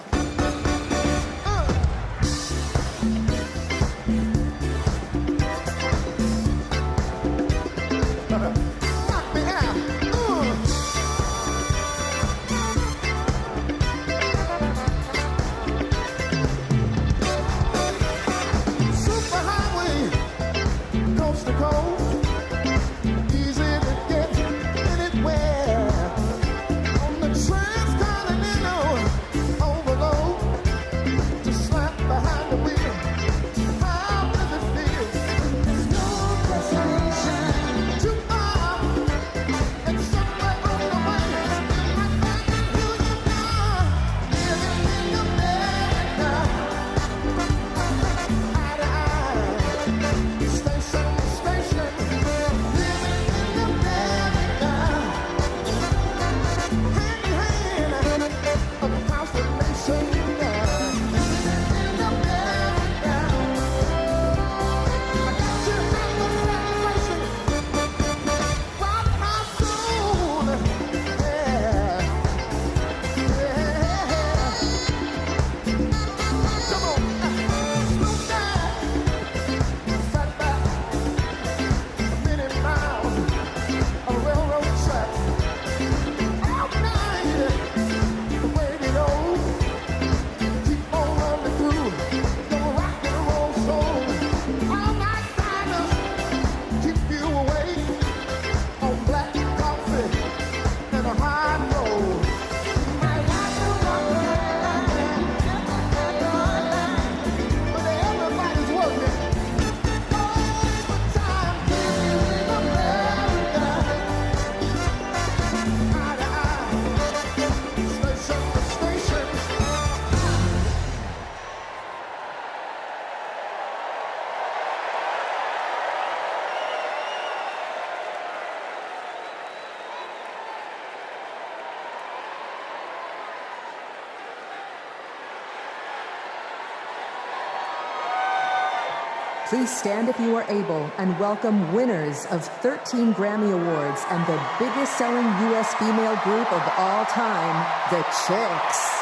Please stand if you are able and welcome winners of 13 Grammy Awards and the biggest selling U.S. female group of all time, the Chicks.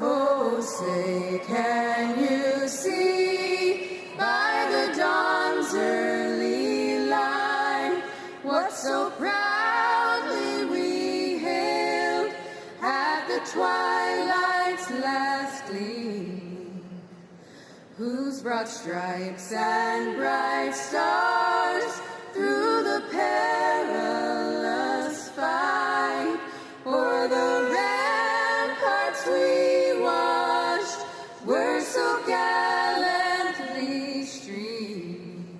Oh, say, can you see by the dawn's early light what so proudly we brought stripes and bright stars through the perilous fight. O'er the ramparts we watched were so gallantly streamed,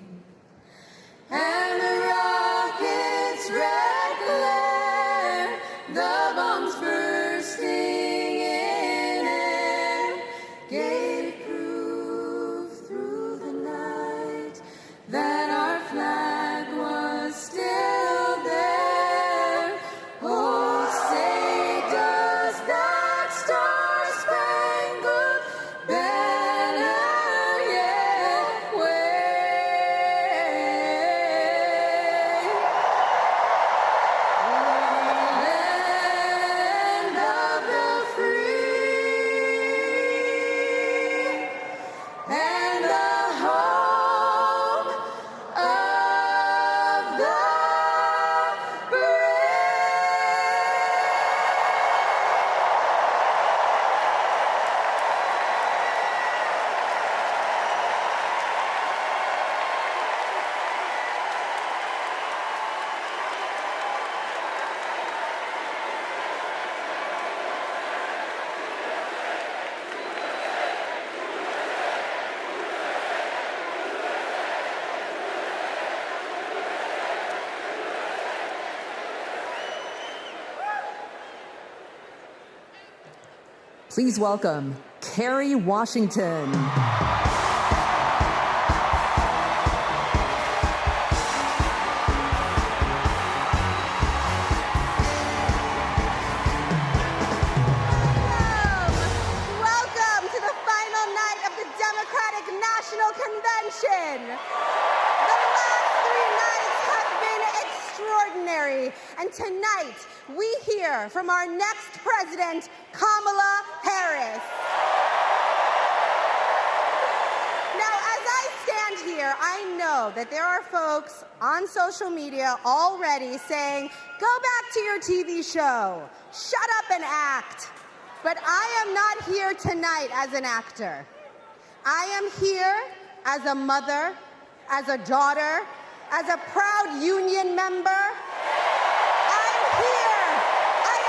and the rockets' red glare, the bombs bursting in air, gave proof through the night that our flag was still there. Oh, say does that star-spangled banner yet wave? Land of the free and the home of the brave. Please welcome Kerry Washington. Welcome to the final night of the Democratic National Convention. The last 3 nights have been extraordinary, and tonight we hear from our next president, Kamala Harris. Now, as I stand here, I know that there are folks on social media already saying, go back to your TV show, shut up and act. But I am not here tonight as an actor. I am here as a mother, as a daughter, as a proud union member. I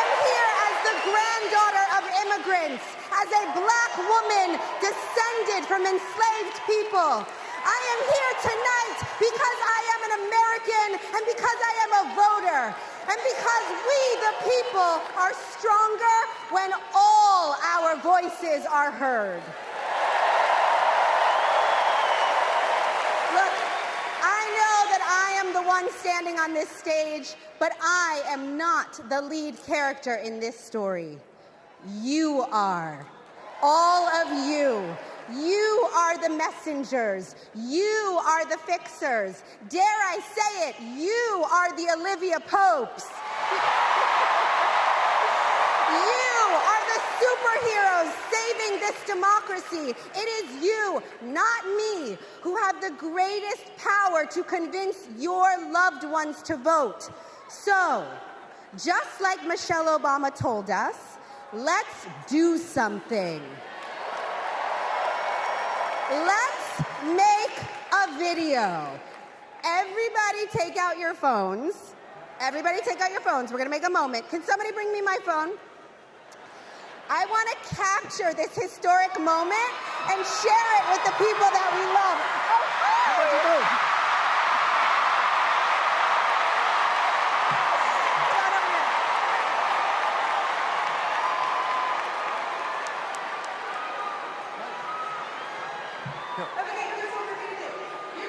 am here as the granddaughter of immigrants, as a black woman descended from enslaved people. I am here tonight because I am an American and because I am a voter. And because we, the people, are stronger when all our voices are heard. Look, I know that I am the one standing on this stage, but I am not the lead character in this story. You are. All of you. You are the messengers. You are the fixers. Dare I say it, you are the Olivia Popes. You are the superheroes saving this democracy. It is you, not me, who have the greatest power to convince your loved ones to vote. So, just like Michelle Obama told us, let's do something. Let's make a video. Everybody take out your phones. Everybody take out your phones. We're going to make a moment. Can somebody bring me my phone? I want to capture this historic moment and share it with the people that we love. What'd you do?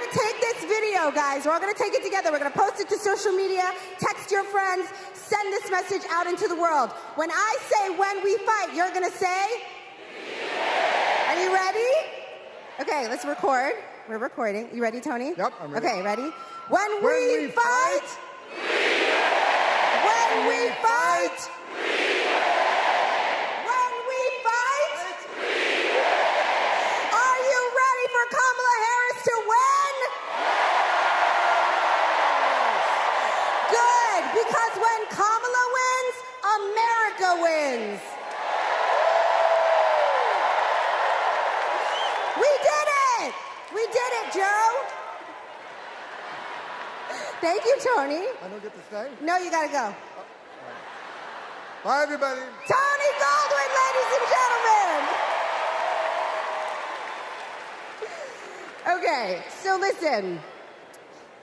Take this video, guys. We're all going to take it together. We're going to post it to social media, text your friends, send this message out into the world. When I say when we fight, you're going to say? Are you ready? Okay, let's record. We're recording. You ready, Tony? Yep, I'm ready. Okay, ready? When we fight, when we fight, when we fight, are you ready for Kamala Harris to win? Good, because when Kamala wins, America wins. We did it! Thank you, Tony. I don't get to stay? No, you gotta go. Bye, everybody. Tony Goldwyn, ladies and gentlemen. Okay, so listen.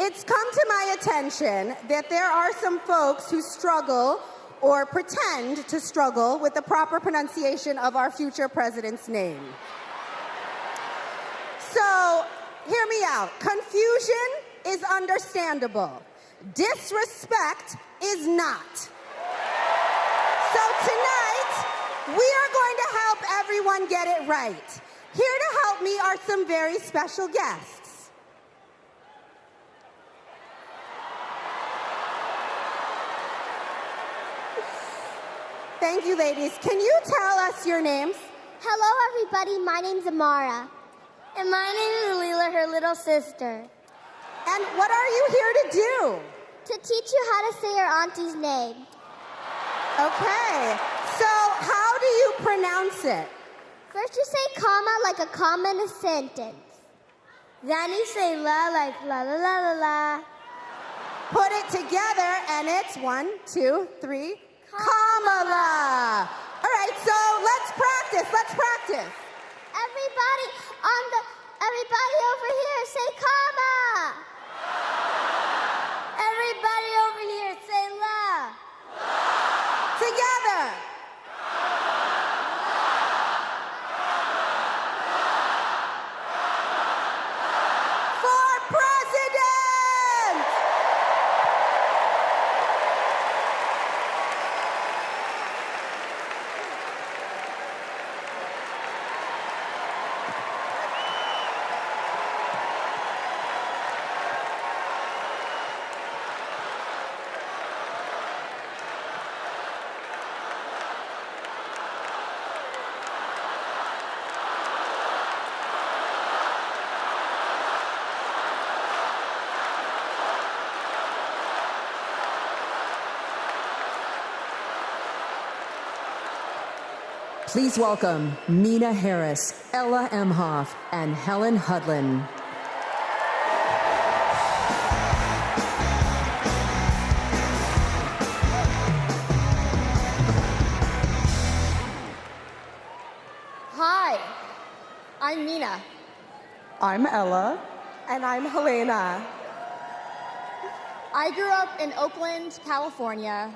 It's come to my attention that there are some folks who struggle or pretend to struggle with the proper pronunciation of our future president's name. So, hear me out. Confusion is understandable. Disrespect is not. So tonight, we are going to help everyone get it right. Here to help me are some very special guests. Thank you, ladies. Can you tell us your names? Hello, everybody. My name's Amara. And my name is Leela, her little sister. And what are you here to do? To teach you how to say your auntie's name. Okay. So how do you pronounce it? First you say comma like a comma in a sentence. Then you say la like la la la la la. Put it together and it's 1, 2, 3, Kamala. All right, so let's practice. Everybody over here say comma. Everybody over here say la. Together. For president. Please welcome Mina Harris, Ella Emhoff, and Helen Hudlin. Hi, I'm Mina. I'm Ella. And I'm Helena. I grew up in Oakland, California,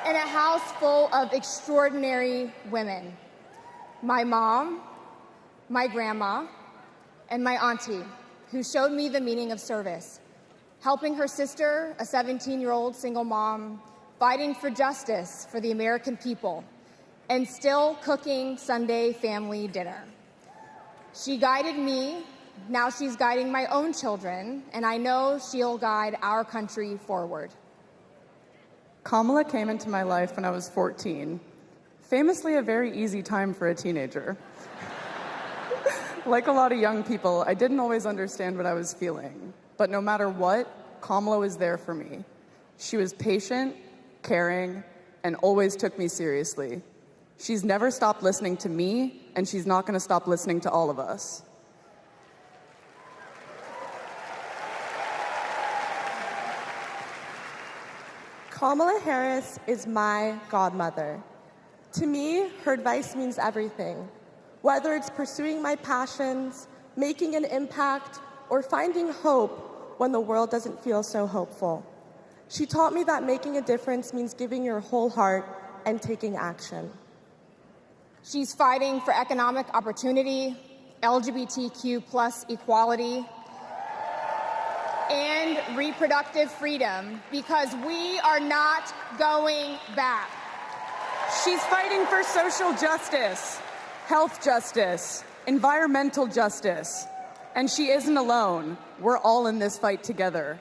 in a house full of extraordinary women. My mom, my grandma, and my auntie, who showed me the meaning of service, helping her sister, a 17-year-old single mom, fighting for justice for the American people, and still cooking Sunday family dinner. She guided me, now she's guiding my own children, and I know she'll guide our country forward. Kamala came into my life when I was 14, famously a very easy time for a teenager. Like a lot of young people, I didn't always understand what I was feeling, but no matter what, Kamala was there for me. She was patient, caring, and always took me seriously. She's never stopped listening to me, and she's not going to stop listening to all of us. Kamala Harris is my godmother. To me, her advice means everything. Whether it's pursuing my passions, making an impact, or finding hope when the world doesn't feel so hopeful. She taught me that making a difference means giving your whole heart and taking action. She's fighting for economic opportunity, LGBTQ+ equality, and reproductive freedom, because we are not going back. She's fighting for social justice, health justice, environmental justice, and she isn't alone. We're all in this fight together.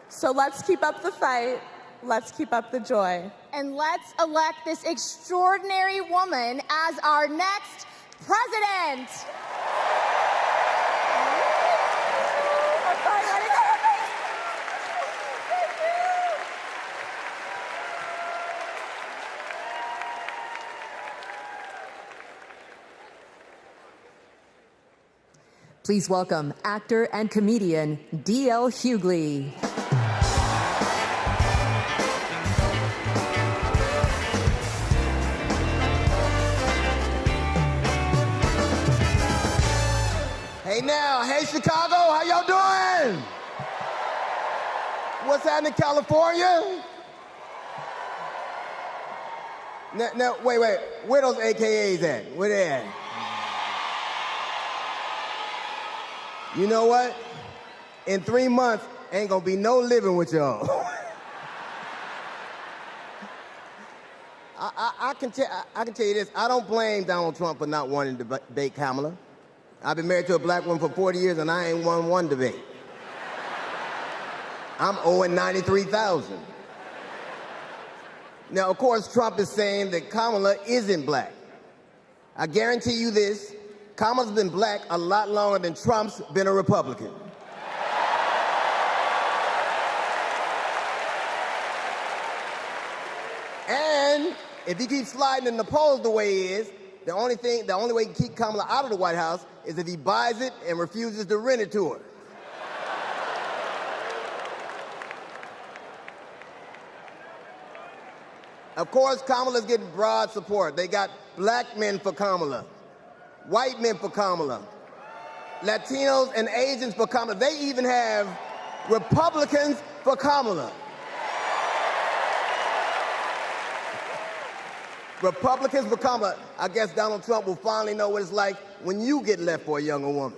So let's keep up the fight, let's keep up the joy. And let's elect this extraordinary woman as our next president. Please welcome actor and comedian D.L. Hughley. Hey now, hey Chicago, how y'all doing? What's happening, California? Now, wait, where those AKAs at? Where they at? You know what? In 3 months, ain't gonna be no living with y'all. I can tell you this, I don't blame Donald Trump for not wanting to debate Kamala. I've been married to a black woman for 40 years and I ain't won one debate. I'm owing $93,000. Now, of course, Trump is saying that Kamala isn't black. I guarantee you this, Kamala's been black a lot longer than Trump's been a Republican. And if he keeps sliding in the polls the way he is, the only way he can keep Kamala out of the White House is if he buys it and refuses to rent it to her. Of course, Kamala's getting broad support. They got black men for Kamala, white men for Kamala, Latinos and Asians for Kamala. They even have Republicans for Kamala. Republicans for Kamala. I guess Donald Trump will finally know what it's like when you get left for a younger woman.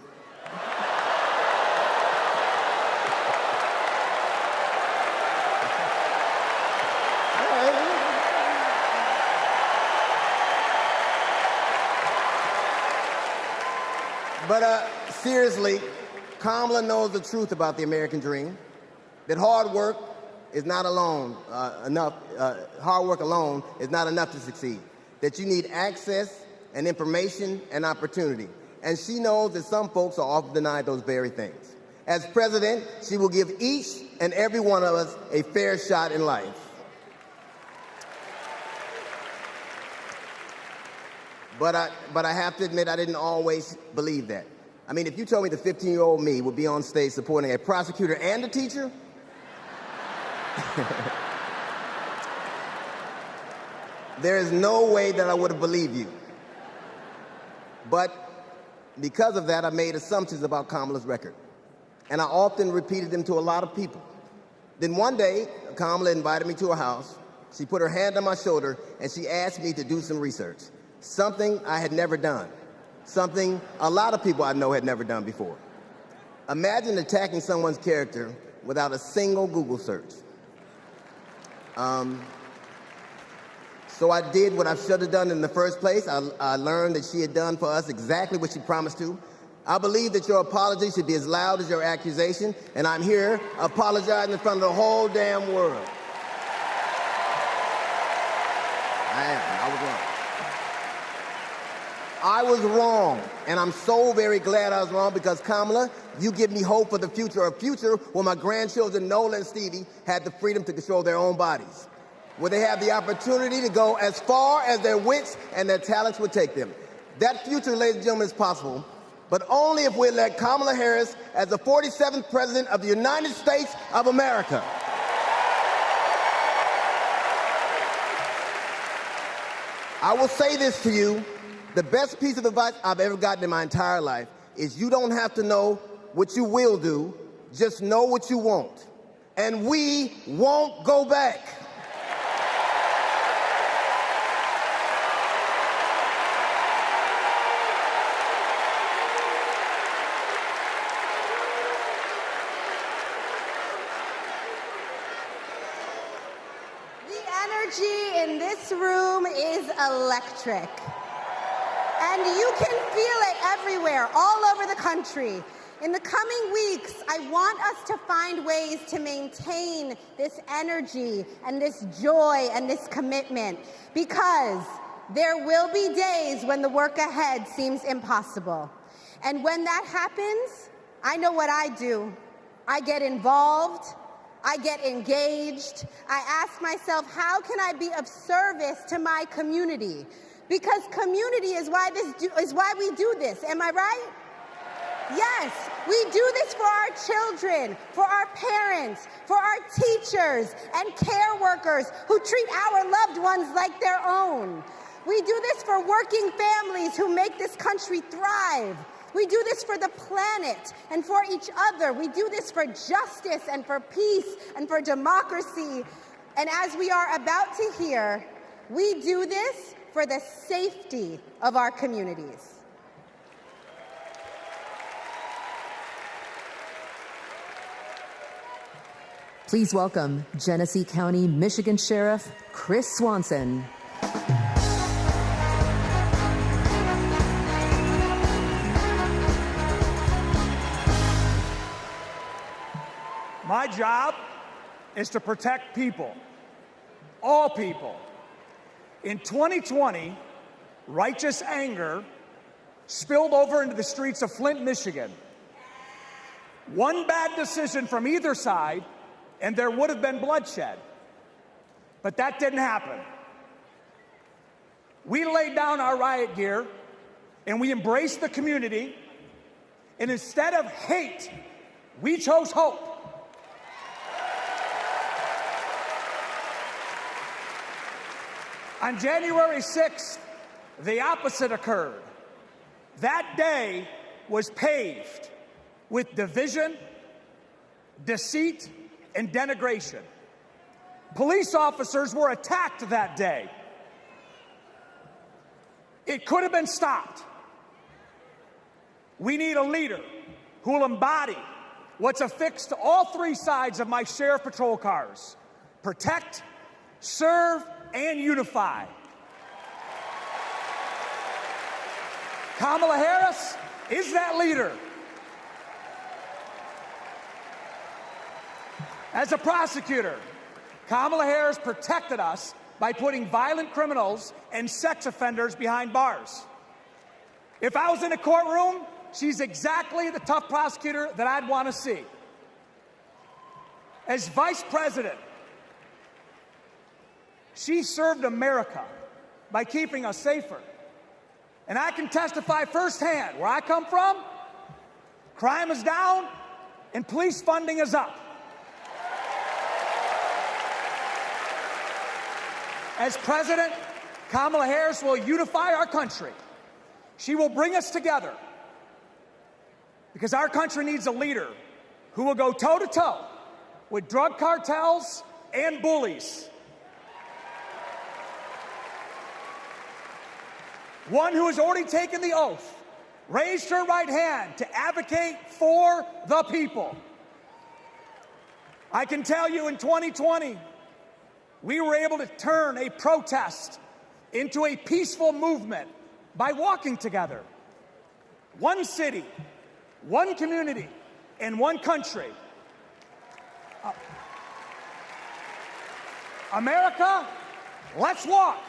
But seriously, Kamala knows the truth about the American dream, that hard work is not enough. Hard work alone is not enough to succeed, that you need access and information and opportunity. And she knows that some folks are often denied those very things. As president, she will give each and every one of us a fair shot in life. But I have to admit, I didn't always believe that. I mean, if you told me the 15-year-old me would be on stage supporting a prosecutor and a teacher, there is no way that I would have believed you. But because of that, I made assumptions about Kamala's record. And I often repeated them to a lot of people. Then one day, Kamala invited me to her house. She put her hand on my shoulder and she asked me to do some research. Something I had never done. Something a lot of people I know had never done before. Imagine attacking someone's character without a single Google search. So I did what I should have done in the first place. I learned that she had done for us exactly what she promised to. I believe that your apology should be as loud as your accusation, and I'm here apologizing in front of the whole damn world. I was wrong. I was wrong, and I'm so very glad I was wrong because, Kamala, you give me hope for the future, a future where my grandchildren, Nola and Stevie, had the freedom to control their own bodies, where they have the opportunity to go as far as their wits and their talents would take them. That future, ladies and gentlemen, is possible, but only if we elect Kamala Harris as the 47th President of the United States of America. I will say this to you. The best piece of advice I've ever gotten in my entire life is you don't have to know what you will do, just know what you won't. And we won't go back. The energy in this room is electric. And you can feel it everywhere, all over the country. In the coming weeks, I want us to find ways to maintain this energy and this joy and this commitment, because there will be days when the work ahead seems impossible. And when that happens, I know what I do. I get involved. I get engaged. I ask myself, how can I be of service to my community? Because community is why we do this. Am I right? Yes, we do this for our children, for our parents, for our teachers and care workers who treat our loved ones like their own. We do this for working families who make this country thrive. We do this for the planet and for each other. We do this for justice and for peace and for democracy. And as we are about to hear, we do this for the safety of our communities. Please welcome Genesee County, Michigan Sheriff Chris Swanson. My job is to protect people, all people. In 2020, righteous anger spilled over into the streets of Flint, Michigan. One bad decision from either side, and there would have been bloodshed. But that didn't happen. We laid down our riot gear, and we embraced the community, and instead of hate, we chose hope. On January 6th, the opposite occurred. That day was paved with division, deceit, and denigration. Police officers were attacked that day. It could have been stopped. We need a leader who will embody what's affixed to all three sides of my sheriff patrol cars: protect, serve, and unify. Kamala Harris is that leader. As a prosecutor, Kamala Harris protected us by putting violent criminals and sex offenders behind bars. If I was in a courtroom, she's exactly the tough prosecutor that I'd want to see. As vice president, she served America by keeping us safer. And I can testify firsthand, where I come from, crime is down and police funding is up. As president, Kamala Harris will unify our country. She will bring us together because our country needs a leader who will go toe-to-toe with drug cartels and bullies. One who has already taken the oath, raised her right hand to advocate for the people. I can tell you in 2020, we were able to turn a protest into a peaceful movement by walking together. One city, one community, and one country. America, let's walk.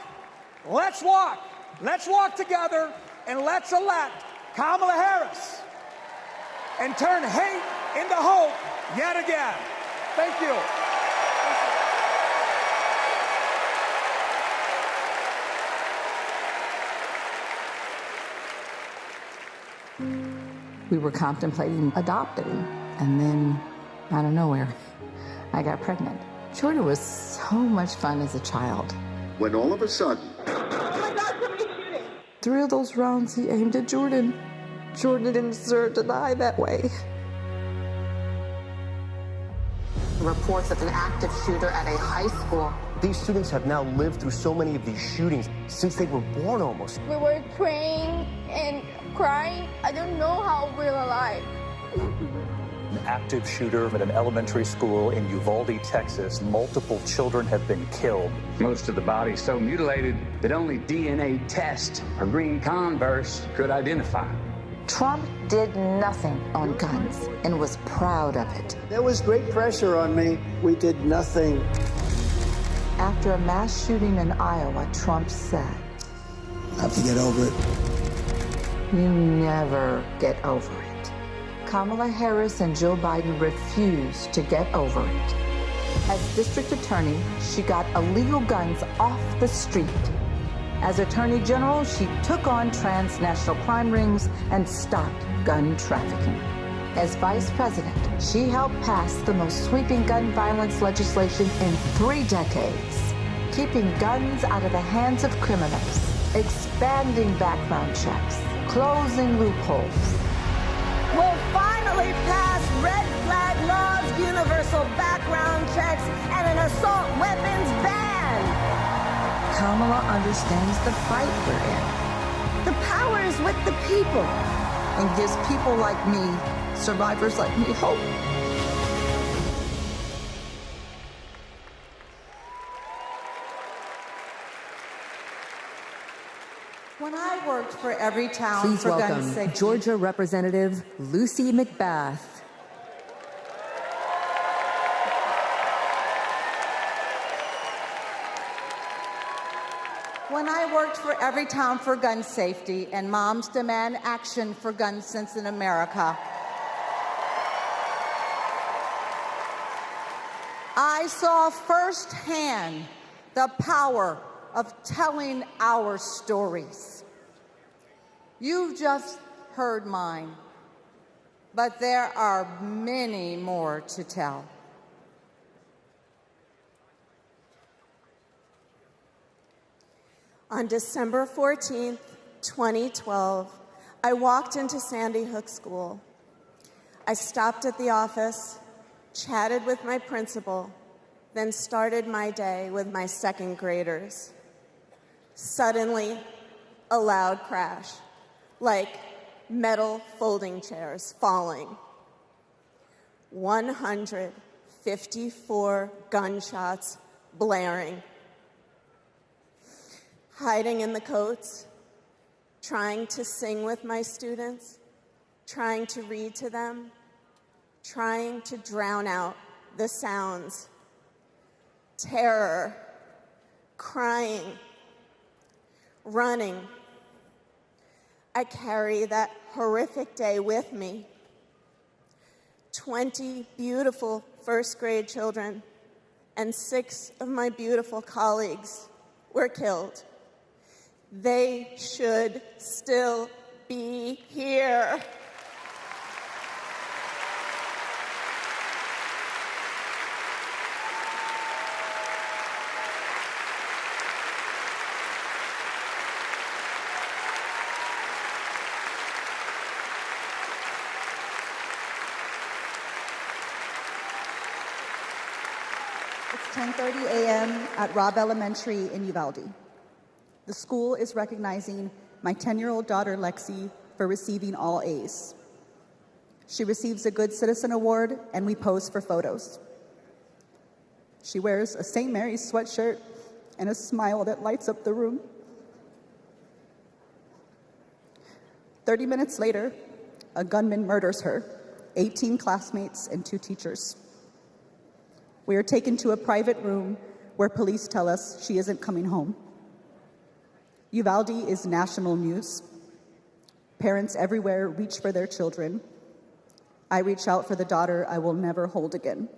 Let's walk. Let's walk together and let's elect Kamala Harris and turn hate into hope yet again. Thank you. We were contemplating adopting, and then, out of nowhere, I got pregnant. Jordan was so much fun as a child. When all of a sudden... Oh my God, somebody's shooting! 3 of those rounds he aimed at Jordan. Jordan didn't deserve to die that way. Reports of an active shooter at a high school. These students have now lived through so many of these shootings since they were born almost. We were praying and crying. I don't know how we're alive. An active shooter at an elementary school in Uvalde, Texas. Multiple children have been killed. Most of the body so mutilated that only DNA tests or green Converse could identify. Trump did nothing on guns and was proud of it. There was great pressure on me. We did nothing. After a mass shooting in Iowa, Trump said, I have to get over it. "You never get over it." Kamala Harris and Joe Biden refused to get over it. As district attorney, she got illegal guns off the street. As Attorney General, she took on transnational crime rings and stopped gun trafficking. As Vice President, she helped pass the most sweeping gun violence legislation in 3 decades, keeping guns out of the hands of criminals, expanding background checks, closing loopholes. We'll finally pass red flag laws, universal background checks, and an assault weapons ban. Kamala understands the fight we're in. The power is with the people. And gives people like me, survivors like me, hope. When I worked for every town Please for gun welcome safety. Georgia Representative Lucy McBath. When I worked for every town for gun safety and Moms Demand Action for Gun Sense in America, I saw firsthand the power of telling our stories. You've just heard mine, but there are many more to tell. On December 14th, 2012, I walked into Sandy Hook School. I stopped at the office, chatted with my principal, then started my day with my second graders. Suddenly, a loud crash, like metal folding chairs falling. 154 gunshots blaring. Hiding in the coats, trying to sing with my students, trying to read to them, trying to drown out the sounds. Terror, crying, running. I carry that horrific day with me. 20 beautiful first grade children and 6 of my beautiful colleagues were killed. They should still be here. It's 10:30 a.m. at Robb Elementary in Uvalde. The school is recognizing my 10-year-old daughter, Lexi, for receiving all A's. She receives a Good Citizen Award, and we pose for photos. She wears a St. Mary's sweatshirt and a smile that lights up the room. 30 minutes later, a gunman murders her, 18 classmates, and 2 teachers. We are taken to a private room where police tell us she isn't coming home. Uvalde is national news. Parents everywhere reach for their children. I reach out for the daughter I will never hold again.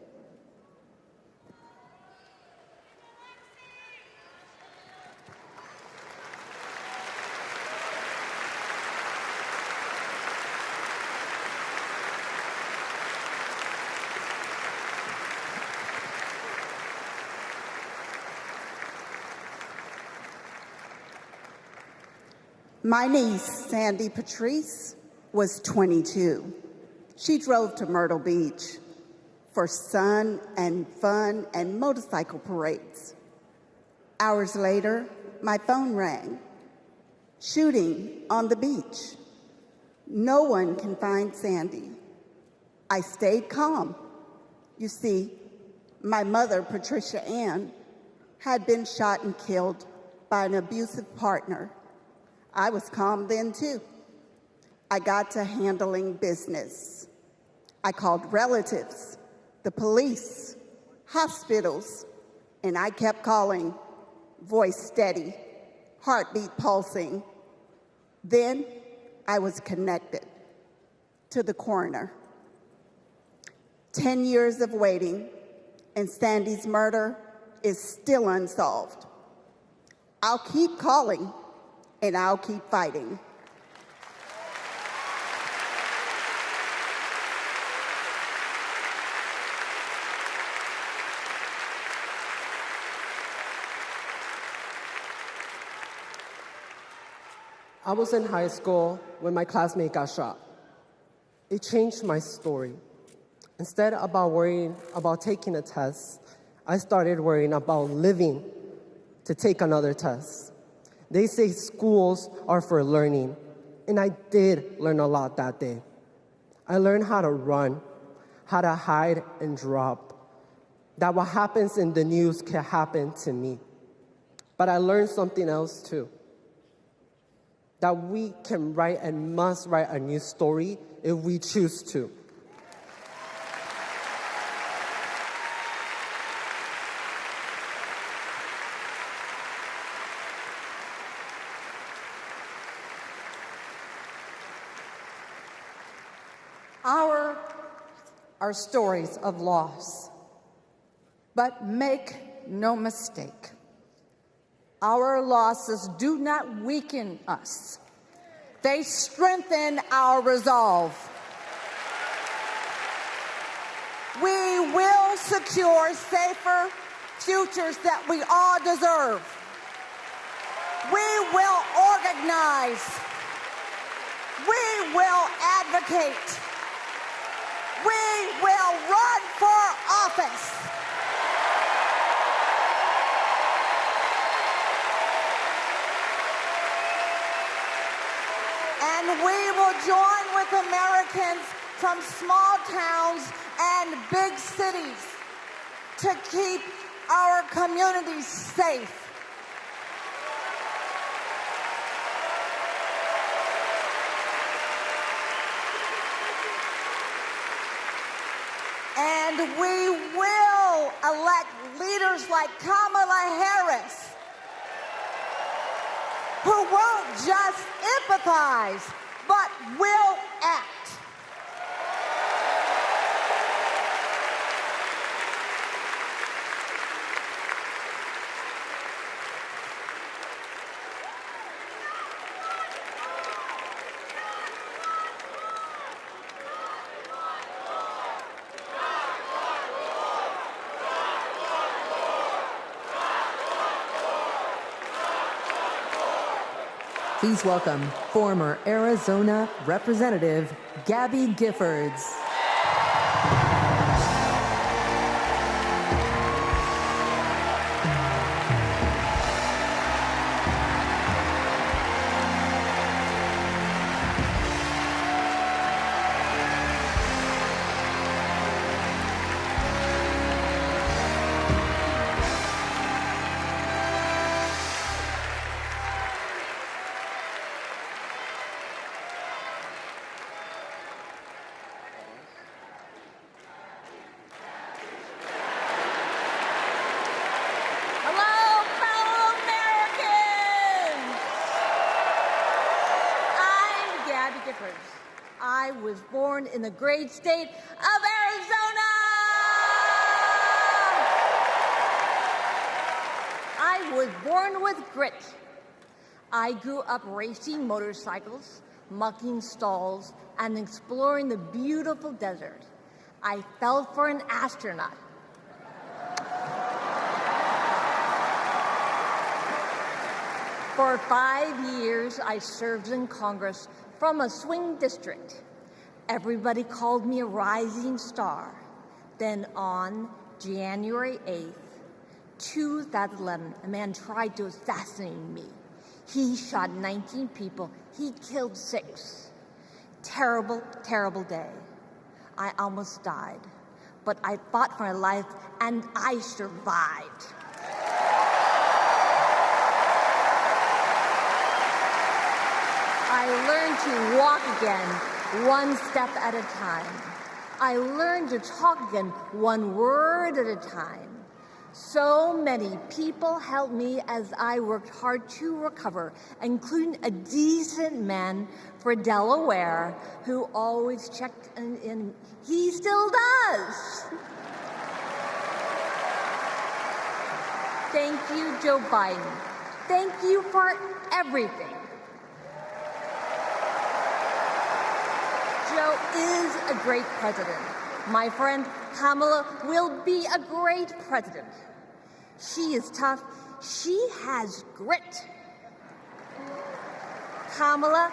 My niece, Sandy Patrice, was 22. She drove to Myrtle Beach for sun and fun and motorcycle parades. Hours later, my phone rang. Shooting on the beach. No one can find Sandy. I stayed calm. You see, my mother, Patricia Ann, had been shot and killed by an abusive partner. I was calm then, too. I got to handling business. I called relatives, the police, hospitals, and I kept calling, voice steady, heartbeat pulsing. Then I was connected to the coroner. 10 years of waiting, and Sandy's murder is still unsolved. I'll keep calling, and I'll keep fighting. I was in high school when my classmate got shot. It changed my story. Instead of worrying about taking a test, I started worrying about living to take another test. They say schools are for learning, and I did learn a lot that day. I learned how to run, how to hide and drop, that what happens in the news can happen to me. But I learned something else too, that we can write and must write a new story if we choose to. Our are stories of loss. But make no mistake, our losses do not weaken us. They strengthen our resolve. We will secure safer futures that we all deserve. We will organize. We will advocate. We will run for office. And we will join with Americans from small towns and big cities to keep our communities safe. And we will elect leaders like Kamala Harris, who won't just empathize, but will act. Please welcome former Arizona Representative Gabby Giffords. I was born in the great state of Arizona. I was born with grit. I grew up racing motorcycles, mucking stalls, and exploring the beautiful desert. I fell for an astronaut. For 5 years, I served in Congress from a swing district. Everybody called me a rising star. Then on January 8th, 2011, a man tried to assassinate me. He shot 19 people. He killed 6. Terrible, terrible day. I almost died, but I fought for my life and I survived. I learned to walk again, one step at a time. I learned to talk again, one word at a time. So many people helped me as I worked hard to recover, including a decent man for Delaware who always checked in. He still does. Thank you, Joe Biden. thank you for everything. Joe is a great president. My friend Kamala will be a great president. She is tough. She has grit. Kamala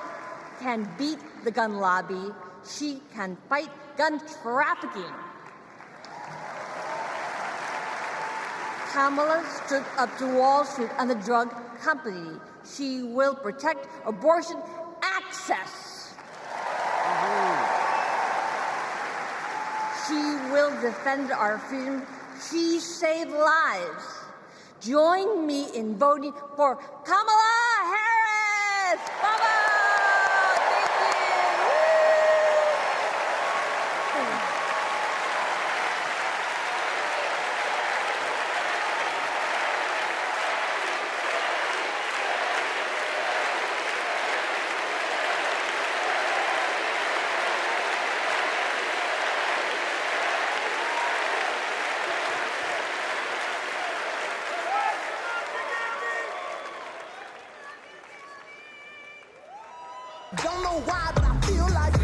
can beat the gun lobby. She can fight gun trafficking. Kamala stood up to Wall Street and the drug company. She will protect abortion access. She will defend our freedom. She saved lives. Join me in voting for Kamala Harris. Mama! Don't know why, but I feel like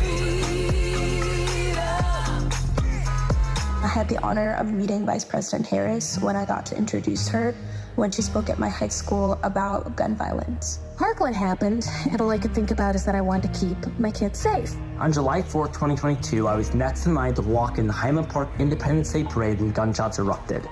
I had the honor of meeting Vice President Harris when I got to introduce her when she spoke at my high school about gun violence. Parkland happened, and all I could think about is that I wanted to keep my kids safe. On July 4th, 2022, I was next in line to walk in the Highland Park Independence Day Parade when gunshots erupted.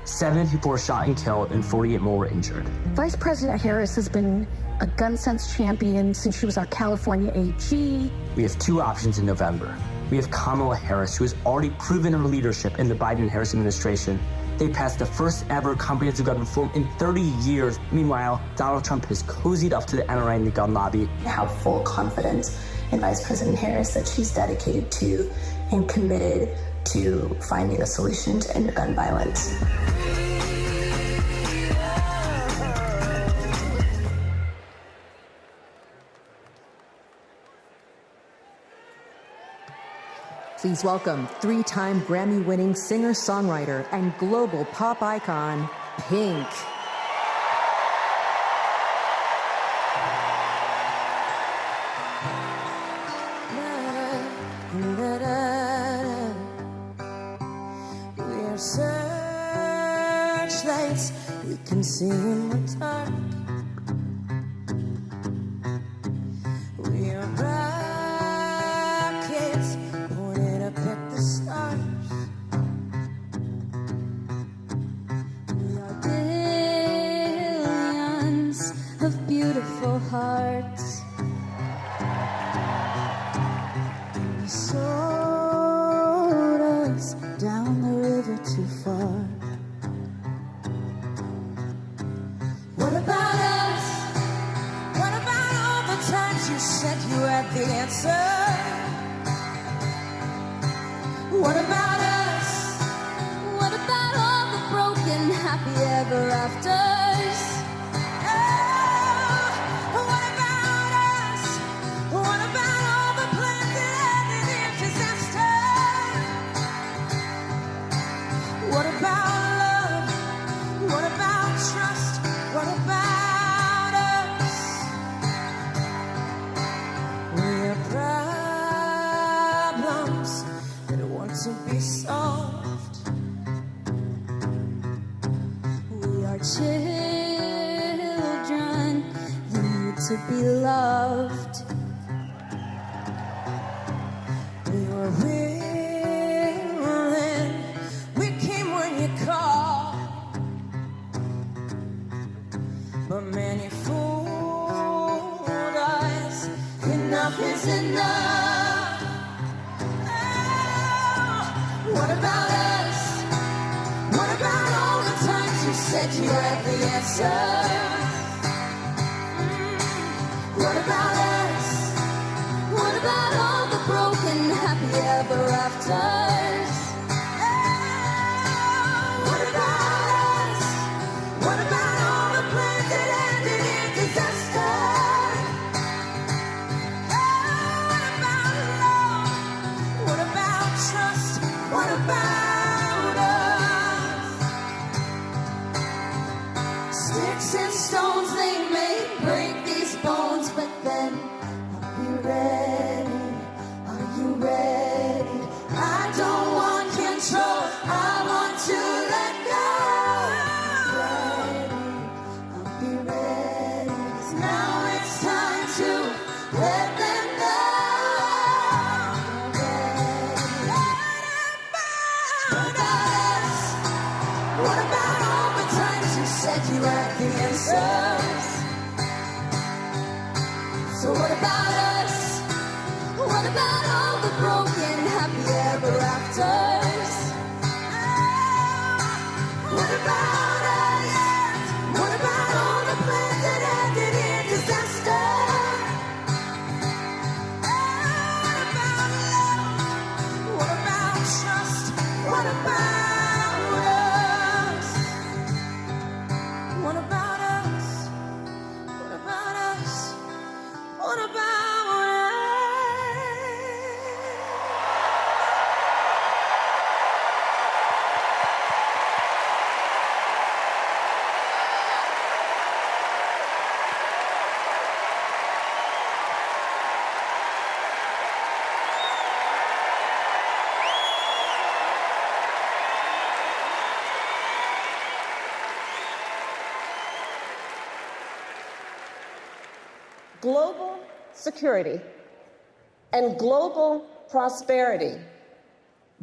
7 people were shot and killed, and 48 more were injured. Vice President Harris has been a gun sense champion since she was our California AG. We have 2 options in November. We have Kamala Harris, who has already proven her leadership in the Biden-Harris administration. They passed the first ever comprehensive gun reform in 30 years. Meanwhile, Donald Trump has cozied up to the NRA and the gun lobby. I have full confidence in Vice President Harris that she's dedicated to and committed to finding a solution to end gun violence. Please welcome 3-time Grammy-winning singer-songwriter and global pop icon, Pink. We're searchlights, we can see in the dark. We're rockets pointed up at the stars. We are billions of beautiful hearts. You sold us down the river too far. What about us? What about all the times you said you had the answer? What about us? What about all the broken happy ever afters? Oh, what about us? What about all the plans that ended in disaster? What about love? What about trust? What about us? We're problems that want to be solved. We are children that need to be loved. We were willing, we came when you called. But man, you fooled us. Enough is enough. Oh, what about us? What about all the times you said you had the answer? What about us? What about all the broken happy ever afters? What about us? What about all the plans that ended in disaster? What about love? What about trust? What about us? Sticks and stones, they Global security and global prosperity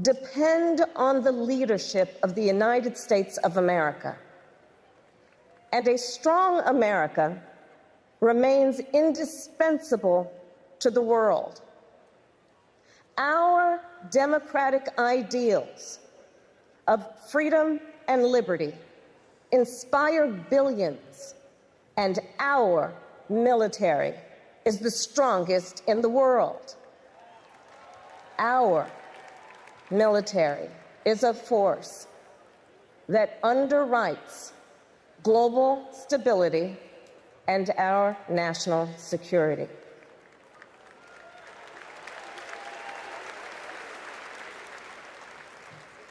depend on the leadership of the United States of America. And a strong America remains indispensable to the world. Our democratic ideals of freedom and liberty inspire billions, and our military is the strongest in the world. Our military is a force that underwrites global stability and our national security.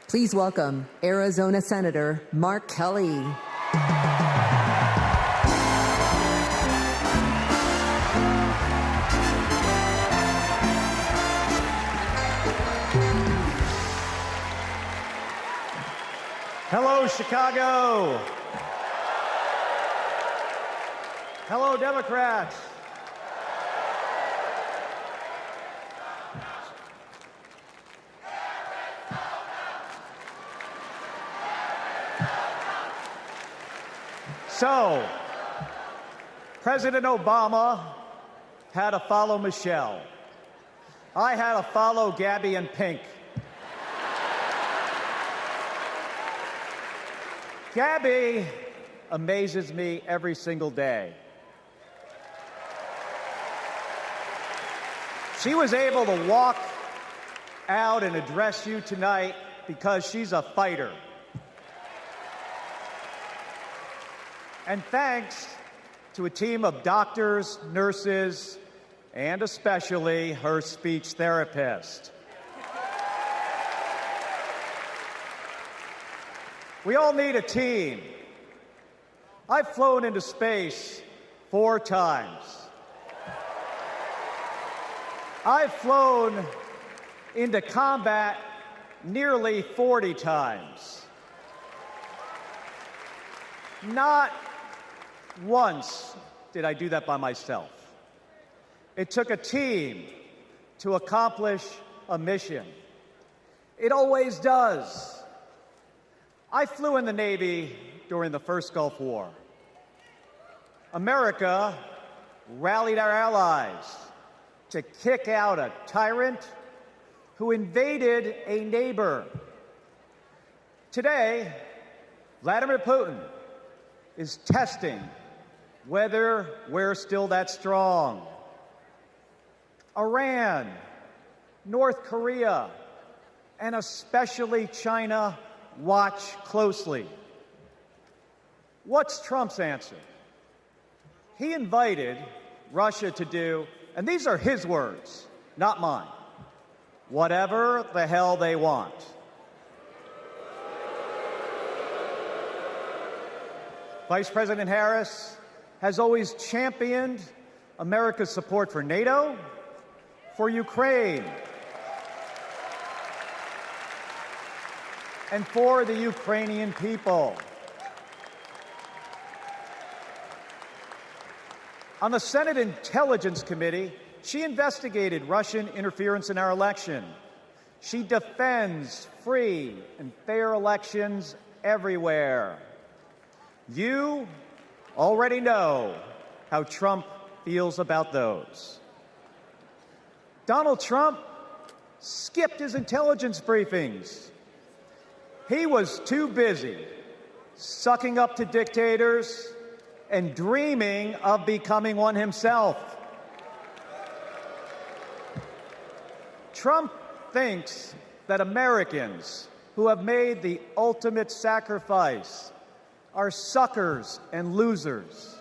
Please welcome Arizona Senator Mark Kelly. Hello, Chicago. Hello, Democrats. So, President Obama had to follow Michelle. I had to follow Gabby in pink. Gabby amazes me every single day. She was able to walk out and address you tonight because she's a fighter. And thanks to a team of doctors, nurses, and especially her speech therapist. We all need a team. I've flown into space 4 times. I've flown into combat nearly 40 times. Not once did I do that by myself. It took a team to accomplish a mission. It always does. I flew in the Navy during the first Gulf War. America rallied our allies to kick out a tyrant who invaded a neighbor. Today, Vladimir Putin is testing whether we're still that strong. Iran, North Korea, and especially China watch closely. What's Trump's answer? He invited Russia to do, and these are his words, not mine, whatever the hell they want. Vice President Harris has always championed America's support for NATO, for Ukraine, and for the Ukrainian people. On the Senate Intelligence Committee, she investigated Russian interference in our election. She defends free and fair elections everywhere. You already know how Trump feels about those. Donald Trump skipped his intelligence briefings. He was too busy sucking up to dictators and dreaming of becoming one himself. Trump thinks that Americans who have made the ultimate sacrifice are suckers and losers.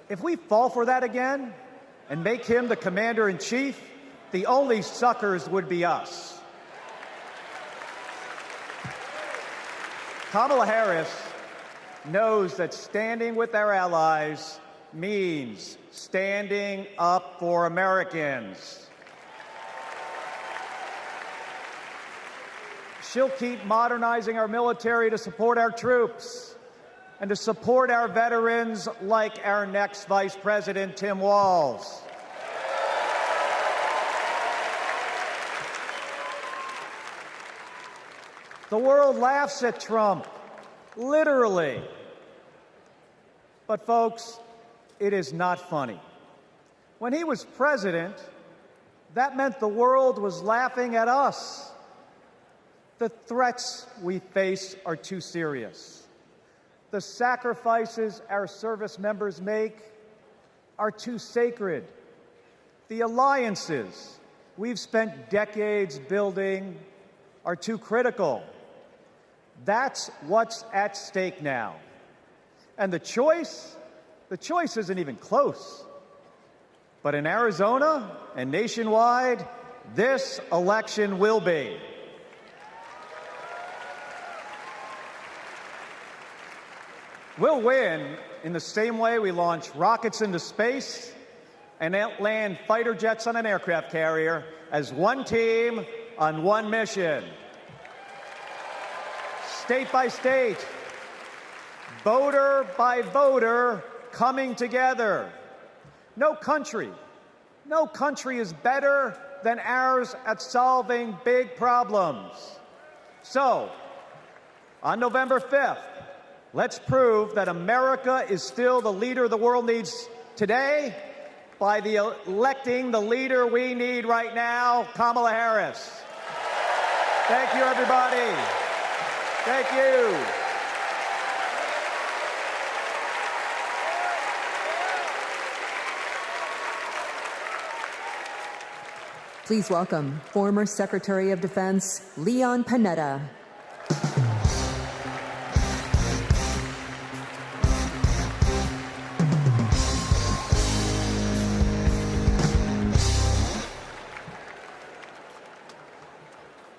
If we fall for that again and make him the commander-in-chief, the only suckers would be us. Kamala Harris knows that standing with our allies means standing up for Americans. She'll keep modernizing our military to support our troops, and to support our veterans like our next Vice President, Tim Walz. The world laughs at Trump, literally. But folks, it is not funny. When he was president, that meant the world was laughing at us. The threats we face are too serious. The sacrifices our service members make are too sacred. The alliances we've spent decades building are too critical. That's what's at stake now. And the choice isn't even close. But in Arizona and nationwide, this election will be. We'll win in the same way we launch rockets into space and land fighter jets on an aircraft carrier as one team on one mission. State by state, voter by voter, coming together. No country is better than ours at solving big problems. So, on November 5th, let's prove that America is still the leader the world needs today by electing the leader we need right now, Kamala Harris. Thank you, everybody. Thank you. Please welcome former Secretary of Defense Leon Panetta.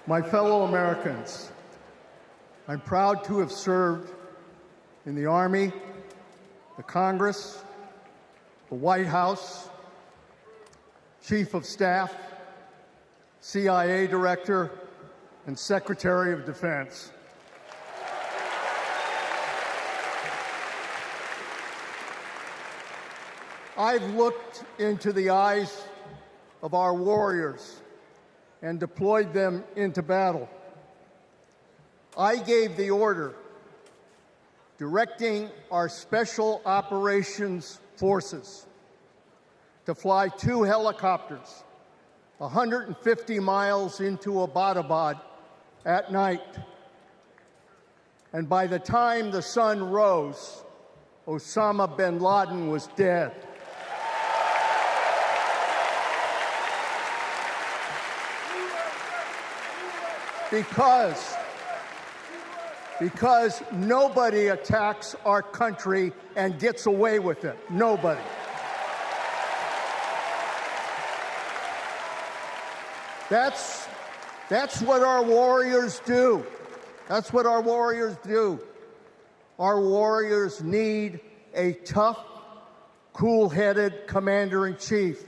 My fellow Americans, I'm proud to have served in the Army, the Congress, the White House, Chief of Staff, CIA Director, and Secretary of Defense. I've looked into the eyes of our warriors and deployed them into battle. I gave the order directing our Special Operations Forces to fly 2 helicopters 150 miles into Abbottabad at night. And by the time the sun rose, Osama bin Laden was dead. Because nobody attacks our country and gets away with it. Nobody. That's what our warriors do. That's what our warriors do. Our warriors need a tough, cool-headed commander-in-chief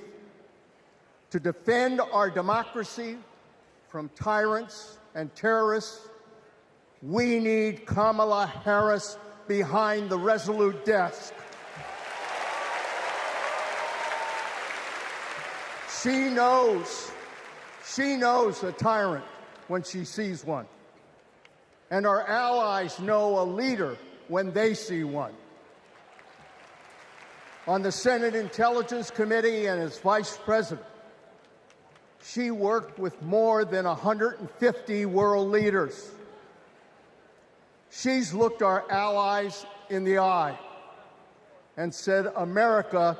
to defend our democracy from tyrants and terrorists. We need Kamala Harris behind the resolute desk. She knows a tyrant when she sees one. And our allies know a leader when they see one. On the Senate Intelligence Committee and as Vice President, she worked with more than 150 world leaders. She's looked our allies in the eye and said, America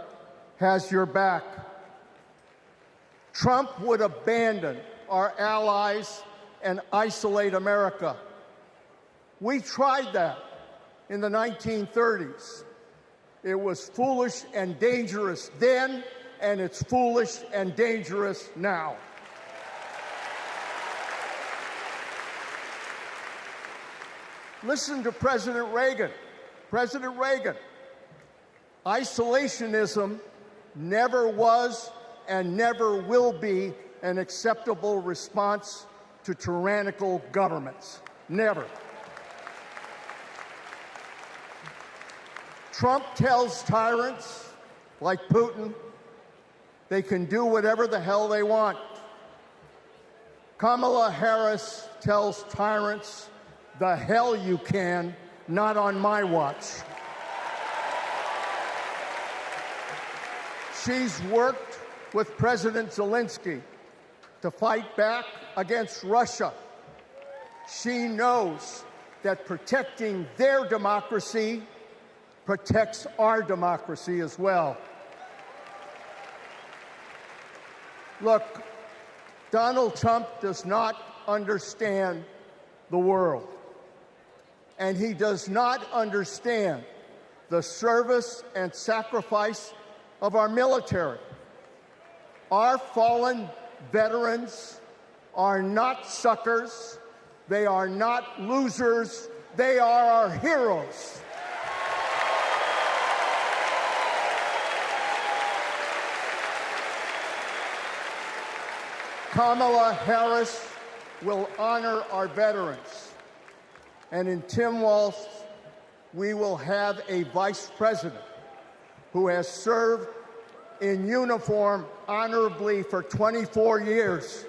has your back. Trump would abandon our allies and isolate America. We tried that in the 1930s. It was foolish and dangerous then, and it's foolish and dangerous now. Listen to President Reagan. President Reagan. Isolationism never was and never will be an acceptable response to tyrannical governments. Never. Trump tells tyrants like Putin they can do whatever the hell they want. Kamala Harris tells tyrants, the hell you can, not on my watch. She's worked with President Zelensky to fight back against Russia. She knows that protecting their democracy protects our democracy as well. Look, Donald Trump does not understand the world, and he does not understand the service and sacrifice of our military. Our fallen veterans are not suckers. They are not losers. They are our heroes. Kamala Harris will honor our veterans. And in Tim Walz, we will have a vice president who has served in uniform honorably for 24 years.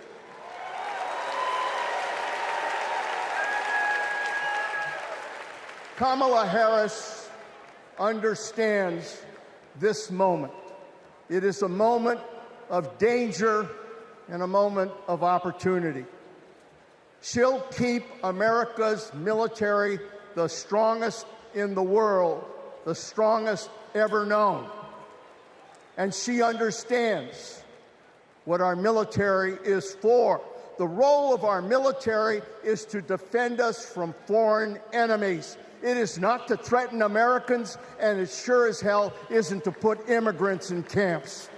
Kamala Harris understands this moment. It is a moment of danger and a moment of opportunity. She'll keep America's military the strongest in the world, the strongest ever known. And she understands what our military is for. The role of our military is to defend us from foreign enemies. It is not to threaten Americans, and it sure as hell isn't to put immigrants in camps.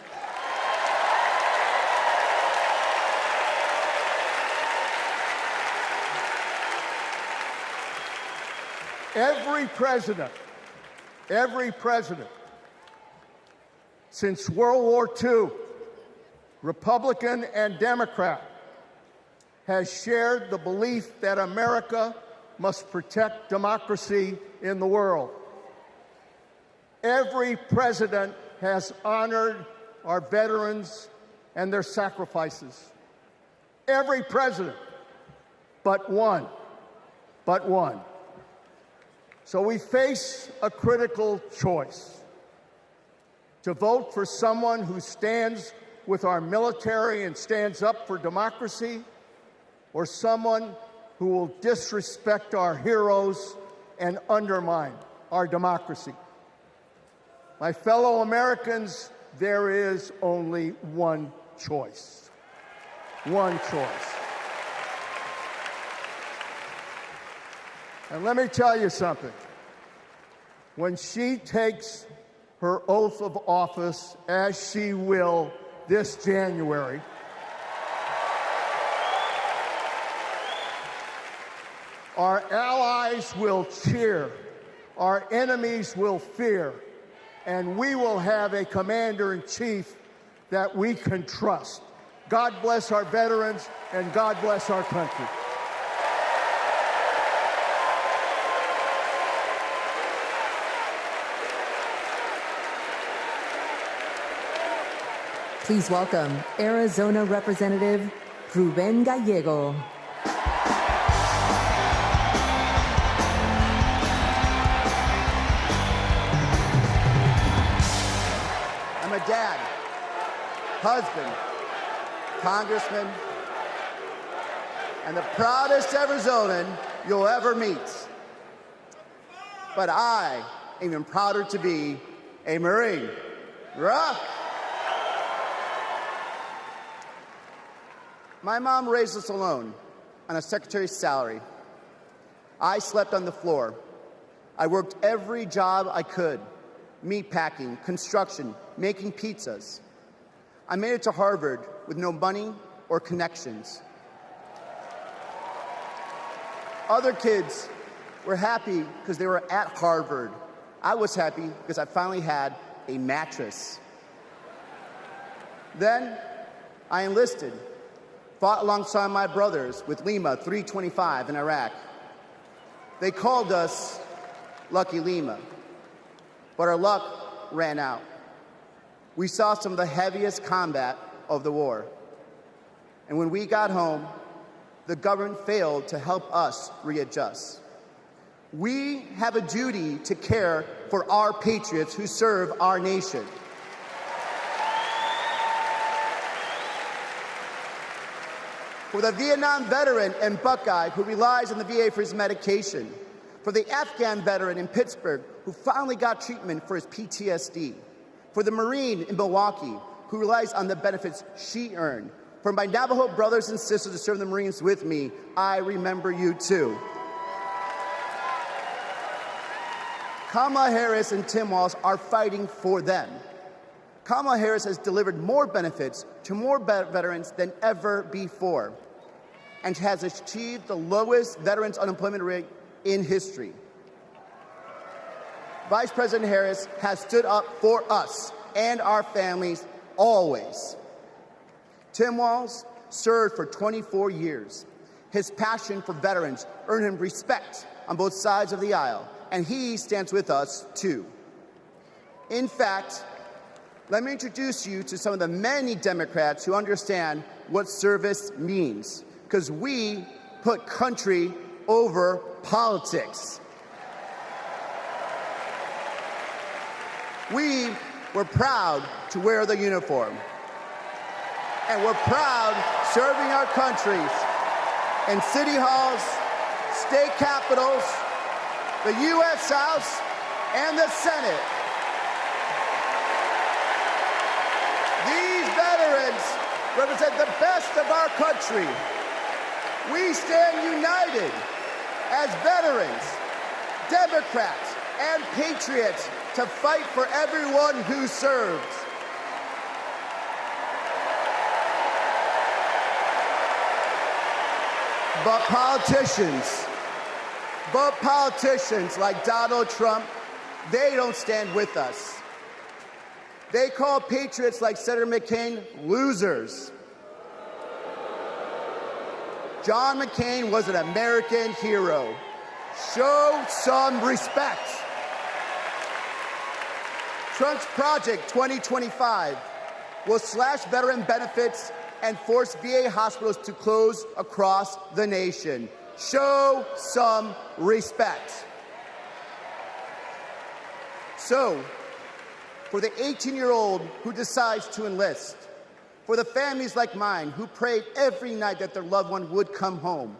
Every president since World War II, Republican and Democrat, has shared the belief that America must protect democracy in the world. Every president has honored our veterans and their sacrifices. Every president, but one. So we face a critical choice: to vote for someone who stands with our military and stands up for democracy, or someone who will disrespect our heroes and undermine our democracy. My fellow Americans, there is only one choice. One choice. And let me tell you something. When she takes her oath of office, as she will this January, our allies will cheer, our enemies will fear, and we will have a commander-in-chief that we can trust. God bless our veterans, and God bless our country. Please welcome Arizona Representative Ruben Gallego. I'm a dad, husband, congressman, and the proudest Arizonan you'll ever meet. But I am even prouder to be a Marine. Rah! My mom raised us alone on a secretary's salary. I slept on the floor. I worked every job I could: meat packing, construction, making pizzas. I made it to Harvard with no money or connections. Other kids were happy because they were at Harvard. I was happy because I finally had a mattress. Then I enlisted. Fought alongside my brothers with Lima 325 in Iraq. They called us Lucky Lima. but our luck ran out. We saw some of the heaviest combat of the war. And when we got home, the government failed to help us readjust. We have a duty to care for our patriots who serve our nation. For the Vietnam veteran and Buckeye who relies on the VA for his medication. For the Afghan veteran in Pittsburgh who finally got treatment for his PTSD. For the Marine in Milwaukee who relies on the benefits she earned. For my Navajo brothers and sisters who serve the Marines with me, I remember you too. Kamala Harris and Tim Walz are fighting for them. Kamala Harris has delivered more benefits to more veterans than ever before, and has achieved the lowest veterans unemployment rate in history. Vice President Harris has stood up for us and our families always. Tim Walz served for 24 years. His passion for veterans earned him respect on both sides of the aisle, and he stands with us too. In fact, let me introduce you to some of the many Democrats who understand what service means, because we put country over politics. We were proud to wear the uniform, and we're proud serving our countries in city halls, state capitals, the U.S. House, and the Senate. These veterans represent the best of our country. We stand united as veterans, Democrats, and patriots to fight for everyone who serves. But politicians like Donald Trump, they don't stand with us. They call patriots like Senator McCain losers. John McCain was an American hero. Show some respect. Trump's Project 2025 will slash veteran benefits and force VA hospitals to close across the nation. Show some respect. So, for the 18-year-old who decides to enlist, for the families like mine who prayed every night that their loved one would come home,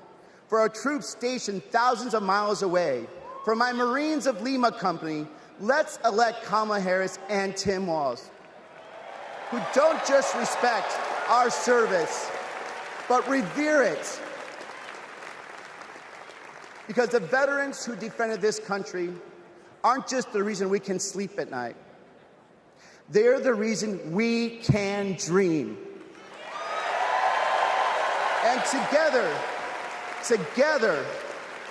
for our troops stationed thousands of miles away, for my Marines of Lima Company, let's elect Kamala Harris and Tim Walz, who don't just respect our service, but revere it. Because the veterans who defended this country aren't just the reason we can sleep at night. They're the reason we can dream. And together,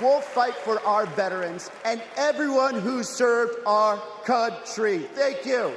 we'll fight for our veterans and everyone who served our country. Thank you.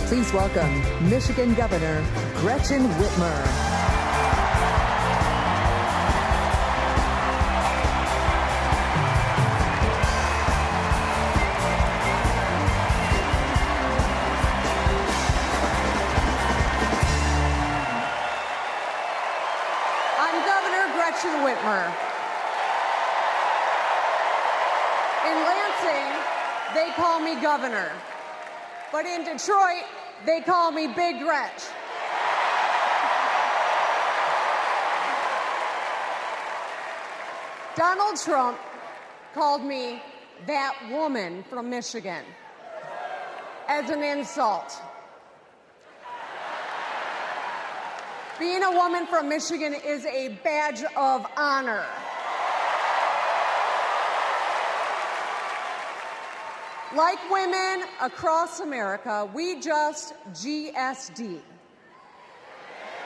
Please welcome Michigan Governor Gretchen Whitmer. I'm Governor Gretchen Whitmer. In Lansing, they call me governor. But in Detroit, they call me Big Gretch. Donald Trump called me that woman from Michigan as an insult. Being a woman from Michigan is a badge of honor. Like women across America, we just GSD.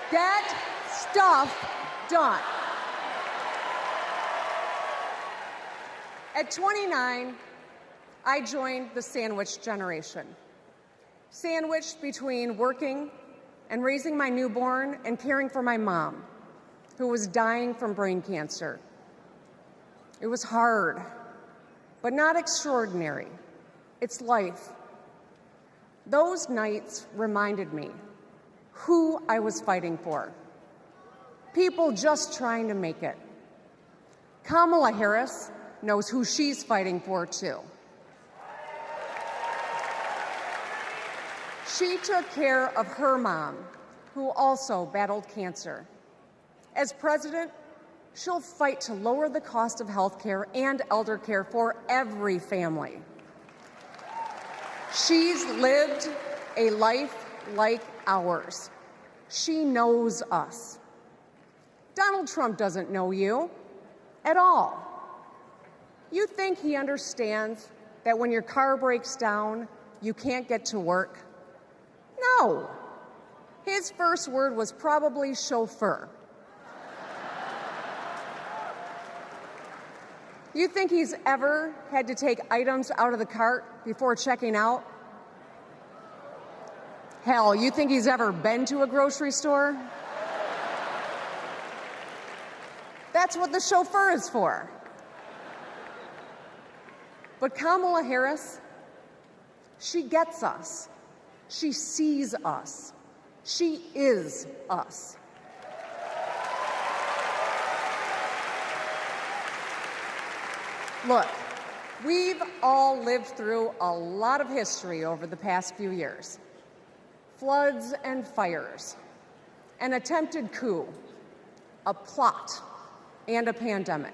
Get stuff done. At 29, I joined the sandwich generation. Sandwiched between working and raising my newborn and caring for my mom, who was dying from brain cancer. It was hard, but not extraordinary. It's life. Those nights reminded me who I was fighting for. People just trying to make it. Kamala Harris knows who she's fighting for, too. She took care of her mom, who also battled cancer. As president, she'll fight to lower the cost of health care and elder care for every family. She's lived a life like ours. She knows us. Donald Trump doesn't know you at all. You think he understands that when your car breaks down, you can't get to work? No. His first word was probably chauffeur. You think he's ever had to take items out of the cart before checking out? Hell, you think he's ever been to a grocery store? That's what the chauffeur is for. But Kamala Harris, she gets us. She sees us. She is us. Look, we've all lived through a lot of history over the past few years. Floods and fires, an attempted coup, a plot, and a pandemic.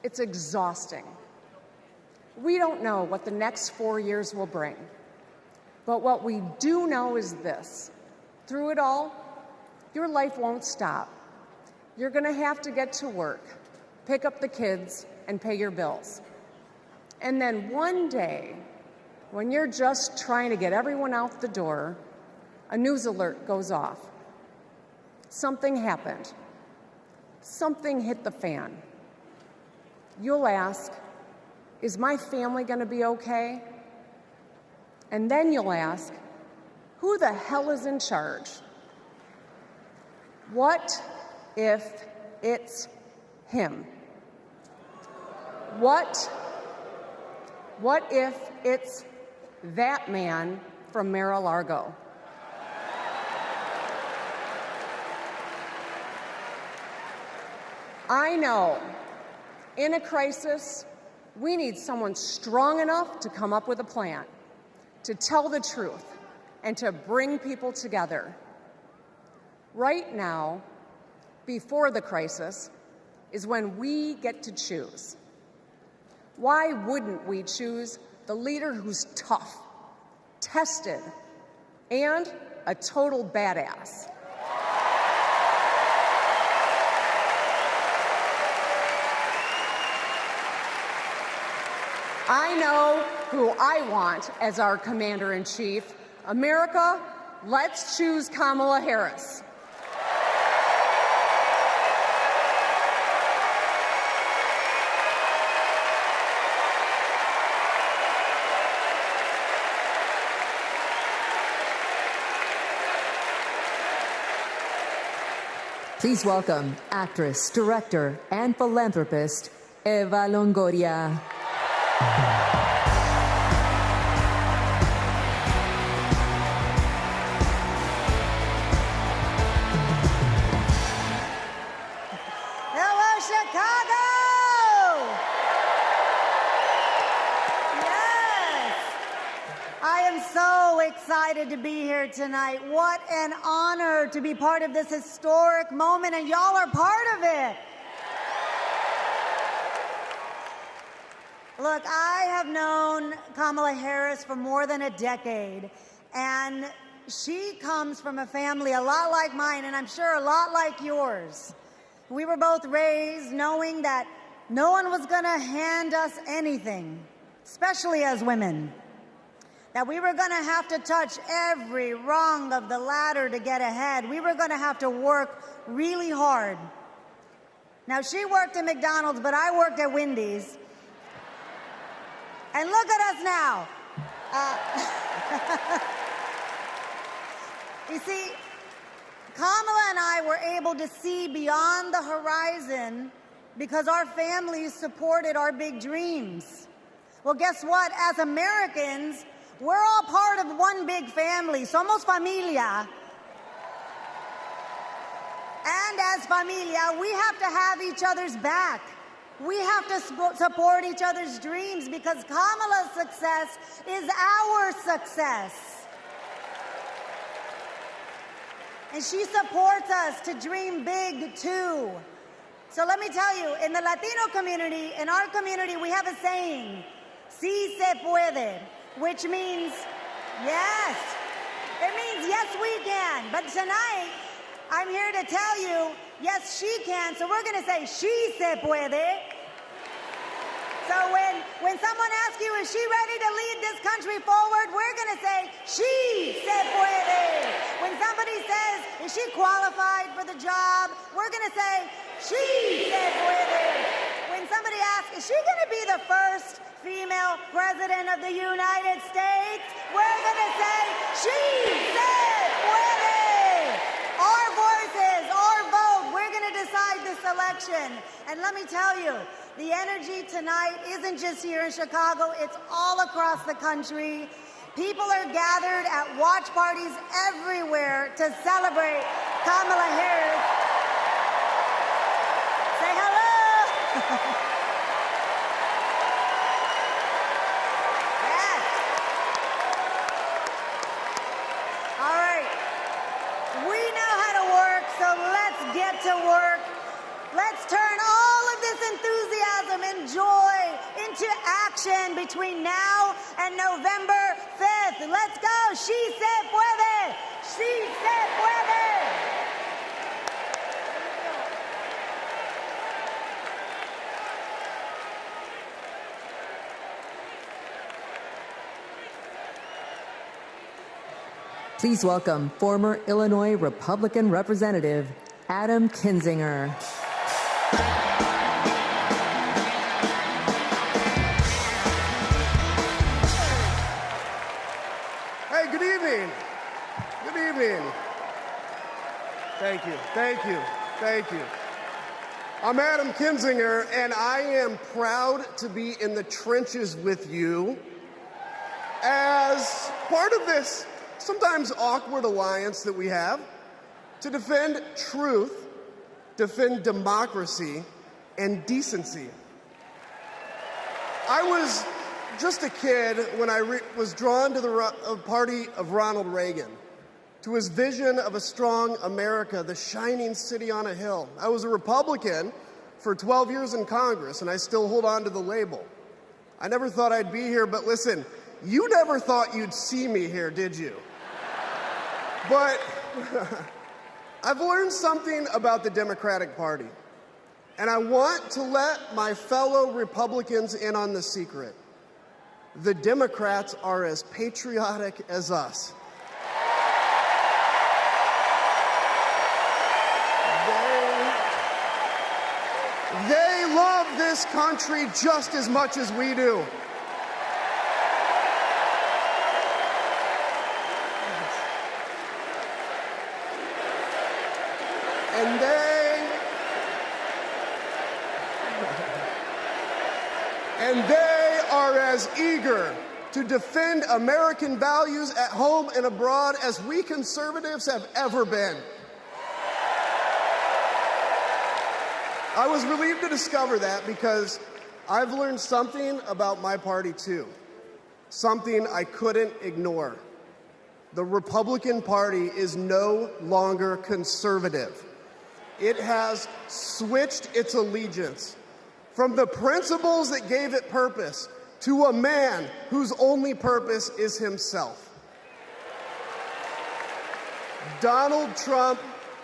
It's exhausting. We don't know what the next 4 years will bring. But what we do know is this. Through it all, your life won't stop. You're going to have to get to work, pick up the kids, and pay your bills. And then one day, when you're just trying to get everyone out the door, a news alert goes off. Something happened. Something hit the fan. You'll ask, is my family going to be okay? And then you'll ask, who the hell is in charge? What if it's him? What if it's that man from Mar-a-Lago? I know, in a crisis, we need someone strong enough to come up with a plan, to tell the truth, and to bring people together. Right now, before the crisis, is when we get to choose. Why wouldn't we choose the leader who's tough, tested, and a total badass? I know who I want as our commander-in-chief. America, let's choose Kamala Harris. Please welcome actress, director, and philanthropist, Eva Longoria. Hello, Chicago! here tonight. What an honor to be part of this historic moment, and y'all are part of it. Look, I have known Kamala Harris for more than a decade, and she comes from a family a lot like mine, and I'm sure a lot like yours. We were both raised knowing that no one was going to hand us anything, especially as women. That we were going to have to touch every rung of the ladder to get ahead. We were going to have to work really hard. Now, she worked at McDonald's, but I worked at Wendy's. And look at us now. You see, Kamala and I were able to see beyond the horizon because our families supported our big dreams. Well, guess what? As Americans, we're all part of one big family. Somos familia. And as familia, we have to have each other's back. We have to support each other's dreams because Kamala's success is our success. And she supports us to dream big, too. So let me tell you, in the Latino community, in our community, we have a saying, sí se puede, which means yes. It means yes, we can. But tonight, I'm here to tell you, yes, she can. So we're going to say, she se puede. So when someone asks you, is she ready to lead this country forward, we're going to say, she se puede. When somebody says, is she qualified for the job, we're going to say, she se puede. When somebody asks, is she going to be the first female president of the United States, we're going to say, she se puede. Our voices, our vote, we're going to decide this election. And let me tell you, the energy tonight isn't just here in Chicago, it's all across the country. People are gathered at watch parties everywhere to celebrate Kamala Harris. Say hello. Yes. All right. We know how to work, so let's get to work. Let's turn all of this enthusiasm and joy into action between now and November 5th. Let's go. She se puede. She se puede. Please welcome former Illinois Republican Representative Adam Kinzinger. Hey, good evening. Good evening. Thank you, thank you, thank you. I'm Adam Kinzinger, and I am proud to be in the trenches with you as part of this sometimes awkward alliance that we have to defend truth, defend democracy, and decency. I was just a kid when I was drawn to the party of Ronald Reagan, to his vision of a strong America, the shining city on a hill. I was a Republican for 12 years in Congress, and I still hold on to the label. I never thought I'd be here, but listen, you never thought you'd see me here, did you? But I've learned something about the Democratic Party, and I want to let my fellow Republicans in on the secret. The Democrats are as patriotic as us. They love this country just as much as we do. And they are as eager to defend American values at home and abroad as we conservatives have ever been. I was relieved to discover that because I've learned something about my party too, something I couldn't ignore. The Republican Party is no longer conservative. It has switched its allegiance from the principles that gave it purpose to a man whose only purpose is himself. Donald Trump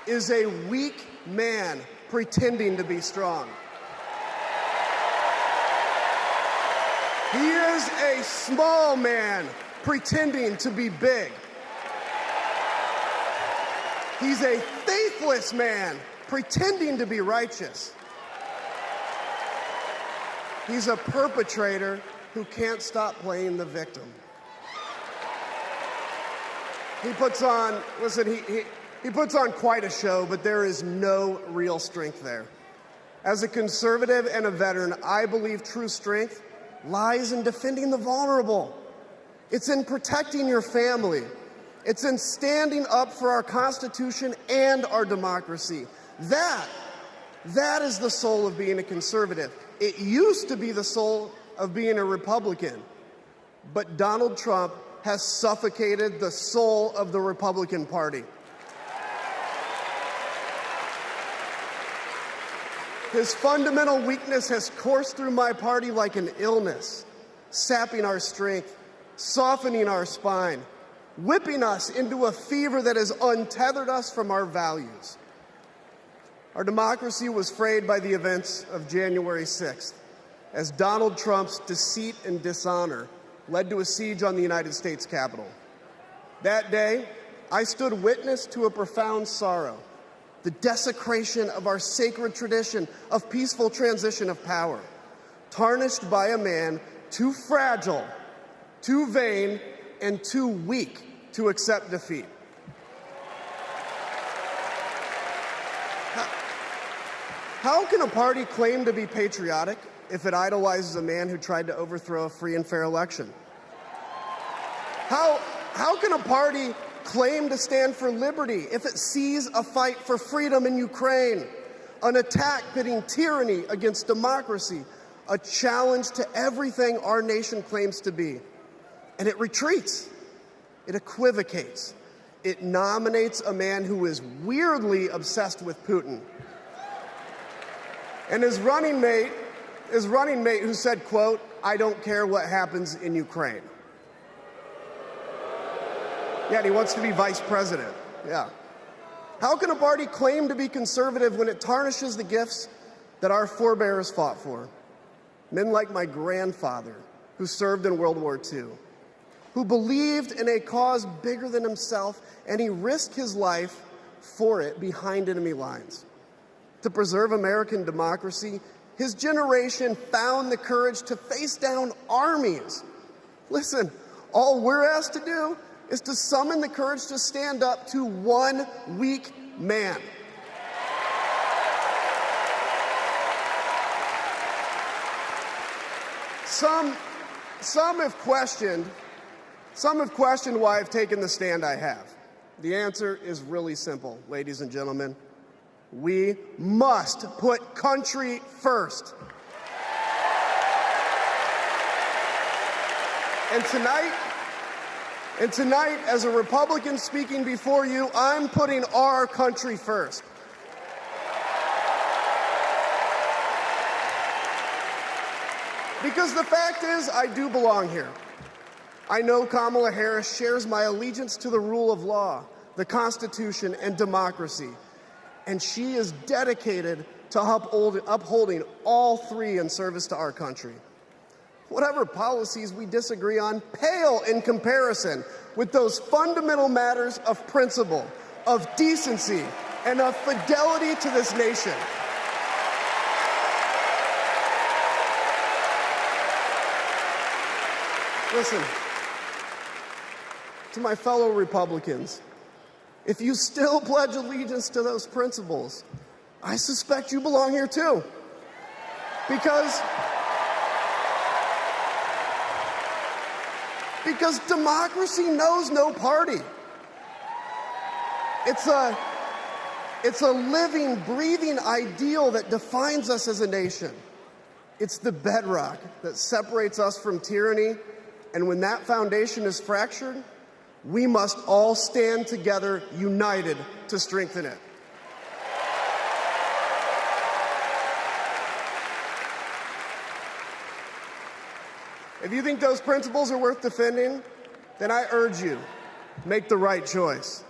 is a weak man pretending to be strong. He is a small man pretending to be big. He's a faithless man pretending to be righteous. He's a perpetrator who can't stop playing the victim. He puts on, he puts on quite a show, but there is no real strength there. As a conservative and a veteran, I believe true strength lies in defending the vulnerable. It's in protecting your family. It's in standing up for our Constitution and our democracy. That is the soul of being a conservative. It used to be the soul of being a Republican, but Donald Trump has suffocated the soul of the Republican Party. His fundamental weakness has coursed through my party like an illness, sapping our strength, softening our spine, whipping us into a fever that has untethered us from our values. Our democracy was frayed by the events of January 6th, as Donald Trump's deceit and dishonor led to a siege on the United States Capitol. That day, I stood witness to a profound sorrow, the desecration of our sacred tradition of peaceful transition of power, tarnished by a man too fragile, too vain, and too weak to accept defeat. How can a party claim to be patriotic if it idolizes a man who tried to overthrow a free and fair election? How can a party claim to stand for liberty if it sees a fight for freedom in Ukraine, an attack pitting tyranny against democracy, a challenge to everything our nation claims to be, and it retreats, it equivocates, it nominates a man who is weirdly obsessed with Putin, and his running mate who said, quote, "I don't care what happens in Ukraine." Yeah, and he wants to be vice president. Yeah. How can a party claim to be conservative when it tarnishes the gifts that our forebears fought for? Men like my grandfather, who served in World War II, who believed in a cause bigger than himself, and he risked his life for it behind enemy lines. To preserve American democracy, his generation found the courage to face down armies. Listen, all we're asked to do is to summon the courage to stand up to one weak man. Some have questioned why I've taken the stand I have. The answer is really simple, ladies and gentlemen. We must put country first. And tonight, as a Republican speaking before you, I'm putting our country first. Because the fact is, I do belong here. I know Kamala Harris shares my allegiance to the rule of law, the Constitution, and democracy. And she is dedicated to upholding all three in service to our country. Whatever policies we disagree on pale in comparison with those fundamental matters of principle, of decency, and of fidelity to this nation. Listen, to my fellow Republicans, if you still pledge allegiance to those principles, I suspect you belong here too. Because democracy knows no party. It's a living, breathing ideal that defines us as a nation. It's the bedrock that separates us from tyranny, and when that foundation is fractured, We must all stand together, united, to strengthen it. If you think those principles are worth defending, then I urge you, make the right choice.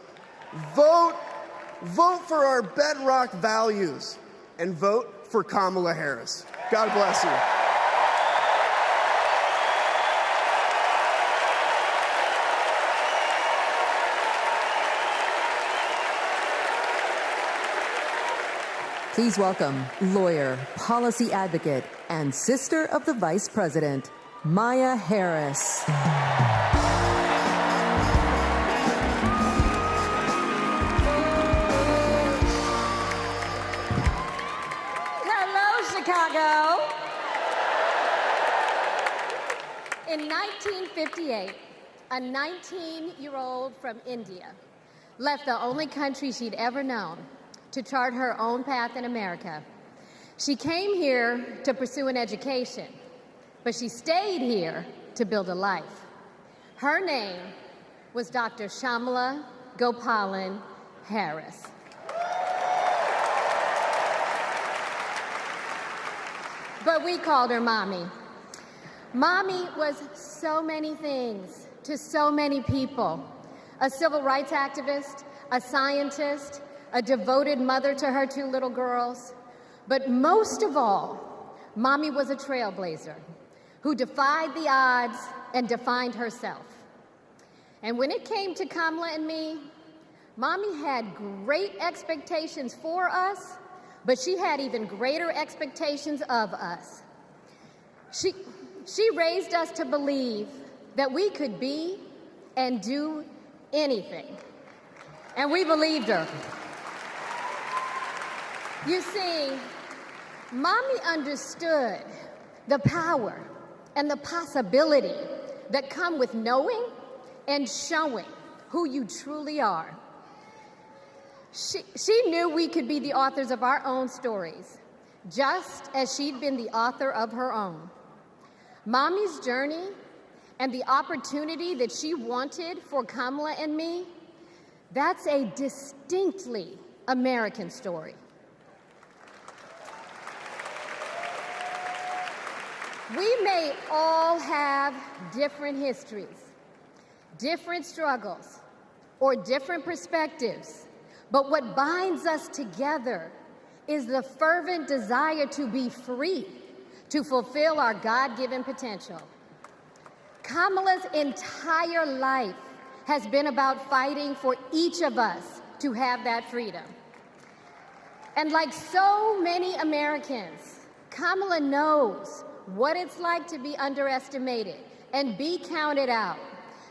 Vote for our bedrock values and vote for Kamala Harris. God bless you. Please welcome lawyer, policy advocate, and sister of the Vice President, Maya Harris. Hello, Chicago. In 1958, a 19-year-old from India left the only country she'd ever known to chart her own path in America. She came here to pursue an education, but she stayed here to build a life. Her name was Dr. Kamala Gopalan Harris. But we called her Mommy. Mommy was so many things to so many people. A civil rights activist, a scientist, a devoted mother to her 2 little girls. But most of all, Mommy was a trailblazer who defied the odds and defined herself. And when it came to Kamala and me, Mommy had great expectations for us, but she had even greater expectations of us. She raised us to believe that we could be and do anything. And we believed her. You see, Mommy understood the power and the possibility that come with knowing and showing who you truly are. She knew we could be the authors of our own stories, just as she'd been the author of her own. Mommy's journey and the opportunity that she wanted for Kamala and me, that's a distinctly American story. We may all have different histories, different struggles, or different perspectives, but what binds us together is the fervent desire to be free, to fulfill our God-given potential. Kamala's entire life has been about fighting for each of us to have that freedom. And like so many Americans, Kamala knows what it's like to be underestimated and be counted out.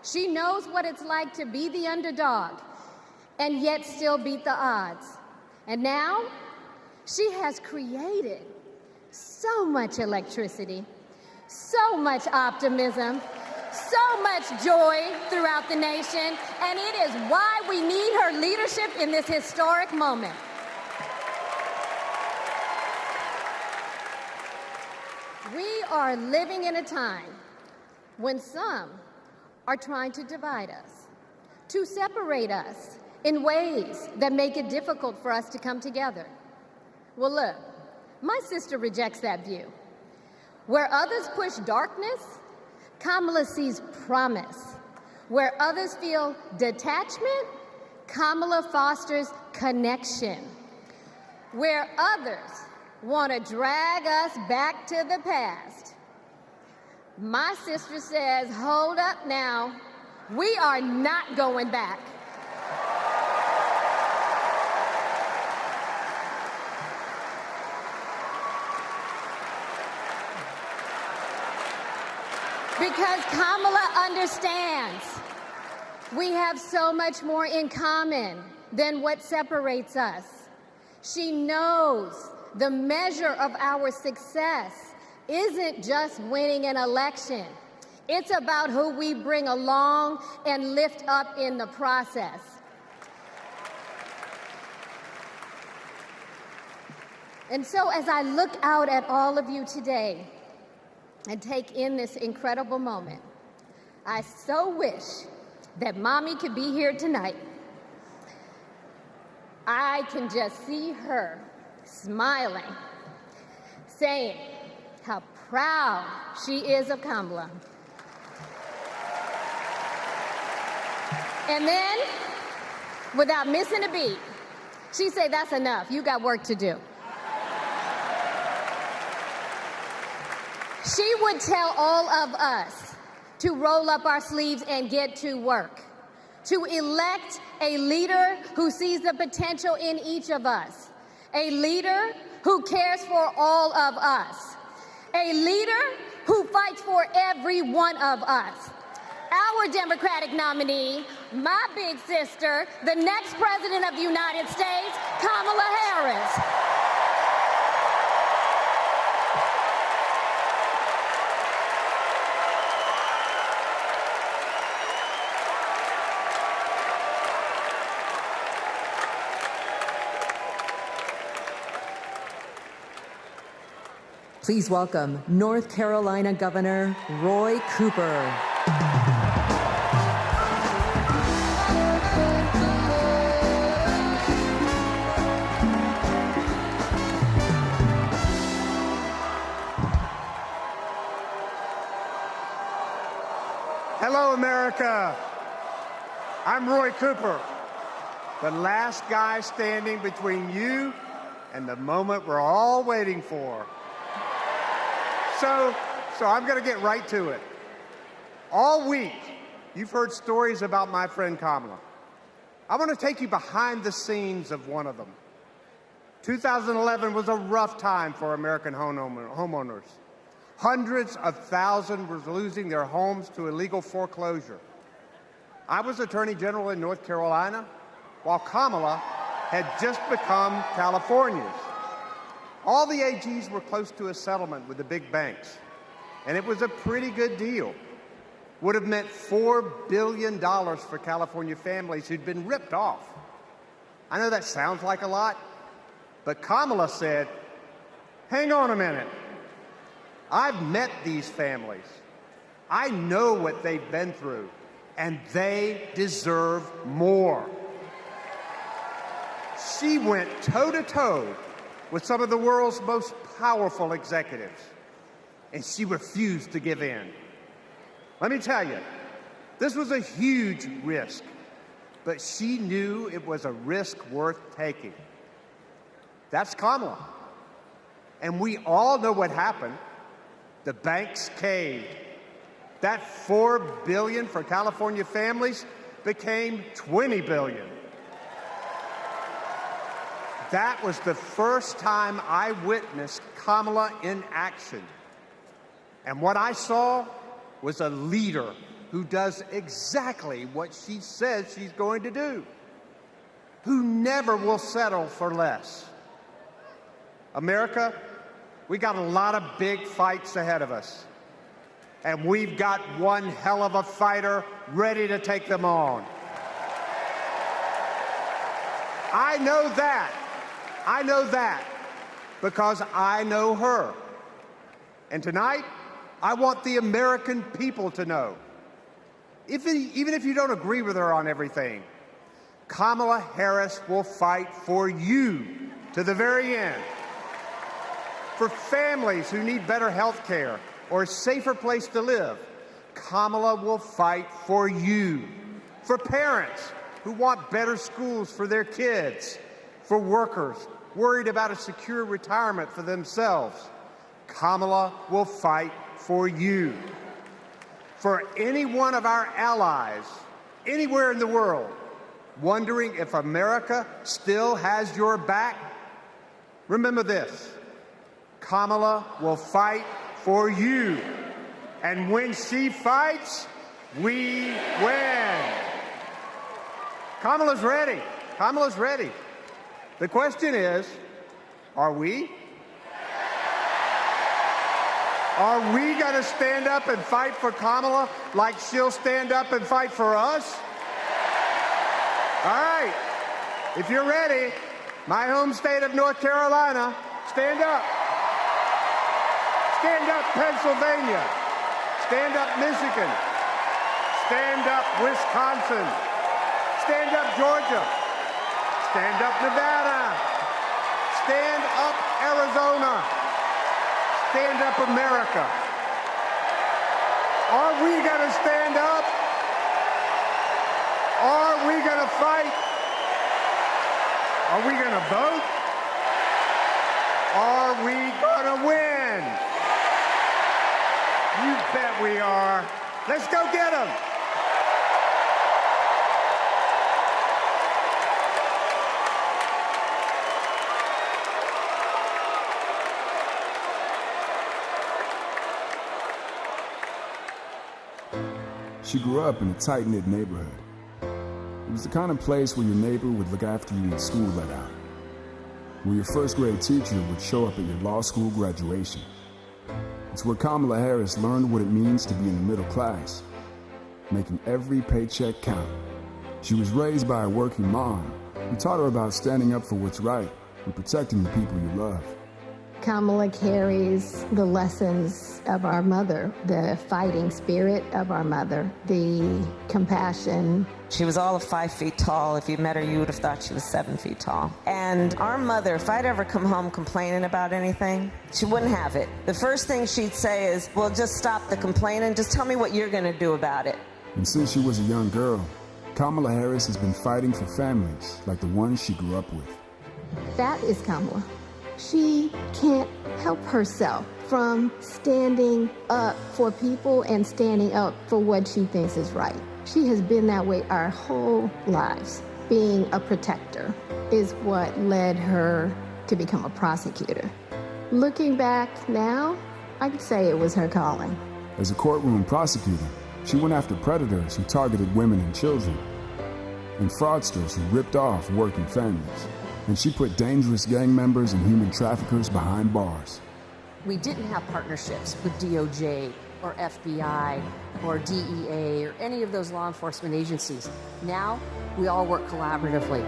She knows what it's like to be the underdog and yet still beat the odds. And now, she has created so much electricity, so much optimism, so much joy throughout the nation, and it is why we need her leadership in this historic moment. We are living in a time when some are trying to divide us, to separate us in ways that make it difficult for us to come together. Well, look, my sister rejects that view. Where others push darkness, Kamala sees promise. Where others feel detachment, Kamala fosters connection. Where others want to drag us back to the past, my sister says, hold up now, we are not going back. Because Kamala understands we have so much more in common than what separates us. She knows the measure of our success isn't just winning an election. It's about who we bring along and lift up in the process. And so as I look out at all of you today and take in this incredible moment, I so wish that Mommy could be here tonight. I can just see her smiling, saying how proud she is of Kamala. And then, without missing a beat, she said, "That's enough. You got work to do." She would tell all of us to roll up our sleeves and get to work, to elect a leader who sees the potential in each of us, a leader who cares for all of us, a leader who fights for every one of us. Our Democratic nominee, my big sister, the next President of the United States, Kamala Harris. Please welcome North Carolina Governor Roy Cooper. Hello, America. I'm Roy Cooper, the last guy standing between you and the moment we're all waiting for. So I'm going to get right to it. All week, you've heard stories about my friend Kamala. I want to take you behind the scenes of one of them. 2011 was a rough time for American homeowners. Hundreds of thousands were losing their homes to illegal foreclosure. I was Attorney General in North Carolina, while Kamala had just become California's. All the AGs were close to a settlement with the big banks, and it was a pretty good deal. Would have meant $4 billion for California families who'd been ripped off. I know that sounds like a lot, but Kamala said, hang on a minute. I've met these families. I know what they've been through, and they deserve more. She went toe-to-toe with some of the world's most powerful executives, and she refused to give in. Let me tell you, this was a huge risk, but she knew it was a risk worth taking. That's Kamala. And we all know what happened. The banks caved. That $4 billion for California families became $20 billion. That was the first time I witnessed Kamala in action. And what I saw was a leader who does exactly what she says she's going to do, who never will settle for less. America, we got a lot of big fights ahead of us, and we've got one hell of a fighter ready to take them on. I know that because I know her. And tonight, I want the American people to know, even if you don't agree with her on everything, Kamala Harris will fight for you to the very end. For families who need better health care or a safer place to live, Kamala will fight for you. For parents who want better schools for their kids, for workers worried about a secure retirement for themselves, Kamala will fight for you. For any one of our allies, anywhere in the world, wondering if America still has your back, remember this: Kamala will fight for you. And when she fights, we win. Kamala's ready. Kamala's ready. The question is, are we? Are we going to stand up and fight for Kamala like she'll stand up and fight for us? All right. If you're ready, my home state of North Carolina, stand up. Stand up, Pennsylvania. Stand up, Michigan. Stand up, Wisconsin. Stand up, Georgia. Stand up, Nevada. Stand up, Arizona. Stand up, America. Are we going to stand up? Are we going to fight? Are we going to vote? Are we going to win? You bet we are. Let's go get them. She grew up in a tight-knit neighborhood. It was the kind of place where your neighbor would look after you when school let out, where your first-grade teacher would show up at your law school graduation. It's where Kamala Harris learned what it means to be in the middle class, making every paycheck count. She was raised by a working mom who taught her about standing up for what's right and protecting the people you love. Kamala carries the lessons of our mother, the fighting spirit of our mother, the compassion. She was all of 5 feet tall. If you met her, you would have thought she was 7 feet tall. And our mother, if I'd ever come home complaining about anything, she wouldn't have it. The first thing she'd say is, well, just stop the complaining. Just tell me what you're going to do about it. And since she was a young girl, Kamala Harris has been fighting for families like the ones she grew up with. That is Kamala. She can't help herself from standing up for people and standing up for what she thinks is right. She has been that way our whole lives. Being a protector is what led her to become a prosecutor. Looking back now, I could say it was her calling. As a courtroom prosecutor, she went after predators who targeted women and children, and fraudsters who ripped off working families. And she put dangerous gang members and human traffickers behind bars. We didn't have partnerships with DOJ or FBI or DEA or any of those law enforcement agencies. Now, we all work collaboratively.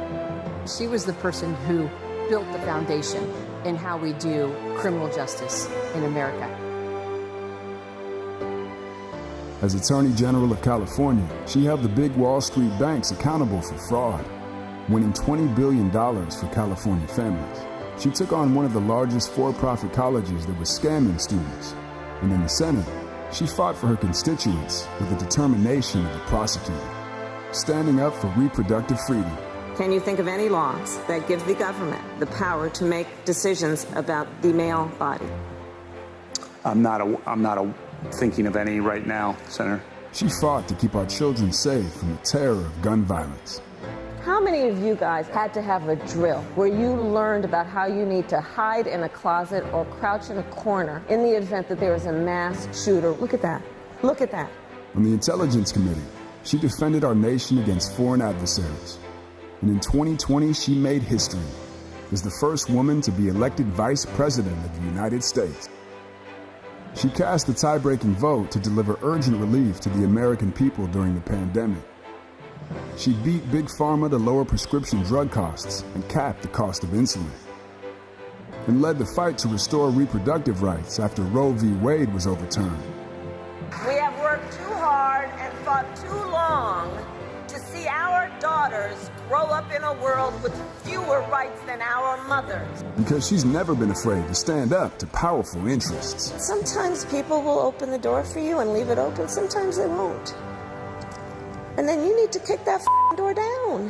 She was the person who built the foundation in how we do criminal justice in America. As Attorney General of California, she held the big Wall Street banks accountable for fraud, winning $20 billion for California families. She took on one of the largest for-profit colleges that was scamming students. And in the Senate, she fought for her constituents with the determination of a prosecutor, standing up for reproductive freedom. Can you think of any laws that give the government the power to make decisions about the male body? I'm not thinking of any right now, Senator. She fought to keep our children safe from the terror of gun violence. How many of you guys had to have a drill where you learned about how you need to hide in a closet or crouch in a corner in the event that there is a mass shooter? Look at that. Look at that. On the Intelligence Committee, she defended our nation against foreign adversaries. And in 2020, she made history as the first woman to be elected Vice President of the United States. She cast the tie-breaking vote to deliver urgent relief to the American people during the pandemic. She beat Big Pharma to lower prescription drug costs and cap the cost of insulin, and led the fight to restore reproductive rights after Roe v. Wade was overturned. We have worked too hard and fought too long to see our daughters grow up in a world with fewer rights than our mothers. Because she's never been afraid to stand up to powerful interests. Sometimes people will open the door for you and leave it open, sometimes they won't. And then you need to kick that door down.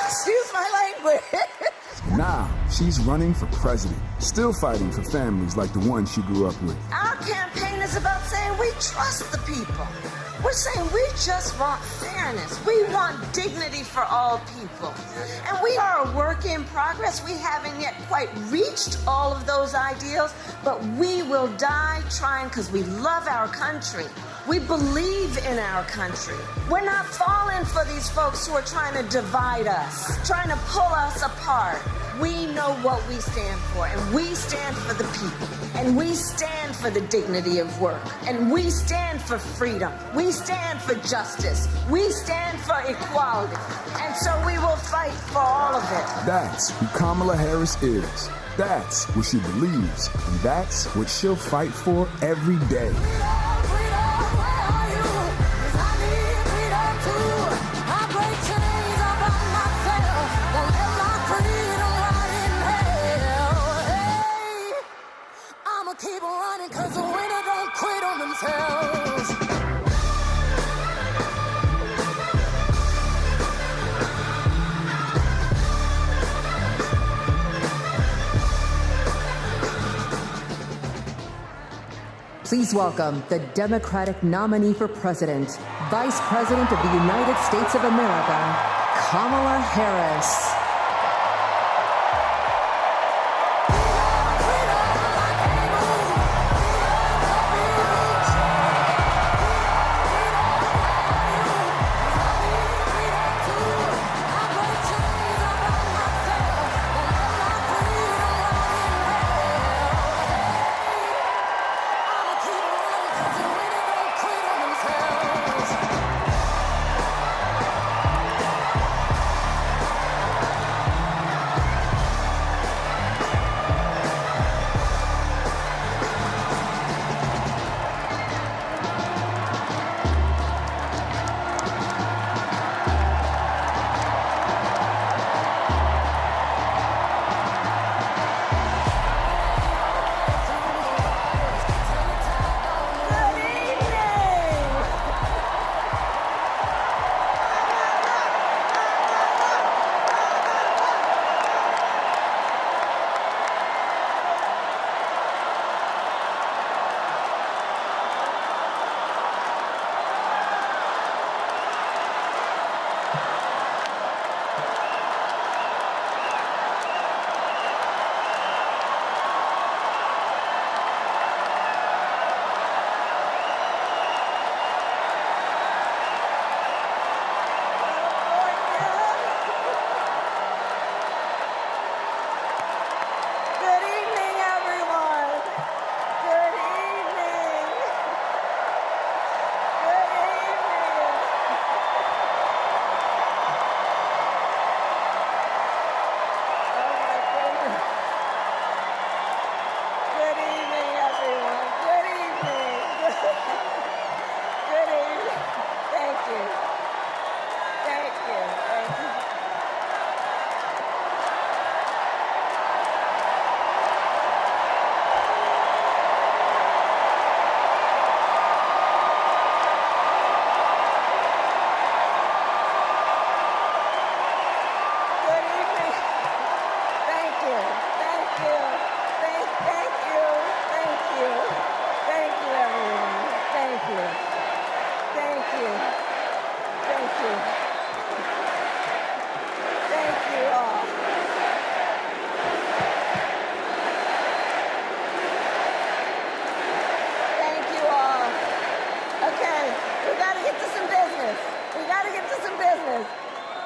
Excuse my language. Now, she's running for president, still fighting for families like the one she grew up with. Our campaign is about saying we trust the people. We're saying we just want fairness. We want dignity for all people. And we are a work in progress. We haven't yet quite reached all of those ideals, but we will die trying because we love our country. We believe in our country. We're not falling for these folks who are trying to divide us, trying to pull us apart. We know what we stand for, and we stand for the people, and we stand for the dignity of work, and we stand for freedom. We stand for justice. We stand for equality. And so we will fight for all of it. That's who Kamala Harris is. That's what she believes, and that's what she'll fight for every day. Keep running, cause the winner don't quit on themselves. Please welcome the Democratic nominee for president, Vice President of the United States of America, Kamala Harris.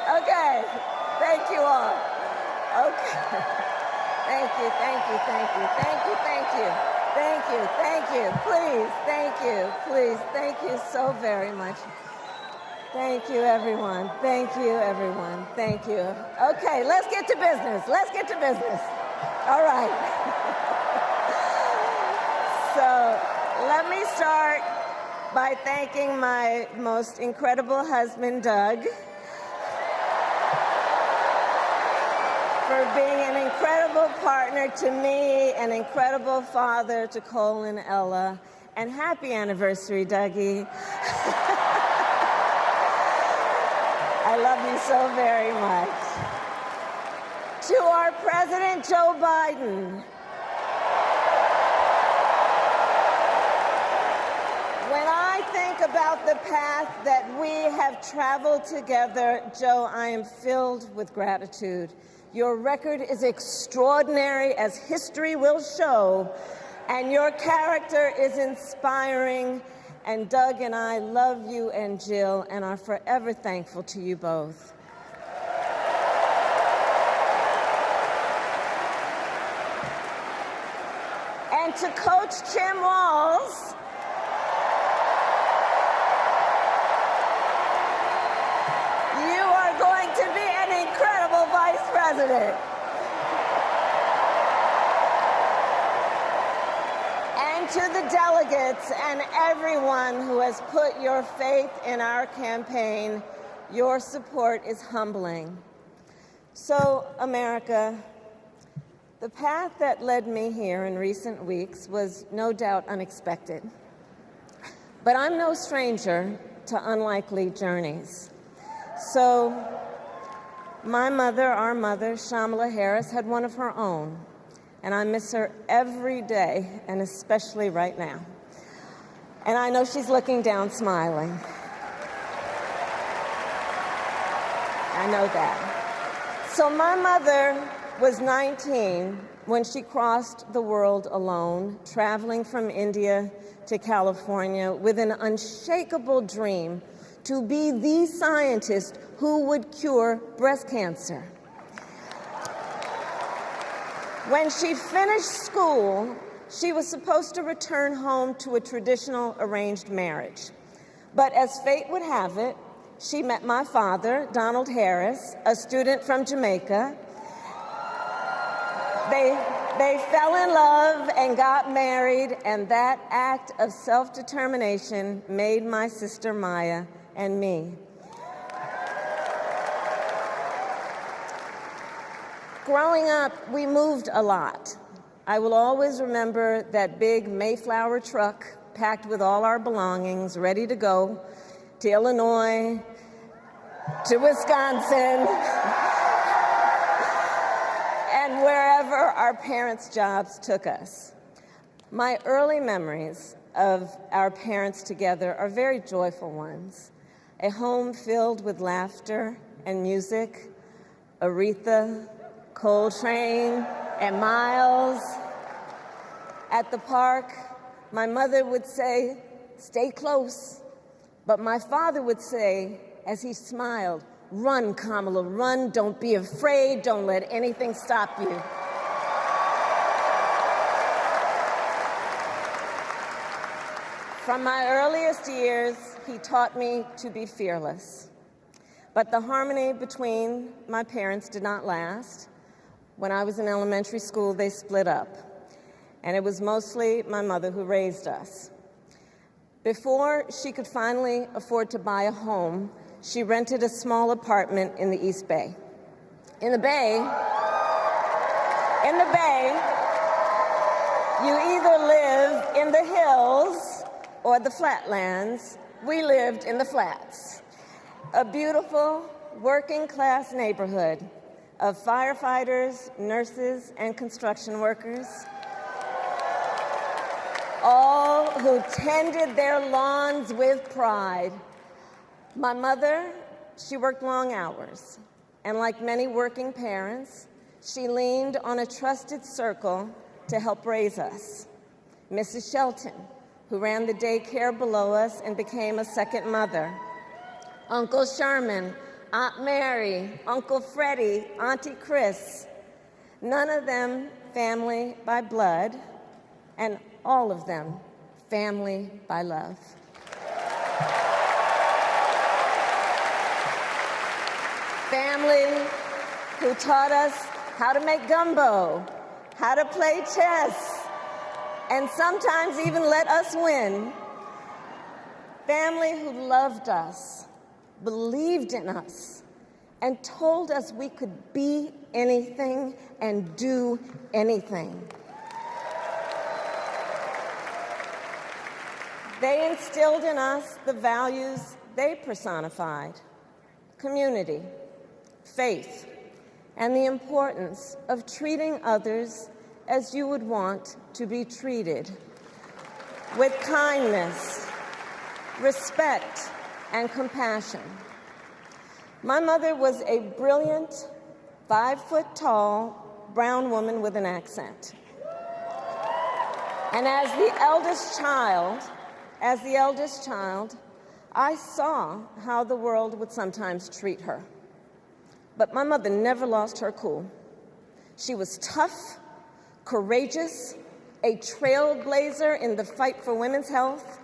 Okay. Thank you all. Okay. Thank you, thank you, thank you, thank you, thank you. Thank you, thank you. Please, thank you, please. Thank you so very much. Thank you, everyone. Thank you, everyone. Thank you. Okay, let's get to business. Let's get to business. All right. So let me start by thanking my most incredible husband, Doug, for being an incredible partner to me, an incredible father to Cole and Ella, and happy anniversary, Dougie. I love you so very much. To our President, Joe Biden. When I think about the path that we have traveled together, Joe, I am filled with gratitude. Your record is extraordinary, as history will show, and your character is inspiring. And Doug and I love you and Jill and are forever thankful to you both. And to Coach Tim Walz, you are going to be an incredible vice president. And to the delegates and everyone who has put your faith in our campaign, your support is humbling. So, America, the path that led me here in recent weeks was no doubt unexpected. But I'm no stranger to unlikely journeys. So, my mother, our mother, Kamala Harris, had one of her own. And I miss her every day, and especially right now. And I know she's looking down, smiling. I know that. So my mother was 19 when she crossed the world alone, traveling from India to California with an unshakable dream to be the scientist who would cure breast cancer. When she finished school, she was supposed to return home to a traditional arranged marriage. But as fate would have it, she met my father, Donald Harris, a student from Jamaica. They fell in love and got married, and that act of self-determination made my sister Maya and me. Growing up, we moved a lot. I will always remember that big Mayflower truck packed with all our belongings, ready to go to Illinois, to Wisconsin, and wherever our parents' jobs took us. My early memories of our parents together are very joyful ones. A home filled with laughter and music, Aretha, Coltrane, and Miles. At the park, my mother would say, "Stay close." But my father would say, as he smiled, "Run, Kamala, run. Don't be afraid. Don't let anything stop you." From my earliest years, he taught me to be fearless. But the harmony between my parents did not last. When I was in elementary school, they split up, and it was mostly my mother who raised us. Before she could finally afford to buy a home, she rented a small apartment in the East Bay. In the Bay, you either live in the hills or the flatlands. We lived in the flats, a beautiful working-class neighborhood of firefighters, nurses, and construction workers, all who tended their lawns with pride. My mother, she worked long hours, and like many working parents, she leaned on a trusted circle to help raise us. Mrs. Shelton, who ran the daycare below us and became a second mother. Uncle Sherman, Aunt Mary, Uncle Freddie, Auntie Chris, none of them family by blood, and all of them family by love. Family who taught us how to make gumbo, how to play chess, and sometimes even let us win. Family who loved us, believed in us, and told us we could be anything and do anything. They instilled in us the values they personified: community, faith, and the importance of treating others as you would want to be treated, with kindness, respect, and compassion. My mother was a brilliant, 5-foot-tall, brown woman with an accent. And as the eldest child, I saw how the world would sometimes treat her. But my mother never lost her cool. She was tough, courageous, a trailblazer in the fight for women's health,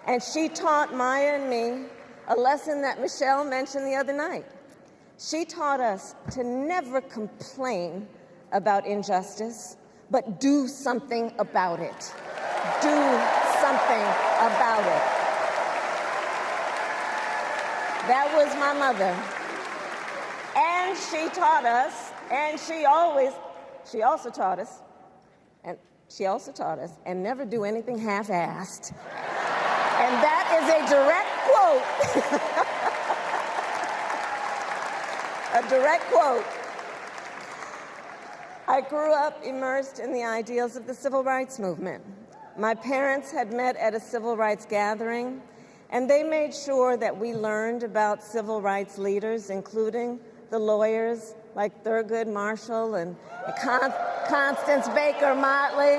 and she taught Maya and me a lesson that Michelle mentioned the other night. She taught us to never complain about injustice, but do something about it. do something about it. That was my mother. And she taught us, and she also taught us, and never do anything half-assed. And that is a direct quote. A direct quote. I grew up immersed in the ideals of the civil rights movement. My parents had met at a civil rights gathering, and they made sure that we learned about civil rights leaders, including the lawyers like Thurgood Marshall and Constance Baker Motley,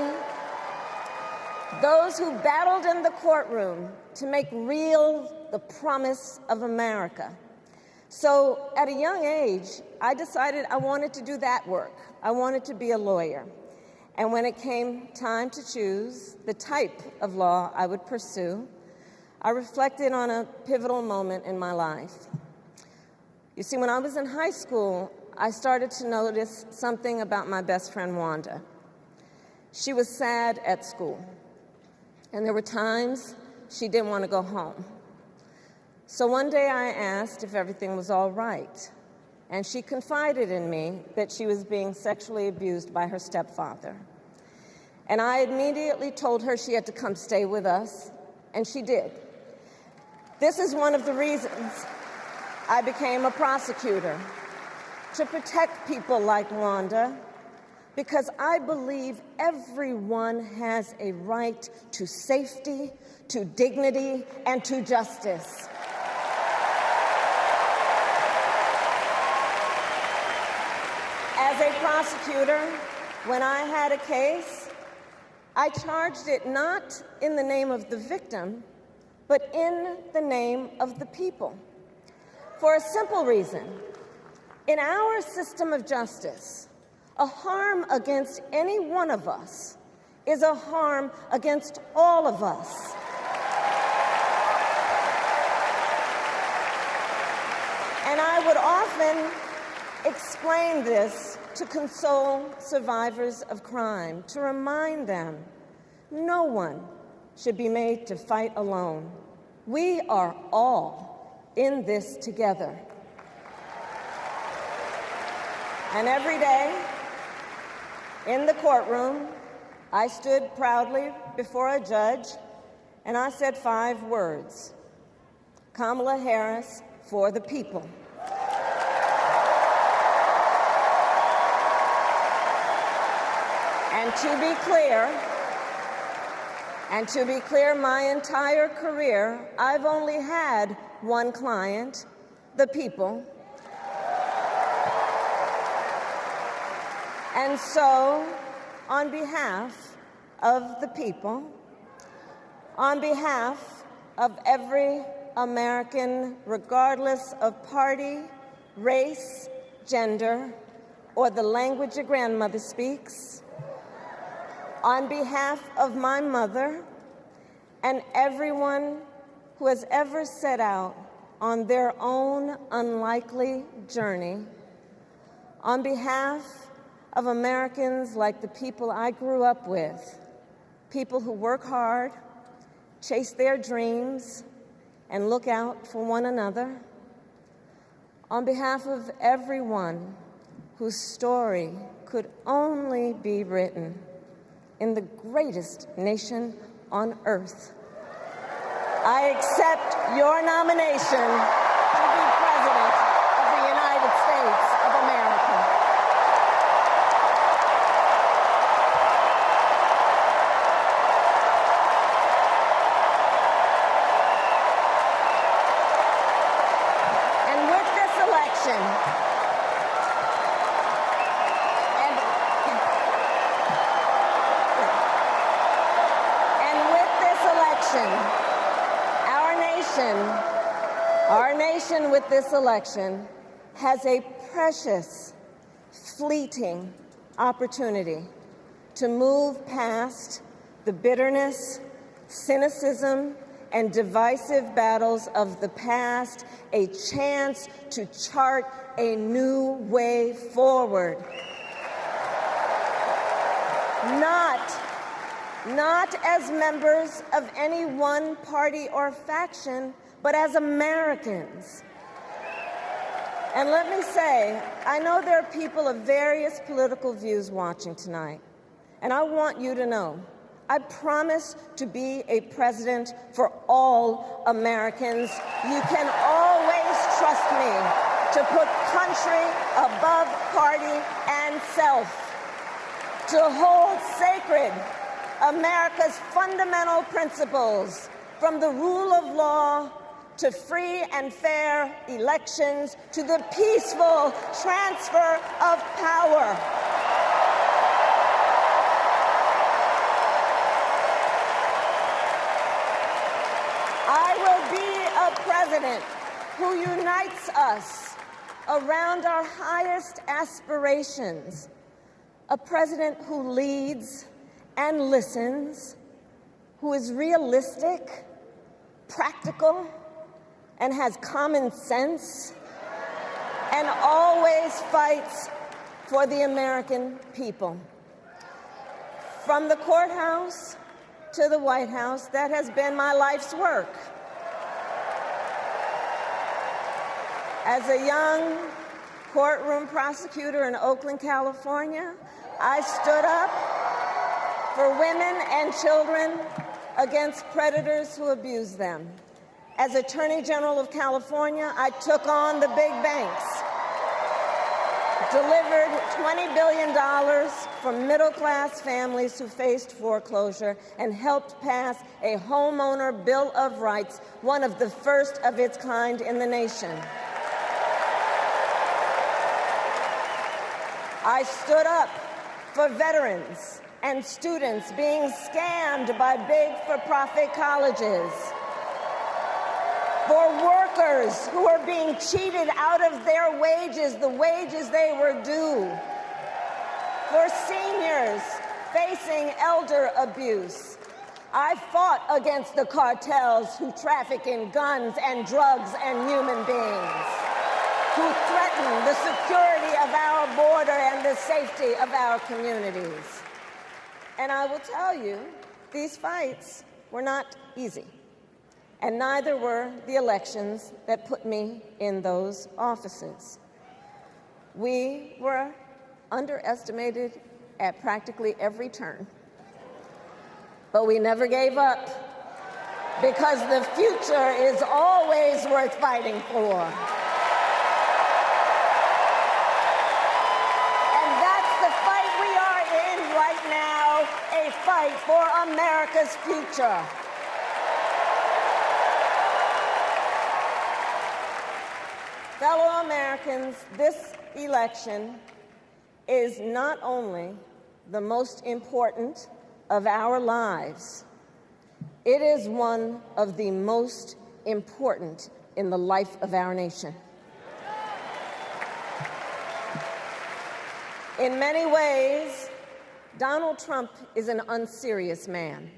those who battled in the courtroom to make real the promise of America. So at a young age, I decided I wanted to do that work. I wanted to be a lawyer. And when it came time to choose the type of law I would pursue, I reflected on a pivotal moment in my life. You see, when I was in high school, I started to notice something about my best friend, Wanda. She was sad at school, and there were times she didn't want to go home. So one day I asked if everything was all right, and she confided in me that she was being sexually abused by her stepfather. And I immediately told her she had to come stay with us, and she did. This is one of the reasons I became a prosecutor, to protect people like Wanda, because I believe everyone has a right to safety, to dignity, and to justice. As a prosecutor, when I had a case, I charged it not in the name of the victim, but in the name of the people. For a simple reason. In our system of justice, a harm against any one of us is a harm against all of us. And I would often explain this to console survivors of crime, to remind them no one should be made to fight alone. We are all in this together. And every day in the courtroom, I stood proudly before a judge and I said 5 words: Kamala Harris for the people. And to be clear, my entire career, I've only had one client, the people. And so, on behalf of the people, on behalf of every American, regardless of party, race, gender, or the language your grandmother speaks, on behalf of my mother and everyone who has ever set out on their own unlikely journey, on behalf of Americans like the people I grew up with, people who work hard, chase their dreams, and look out for one another, on behalf of everyone whose story could only be written in the greatest nation on earth, I accept your nomination to be President of the United States of America. And with this election, our nation with this election has a precious, fleeting opportunity to move past the bitterness, cynicism, and divisive battles of the past, a chance to chart a new way forward. not as members of any one party or faction, but as Americans. And let me say, I know there are people of various political views watching tonight, and I want you to know, I promise to be a president for all Americans. You can always trust me to put country above party and self, to hold sacred America's fundamental principles, from the rule of law to free and fair elections to the peaceful transfer of power. I will be a president who unites us around our highest aspirations, a president who leads and listens, who is realistic, practical, and has common sense, and always fights for the American people. From the courthouse to the White House, that has been my life's work. As a young courtroom prosecutor in Oakland, California, I stood up for women and children against predators who abuse them. As Attorney General of California, I took on the big banks, delivered $20 billion for middle-class families who faced foreclosure, and helped pass a homeowner bill of rights, one of the first of its kind in the nation. I stood up for veterans and students being scammed by big for-profit colleges, for workers who are being cheated out of their wages, the wages they were due, for seniors facing elder abuse. I fought against the cartels who traffic in guns and drugs and human beings, who threaten the security of our border and the safety of our communities. And I will tell you, these fights were not easy, and neither were the elections that put me in those offices. We were underestimated at practically every turn, but we never gave up, because the future is always worth fighting for. A fight for America's future. Fellow Americans, this election is not only the most important of our lives, it is one of the most important in the life of our nation. In many ways, Donald Trump is an unserious man.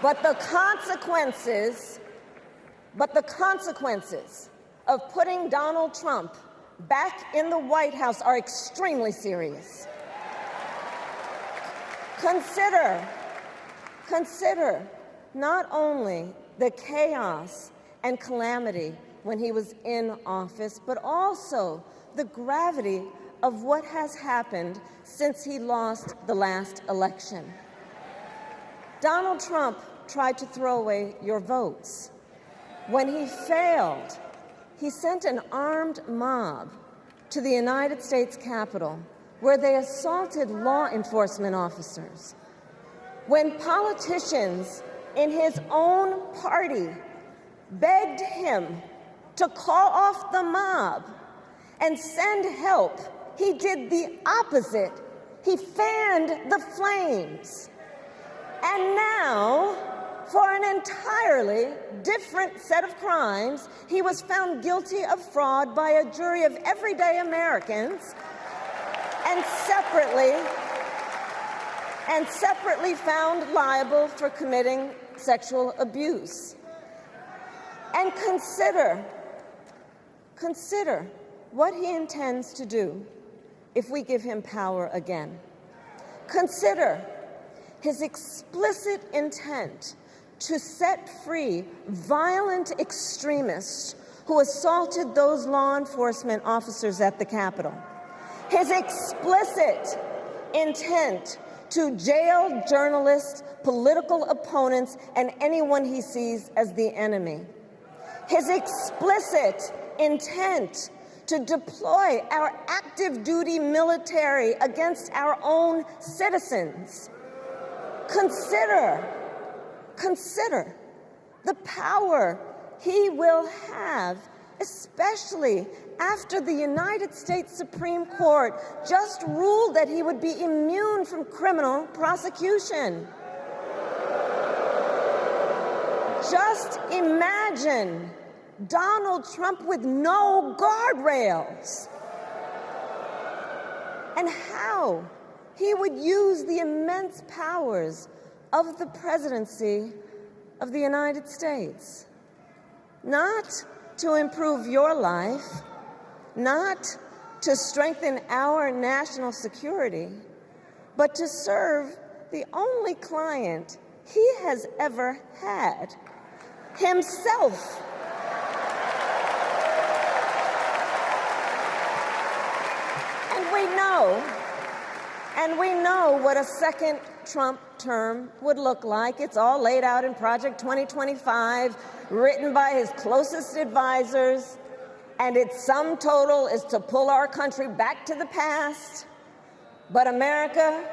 But the consequences of putting Donald Trump back in the White House are extremely serious. Consider not only the chaos and calamity when he was in office, but also the gravity of what has happened since he lost the last election. Donald Trump tried to throw away your votes. When he failed, he sent an armed mob to the United States Capitol, where they assaulted law enforcement officers. When politicians in his own party begged him to call off the mob and send help, he did the opposite. He fanned the flames. And now, for an entirely different set of crimes, he was found guilty of fraud by a jury of everyday Americans, and separately found liable for committing sexual abuse. And consider what he intends to do if we give him power again. Consider his explicit intent to set free violent extremists who assaulted those law enforcement officers at the Capitol. His explicit intent to jail journalists, political opponents, and anyone he sees as the enemy. His explicit intent to deploy our active duty military against our own citizens. Consider the power he will have, especially after the United States Supreme Court just ruled that he would be immune from criminal prosecution. Just imagine Donald Trump with no guardrails, and how he would use the immense powers of the presidency of the United States, not to improve your life, not to strengthen our national security, but to serve the only client he has ever had, himself. And we know what a second Trump term would look like. It's all laid out in Project 2025, written by his closest advisors, and its sum total is to pull our country back to the past. But America,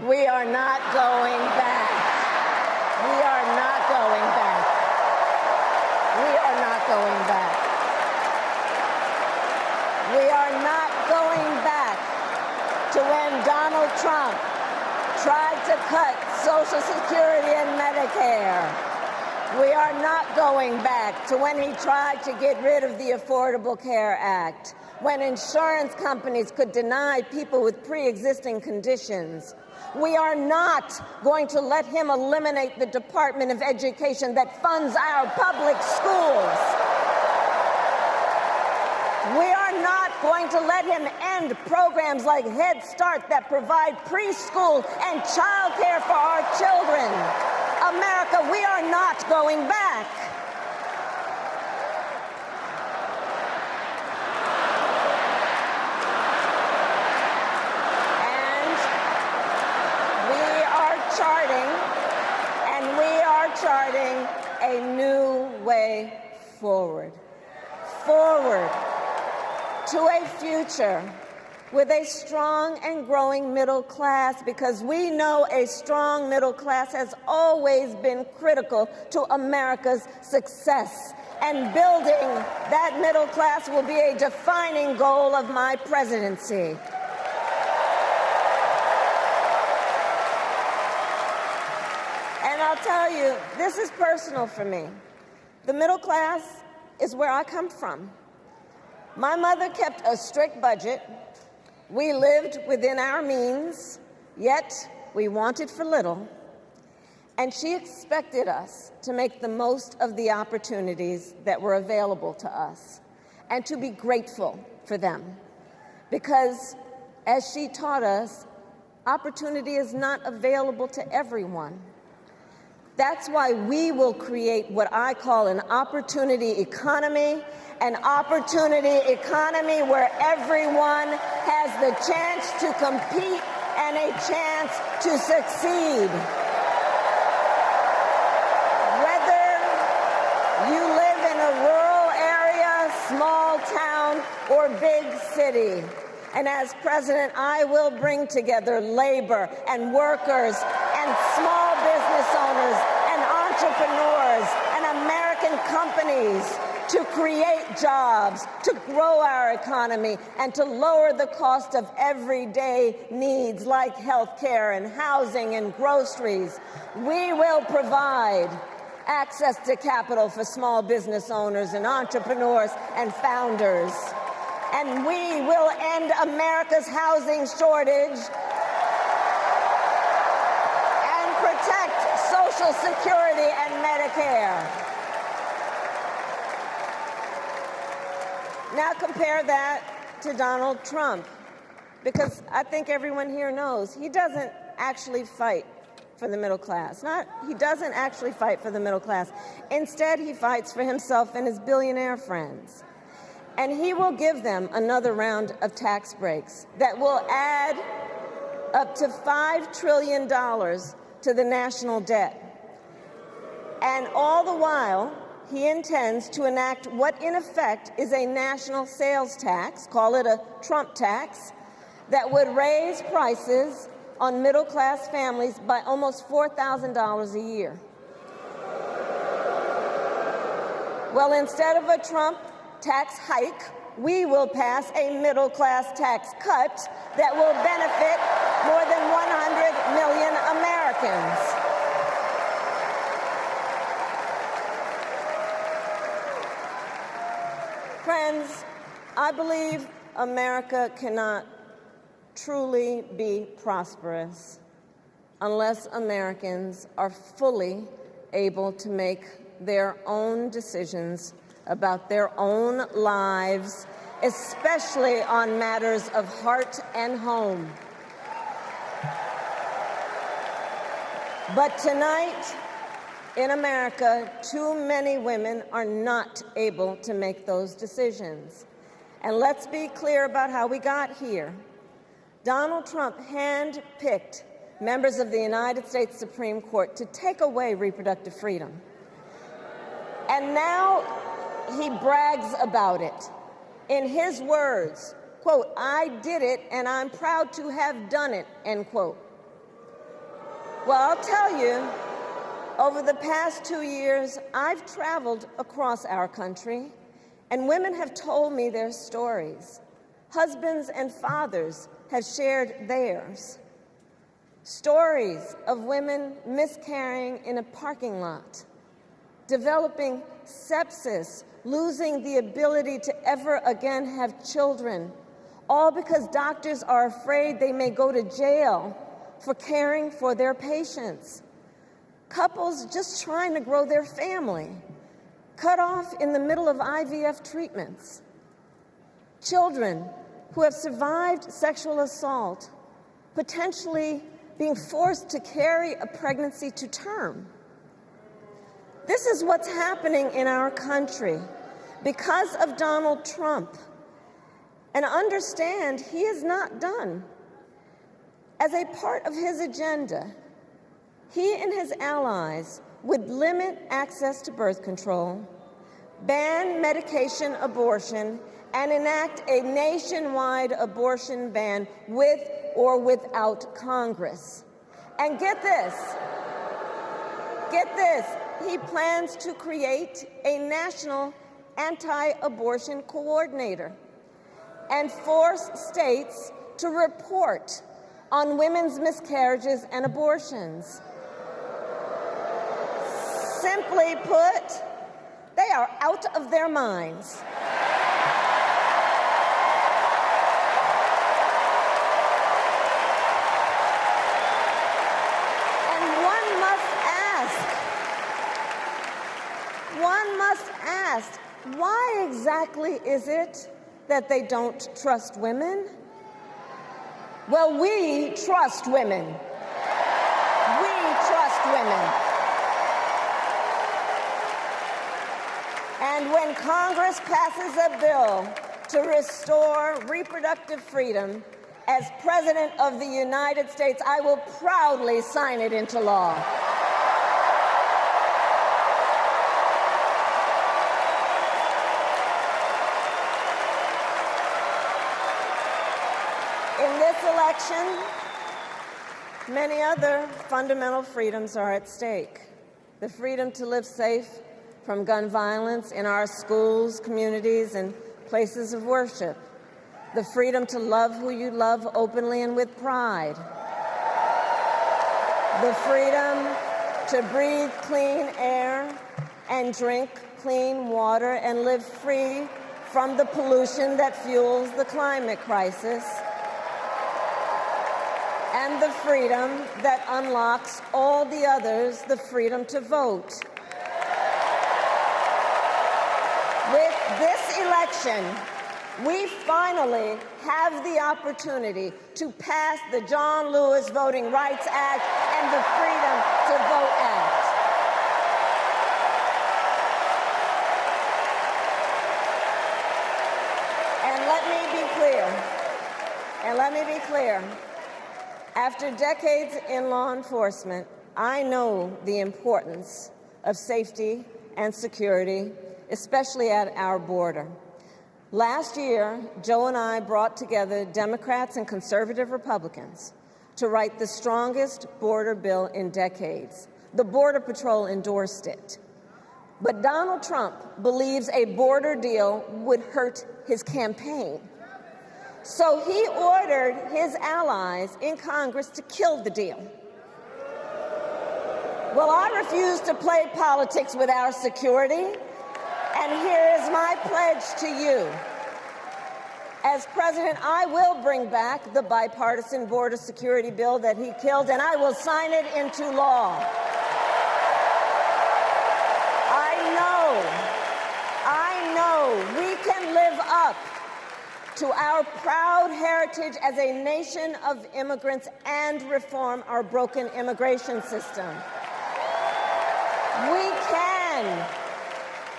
we are not going back. We are not going back. We are not going back. We are not going back to when Donald Trump tried to cut Social Security and Medicare. We are not going back to when he tried to get rid of the Affordable Care Act, when insurance companies could deny people with pre-existing conditions. We are not going to let him eliminate the Department of Education that funds our public schools. We are not going to let him end programs like Head Start that provide preschool and child care for our children. America, we are not going back. And we are charting a new way forward. Forward to a future with a strong and growing middle class, because we know a strong middle class has always been critical to America's success. And building that middle class will be a defining goal of my presidency. And I'll tell you, this is personal for me. The middle class is where I come from. My mother kept a strict budget. We lived within our means, yet we wanted for little. And she expected us to make the most of the opportunities that were available to us and to be grateful for them. Because, as she taught us, opportunity is not available to everyone. That's why we will create what I call an opportunity economy where everyone has the chance to compete and a chance to succeed. Whether you live in a rural area, small town, or big city. And as president, I will bring together labor and workers and small business owners and entrepreneurs and American companies to create jobs, to grow our economy, and to lower the cost of everyday needs like health care and housing and groceries. We will provide access to capital for small business owners and entrepreneurs and founders. And we will end America's housing shortage and protect Social Security and Medicare. Now compare that to Donald Trump, because I think everyone here knows he doesn't actually fight for the middle class. He doesn't actually fight for the middle class. Instead, he fights for himself and his billionaire friends. And he will give them another round of tax breaks that will add up to $5 trillion to the national debt. And all the while, he intends to enact what in effect is a national sales tax, call it a Trump tax, that would raise prices on middle-class families by almost $4,000 a year. Well, instead of a Trump tax hike, we will pass a middle-class tax cut that will benefit more than 100 million Americans. Friends, I believe America cannot truly be prosperous unless Americans are fully able to make their own decisions about their own lives, especially on matters of heart and home. But tonight, in America, too many women are not able to make those decisions. And let's be clear about how we got here. Donald Trump handpicked members of the United States Supreme Court to take away reproductive freedom. And now he brags about it. In his words, quote, "I did it and I'm proud to have done it," end quote. Well, I'll tell you, over the past 2 years, I've traveled across our country, and women have told me their stories. Husbands and fathers have shared theirs. Stories of women miscarrying in a parking lot, developing sepsis, losing the ability to ever again have children, all because doctors are afraid they may go to jail for caring for their patients. Couples just trying to grow their family, cut off in the middle of IVF treatments. Children who have survived sexual assault, potentially being forced to carry a pregnancy to term. This is what's happening in our country because of Donald Trump. And understand, he is not done. As a part of his agenda, he and his allies would limit access to birth control, ban medication abortion, and enact a nationwide abortion ban with or without Congress. And get this, he plans to create a national anti-abortion coordinator and force states to report on women's miscarriages and abortions. Simply put, they are out of their minds. And one must ask, why exactly is it that they don't trust women? Well, we trust women. We trust women. And when Congress passes a bill to restore reproductive freedom, as President of the United States, I will proudly sign it into law. In this election, many other fundamental freedoms are at stake. The freedom to live safe from gun violence in our schools, communities, and places of worship. The freedom to love who you love openly and with pride. The freedom to breathe clean air and drink clean water and live free from the pollution that fuels the climate crisis. And the freedom that unlocks all the others, the freedom to vote. we finally have the opportunity to pass the John Lewis Voting Rights Act and the Freedom to Vote Act. And let me be clear, after decades in law enforcement, I know the importance of safety and security, especially at our border. Last year, Joe and I brought together Democrats and conservative Republicans to write the strongest border bill in decades. The Border Patrol endorsed it. But Donald Trump believes a border deal would hurt his campaign. So he ordered his allies in Congress to kill the deal. Well, I refuse to play politics with our security, and here is my pledge to you. As president, I will bring back the bipartisan border security bill that he killed, and I will sign it into law. I know we can live up to our proud heritage as a nation of immigrants and reform our broken immigration system. We can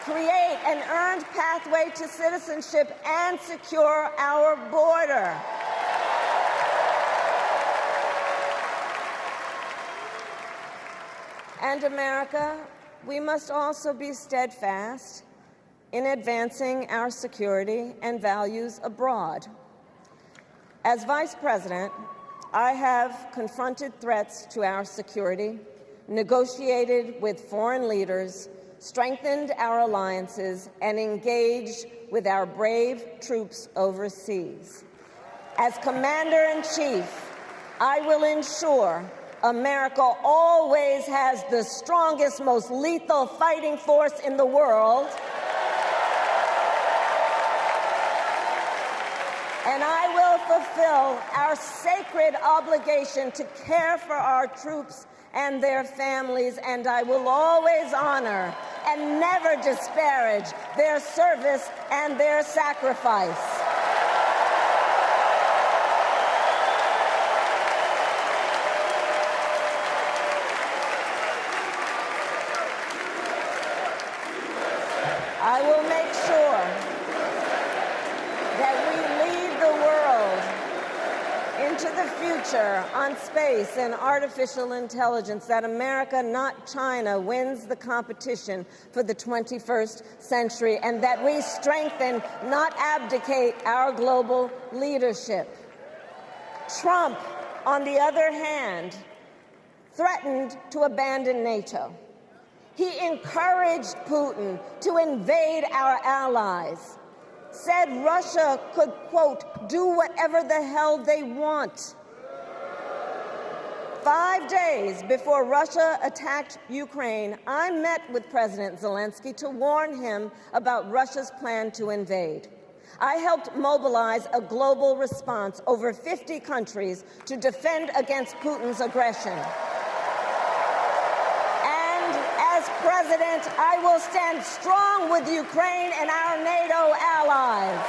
create an earned pathway to citizenship and secure our border. And America, we must also be steadfast in advancing our security and values abroad. As Vice President, I have confronted threats to our security, negotiated with foreign leaders, strengthened our alliances, and engaged with our brave troops overseas. As Commander-in-Chief, I will ensure America always has the strongest, most lethal fighting force in the world, and I will fulfill our sacred obligation to care for our troops and their families, and I will always honor and never disparage their service and their sacrifice. I will make sure that we lead the world into the future on space and artificial intelligence, that America, not China, wins the competition for the 21st century, and that we strengthen, not abdicate, our global leadership. Trump, on the other hand, threatened to abandon NATO. He encouraged Putin to invade our allies, said Russia could, quote, do whatever the hell they want. 5 days before Russia attacked Ukraine, I met with President Zelensky to warn him about Russia's plan to invade. I helped mobilize a global response, over 50 countries, to defend against Putin's aggression. As president, I will stand strong with Ukraine and our NATO allies.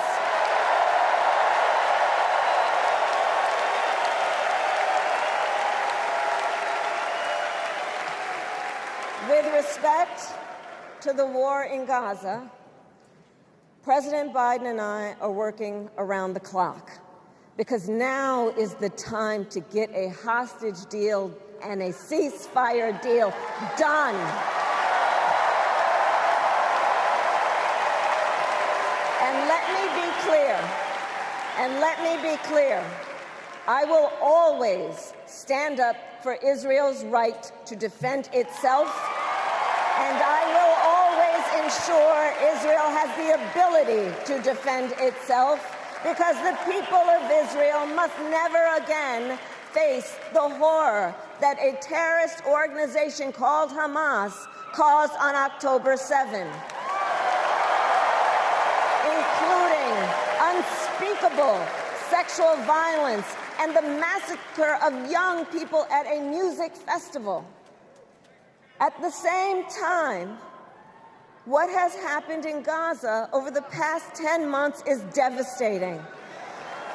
With respect to the war in Gaza, President Biden and I are working around the clock, because now is the time to get a hostage deal and a ceasefire deal done. And let me be clear, I will always stand up for Israel's right to defend itself, and I will always ensure Israel has the ability to defend itself, because the people of Israel must never again face the horror that a terrorist organization called Hamas caused on October 7, including unspeakable sexual violence and the massacre of young people at a music festival. At the same time, What has happened in Gaza over the past 10 months is devastating.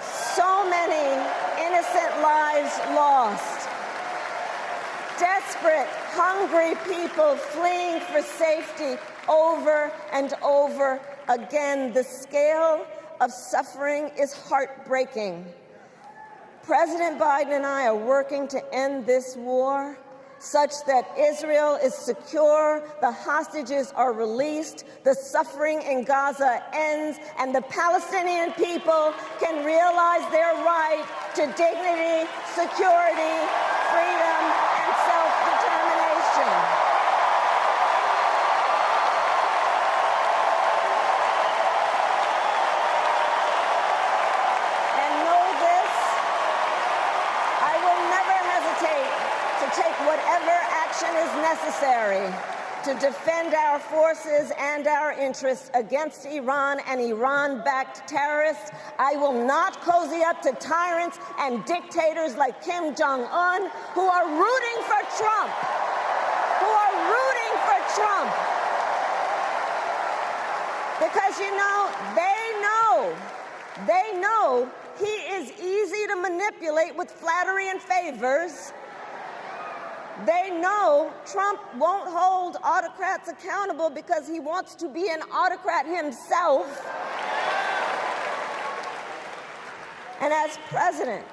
So many innocent lives lost. Desperate, hungry people fleeing for safety over and over again. The scale of suffering is heartbreaking. President Biden and I are working to end this war such that Israel is secure, the hostages are released, the suffering in Gaza ends, and the Palestinian people can realize their right to dignity, security, freedom, and self-determination. And know this, I will never hesitate to take whatever action is necessary to defend our forces and our interests against Iran and Iran-backed terrorists. I will not cozy up to tyrants and dictators like Kim Jong-un who are rooting for Trump, Because, you know, they know he is easy to manipulate with flattery and favors. They know Trump won't hold autocrats accountable because he wants to be an autocrat himself. And as president,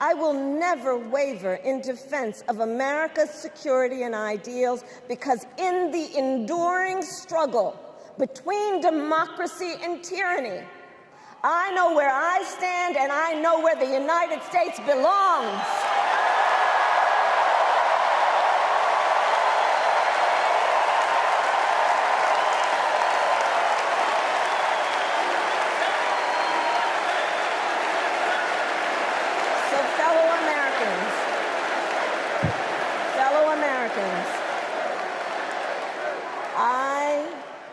I will never waver in defense of America's security and ideals, because in the enduring struggle between democracy and tyranny, I know where I stand and I know where the United States belongs.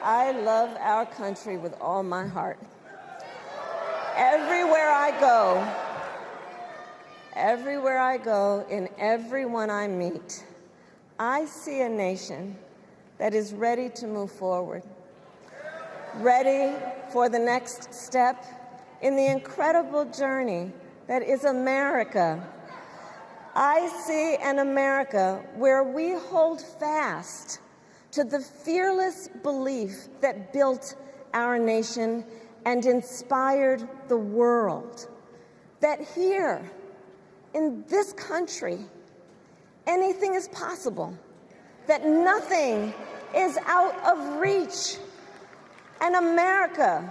I love our country with all my heart. Everywhere I go, in everyone I meet, I see a nation that is ready to move forward, ready for the next step in the incredible journey that is America. I see an America where we hold fast to the fearless belief that built our nation and inspired the world, that here in this country, anything is possible, that nothing is out of reach. An America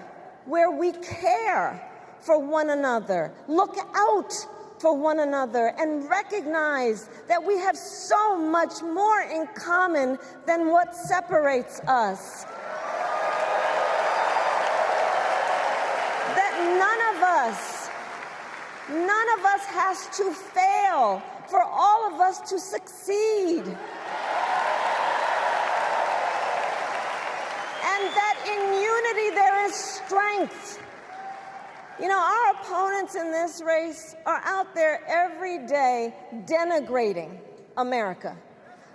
where we care for one another, look out for one another, and recognize that we have so much more in common than what separates us. That none of us has to fail for all of us to succeed. And that in unity there is strength. You know, our opponents in this race are out there every day denigrating America,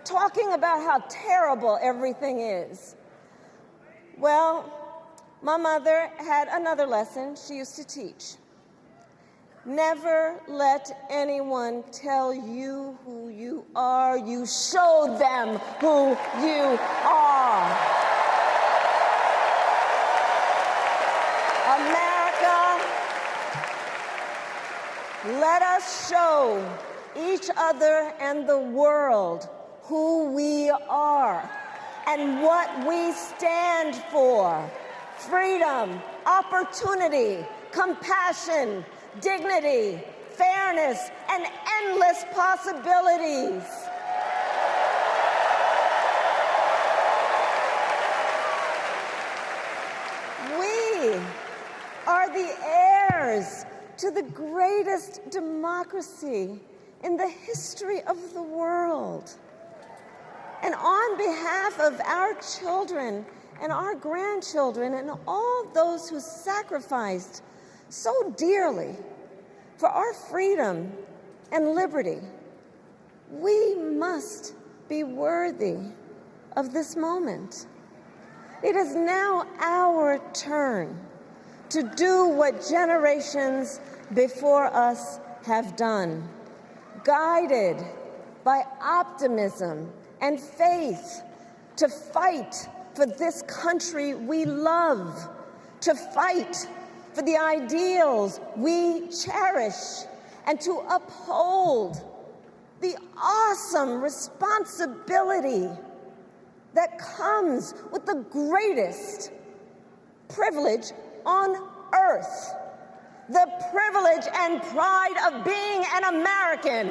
talking about how terrible everything is. Well, my mother had another lesson she used to teach. Never let anyone tell you who you are. You show them who you are. America, let us show each other and the world who we are and what we stand for. Freedom, opportunity, compassion, dignity, fairness, and endless possibilities. We are the heirs to the greatest democracy in the history of the world. And on behalf of our children and our grandchildren and all those who sacrificed so dearly for our freedom and liberty, we must be worthy of this moment. It is now our turn to do what generations before us have done, guided by optimism and faith, to fight for this country we love, to fight for the ideals we cherish, and to uphold the awesome responsibility that comes with the greatest privilege on earth, the privilege and pride of being an American.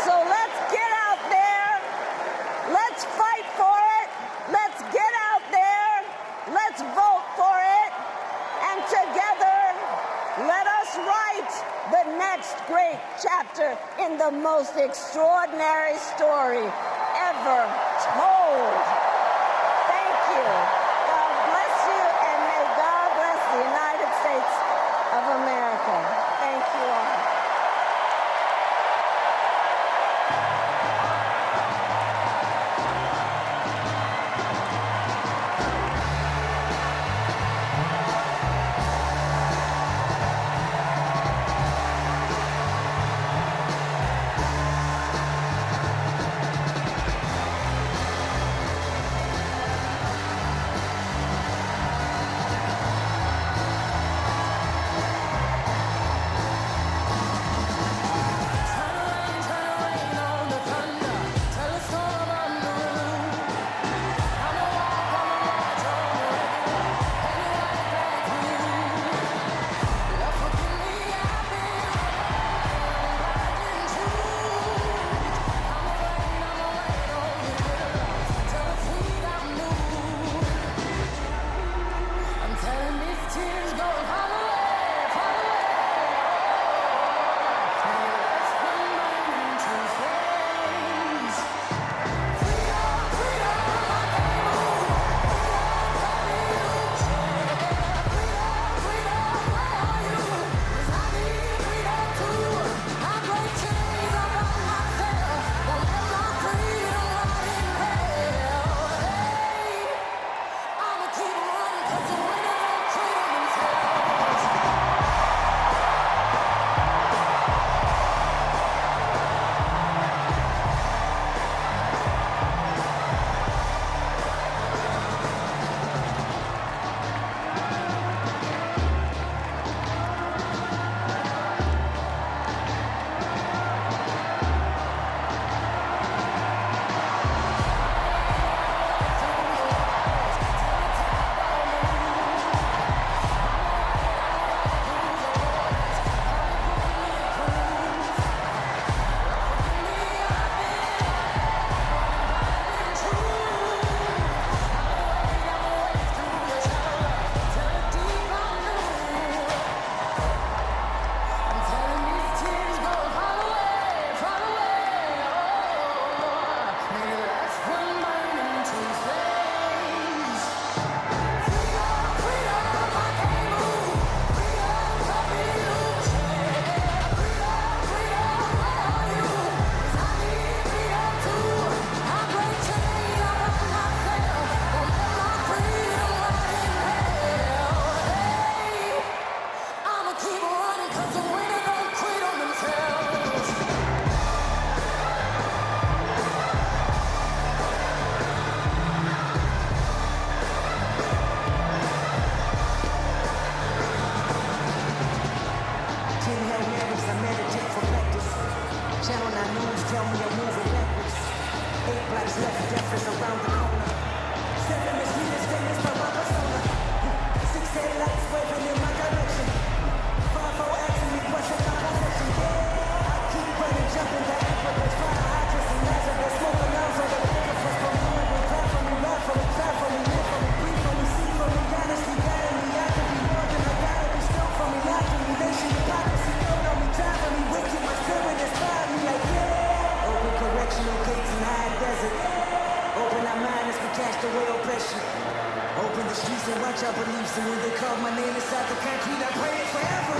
So let's get out there, let's fight for it, let's get out there, let's vote for it, and together let us write the next great chapter in the most extraordinary story ever told. Thank you. God bless you, and may God bless the United States of America. Thank you all. When they call my name inside the concrete, I pray it forever.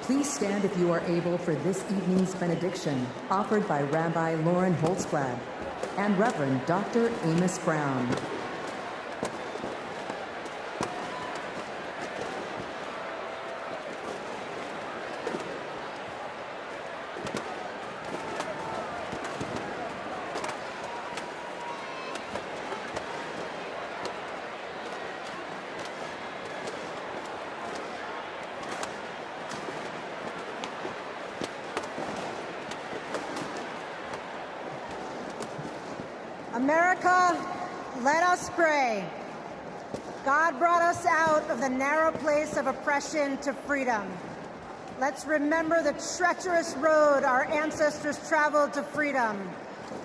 Please stand if you are able for this evening's benediction, offered by Rabbi Lauren Holtzblad and Reverend Dr. Amos Brown. America, let us pray. God brought us out of the narrow place of oppression to freedom. Let's remember the treacherous road our ancestors traveled to freedom,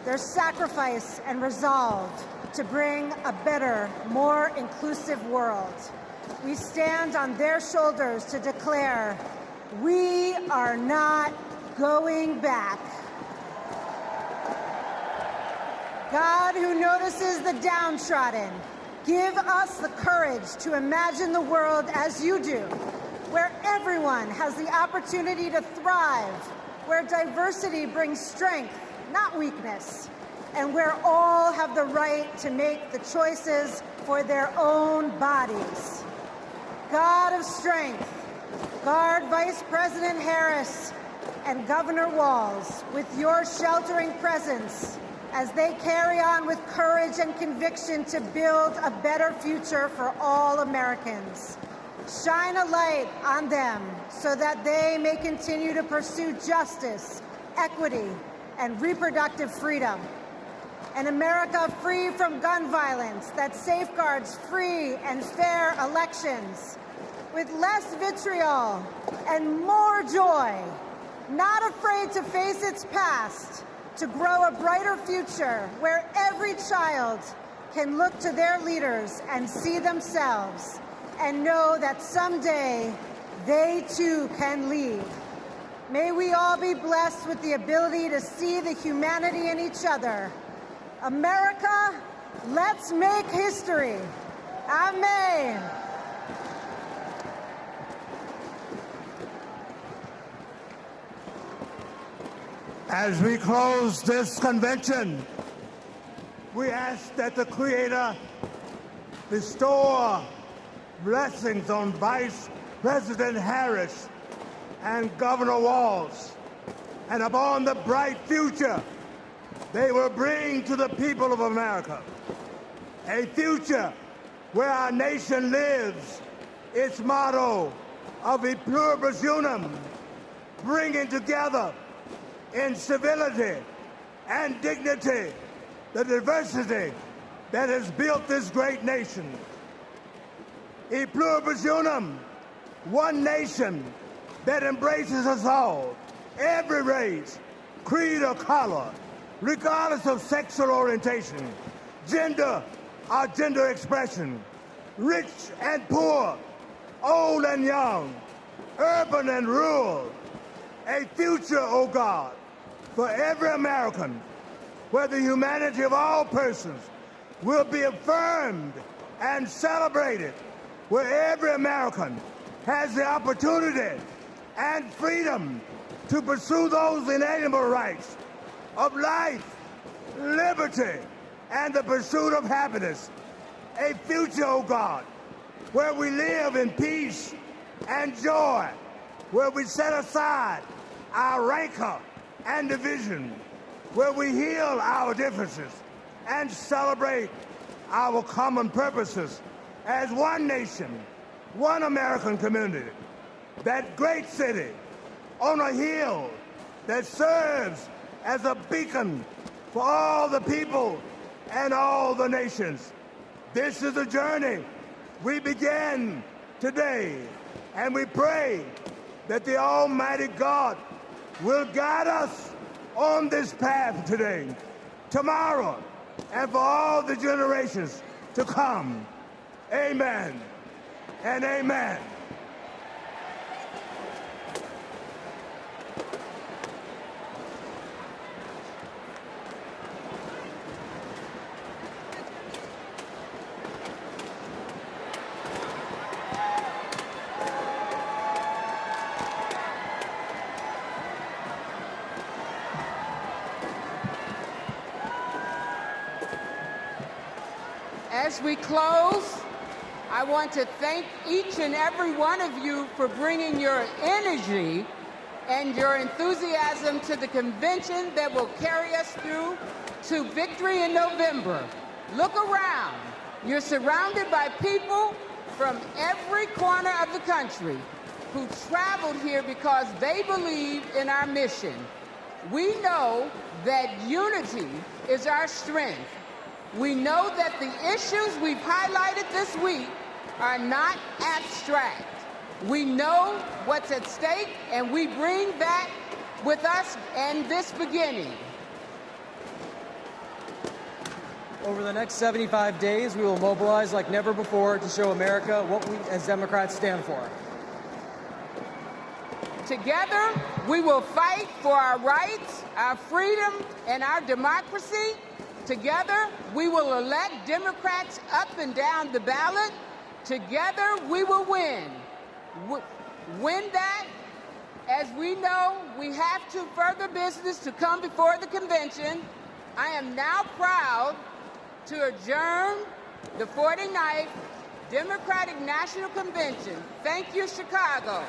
their sacrifice and resolve to bring a better, more inclusive world. We stand on their shoulders to declare, we are not going back. God, who notices the downtrodden, give us the courage to imagine the world as you do, where everyone has the opportunity to thrive, where diversity brings strength, not weakness, and where all have the right to make the choices for their own bodies. God of strength, guard Vice President Harris and Governor Walz with your sheltering presence as they carry on with courage and conviction to build a better future for all Americans. Shine a light on them so that they may continue to pursue justice, equity, and reproductive freedom. An America free from gun violence that safeguards free and fair elections, with less vitriol and more joy, not afraid to face its past, to grow a brighter future where every child can look to their leaders and see themselves and know that someday they too can lead. May we all be blessed with the ability to see the humanity in each other. America, let's make history. Amen. As we close this convention, we ask that the Creator bestow blessings on Vice President Harris and Governor Walz, and upon the bright future they will bring to the people of America. A future where our nation lives its motto of e pluribus unum, bringing together in civility and dignity the diversity that has built this great nation. E pluribus unum, one nation that embraces us all, every race, creed, or color, regardless of sexual orientation, gender or gender expression, rich and poor, old and young, urban and rural. A future, oh God, for every American, where the humanity of all persons will be affirmed and celebrated, where every American has the opportunity and freedom to pursue those inalienable rights of life, liberty, and the pursuit of happiness. A future, oh God, where we live in peace and joy, where we set aside our rancor and division, where we heal our differences and celebrate our common purposes as one nation, one American community, that great city on a hill that serves as a beacon for all the people and all the nations. This is a journey we begin today, and we pray that the Almighty God will guide us on this path today, tomorrow, and for all the generations to come. Amen and amen. As we close, I want to thank each and every one of you for bringing your energy and your enthusiasm to the convention that will carry us through to victory in November. Look around. You're surrounded by people from every corner of the country who traveled here because they believe in our mission. We know that unity is our strength. We know that the issues we've highlighted this week are not abstract. We know what's at stake, and we bring that with us and this beginning. Over the next 75 days, we will mobilize like never before to show America what we as Democrats stand for. Together, we will fight for our rights, our freedom, and our democracy. Together, we will elect Democrats up and down the ballot. Together, we will win. Win that. As we know, we have to further business to come before the convention. I am now proud to adjourn the 49th Democratic National Convention. Thank you, Chicago.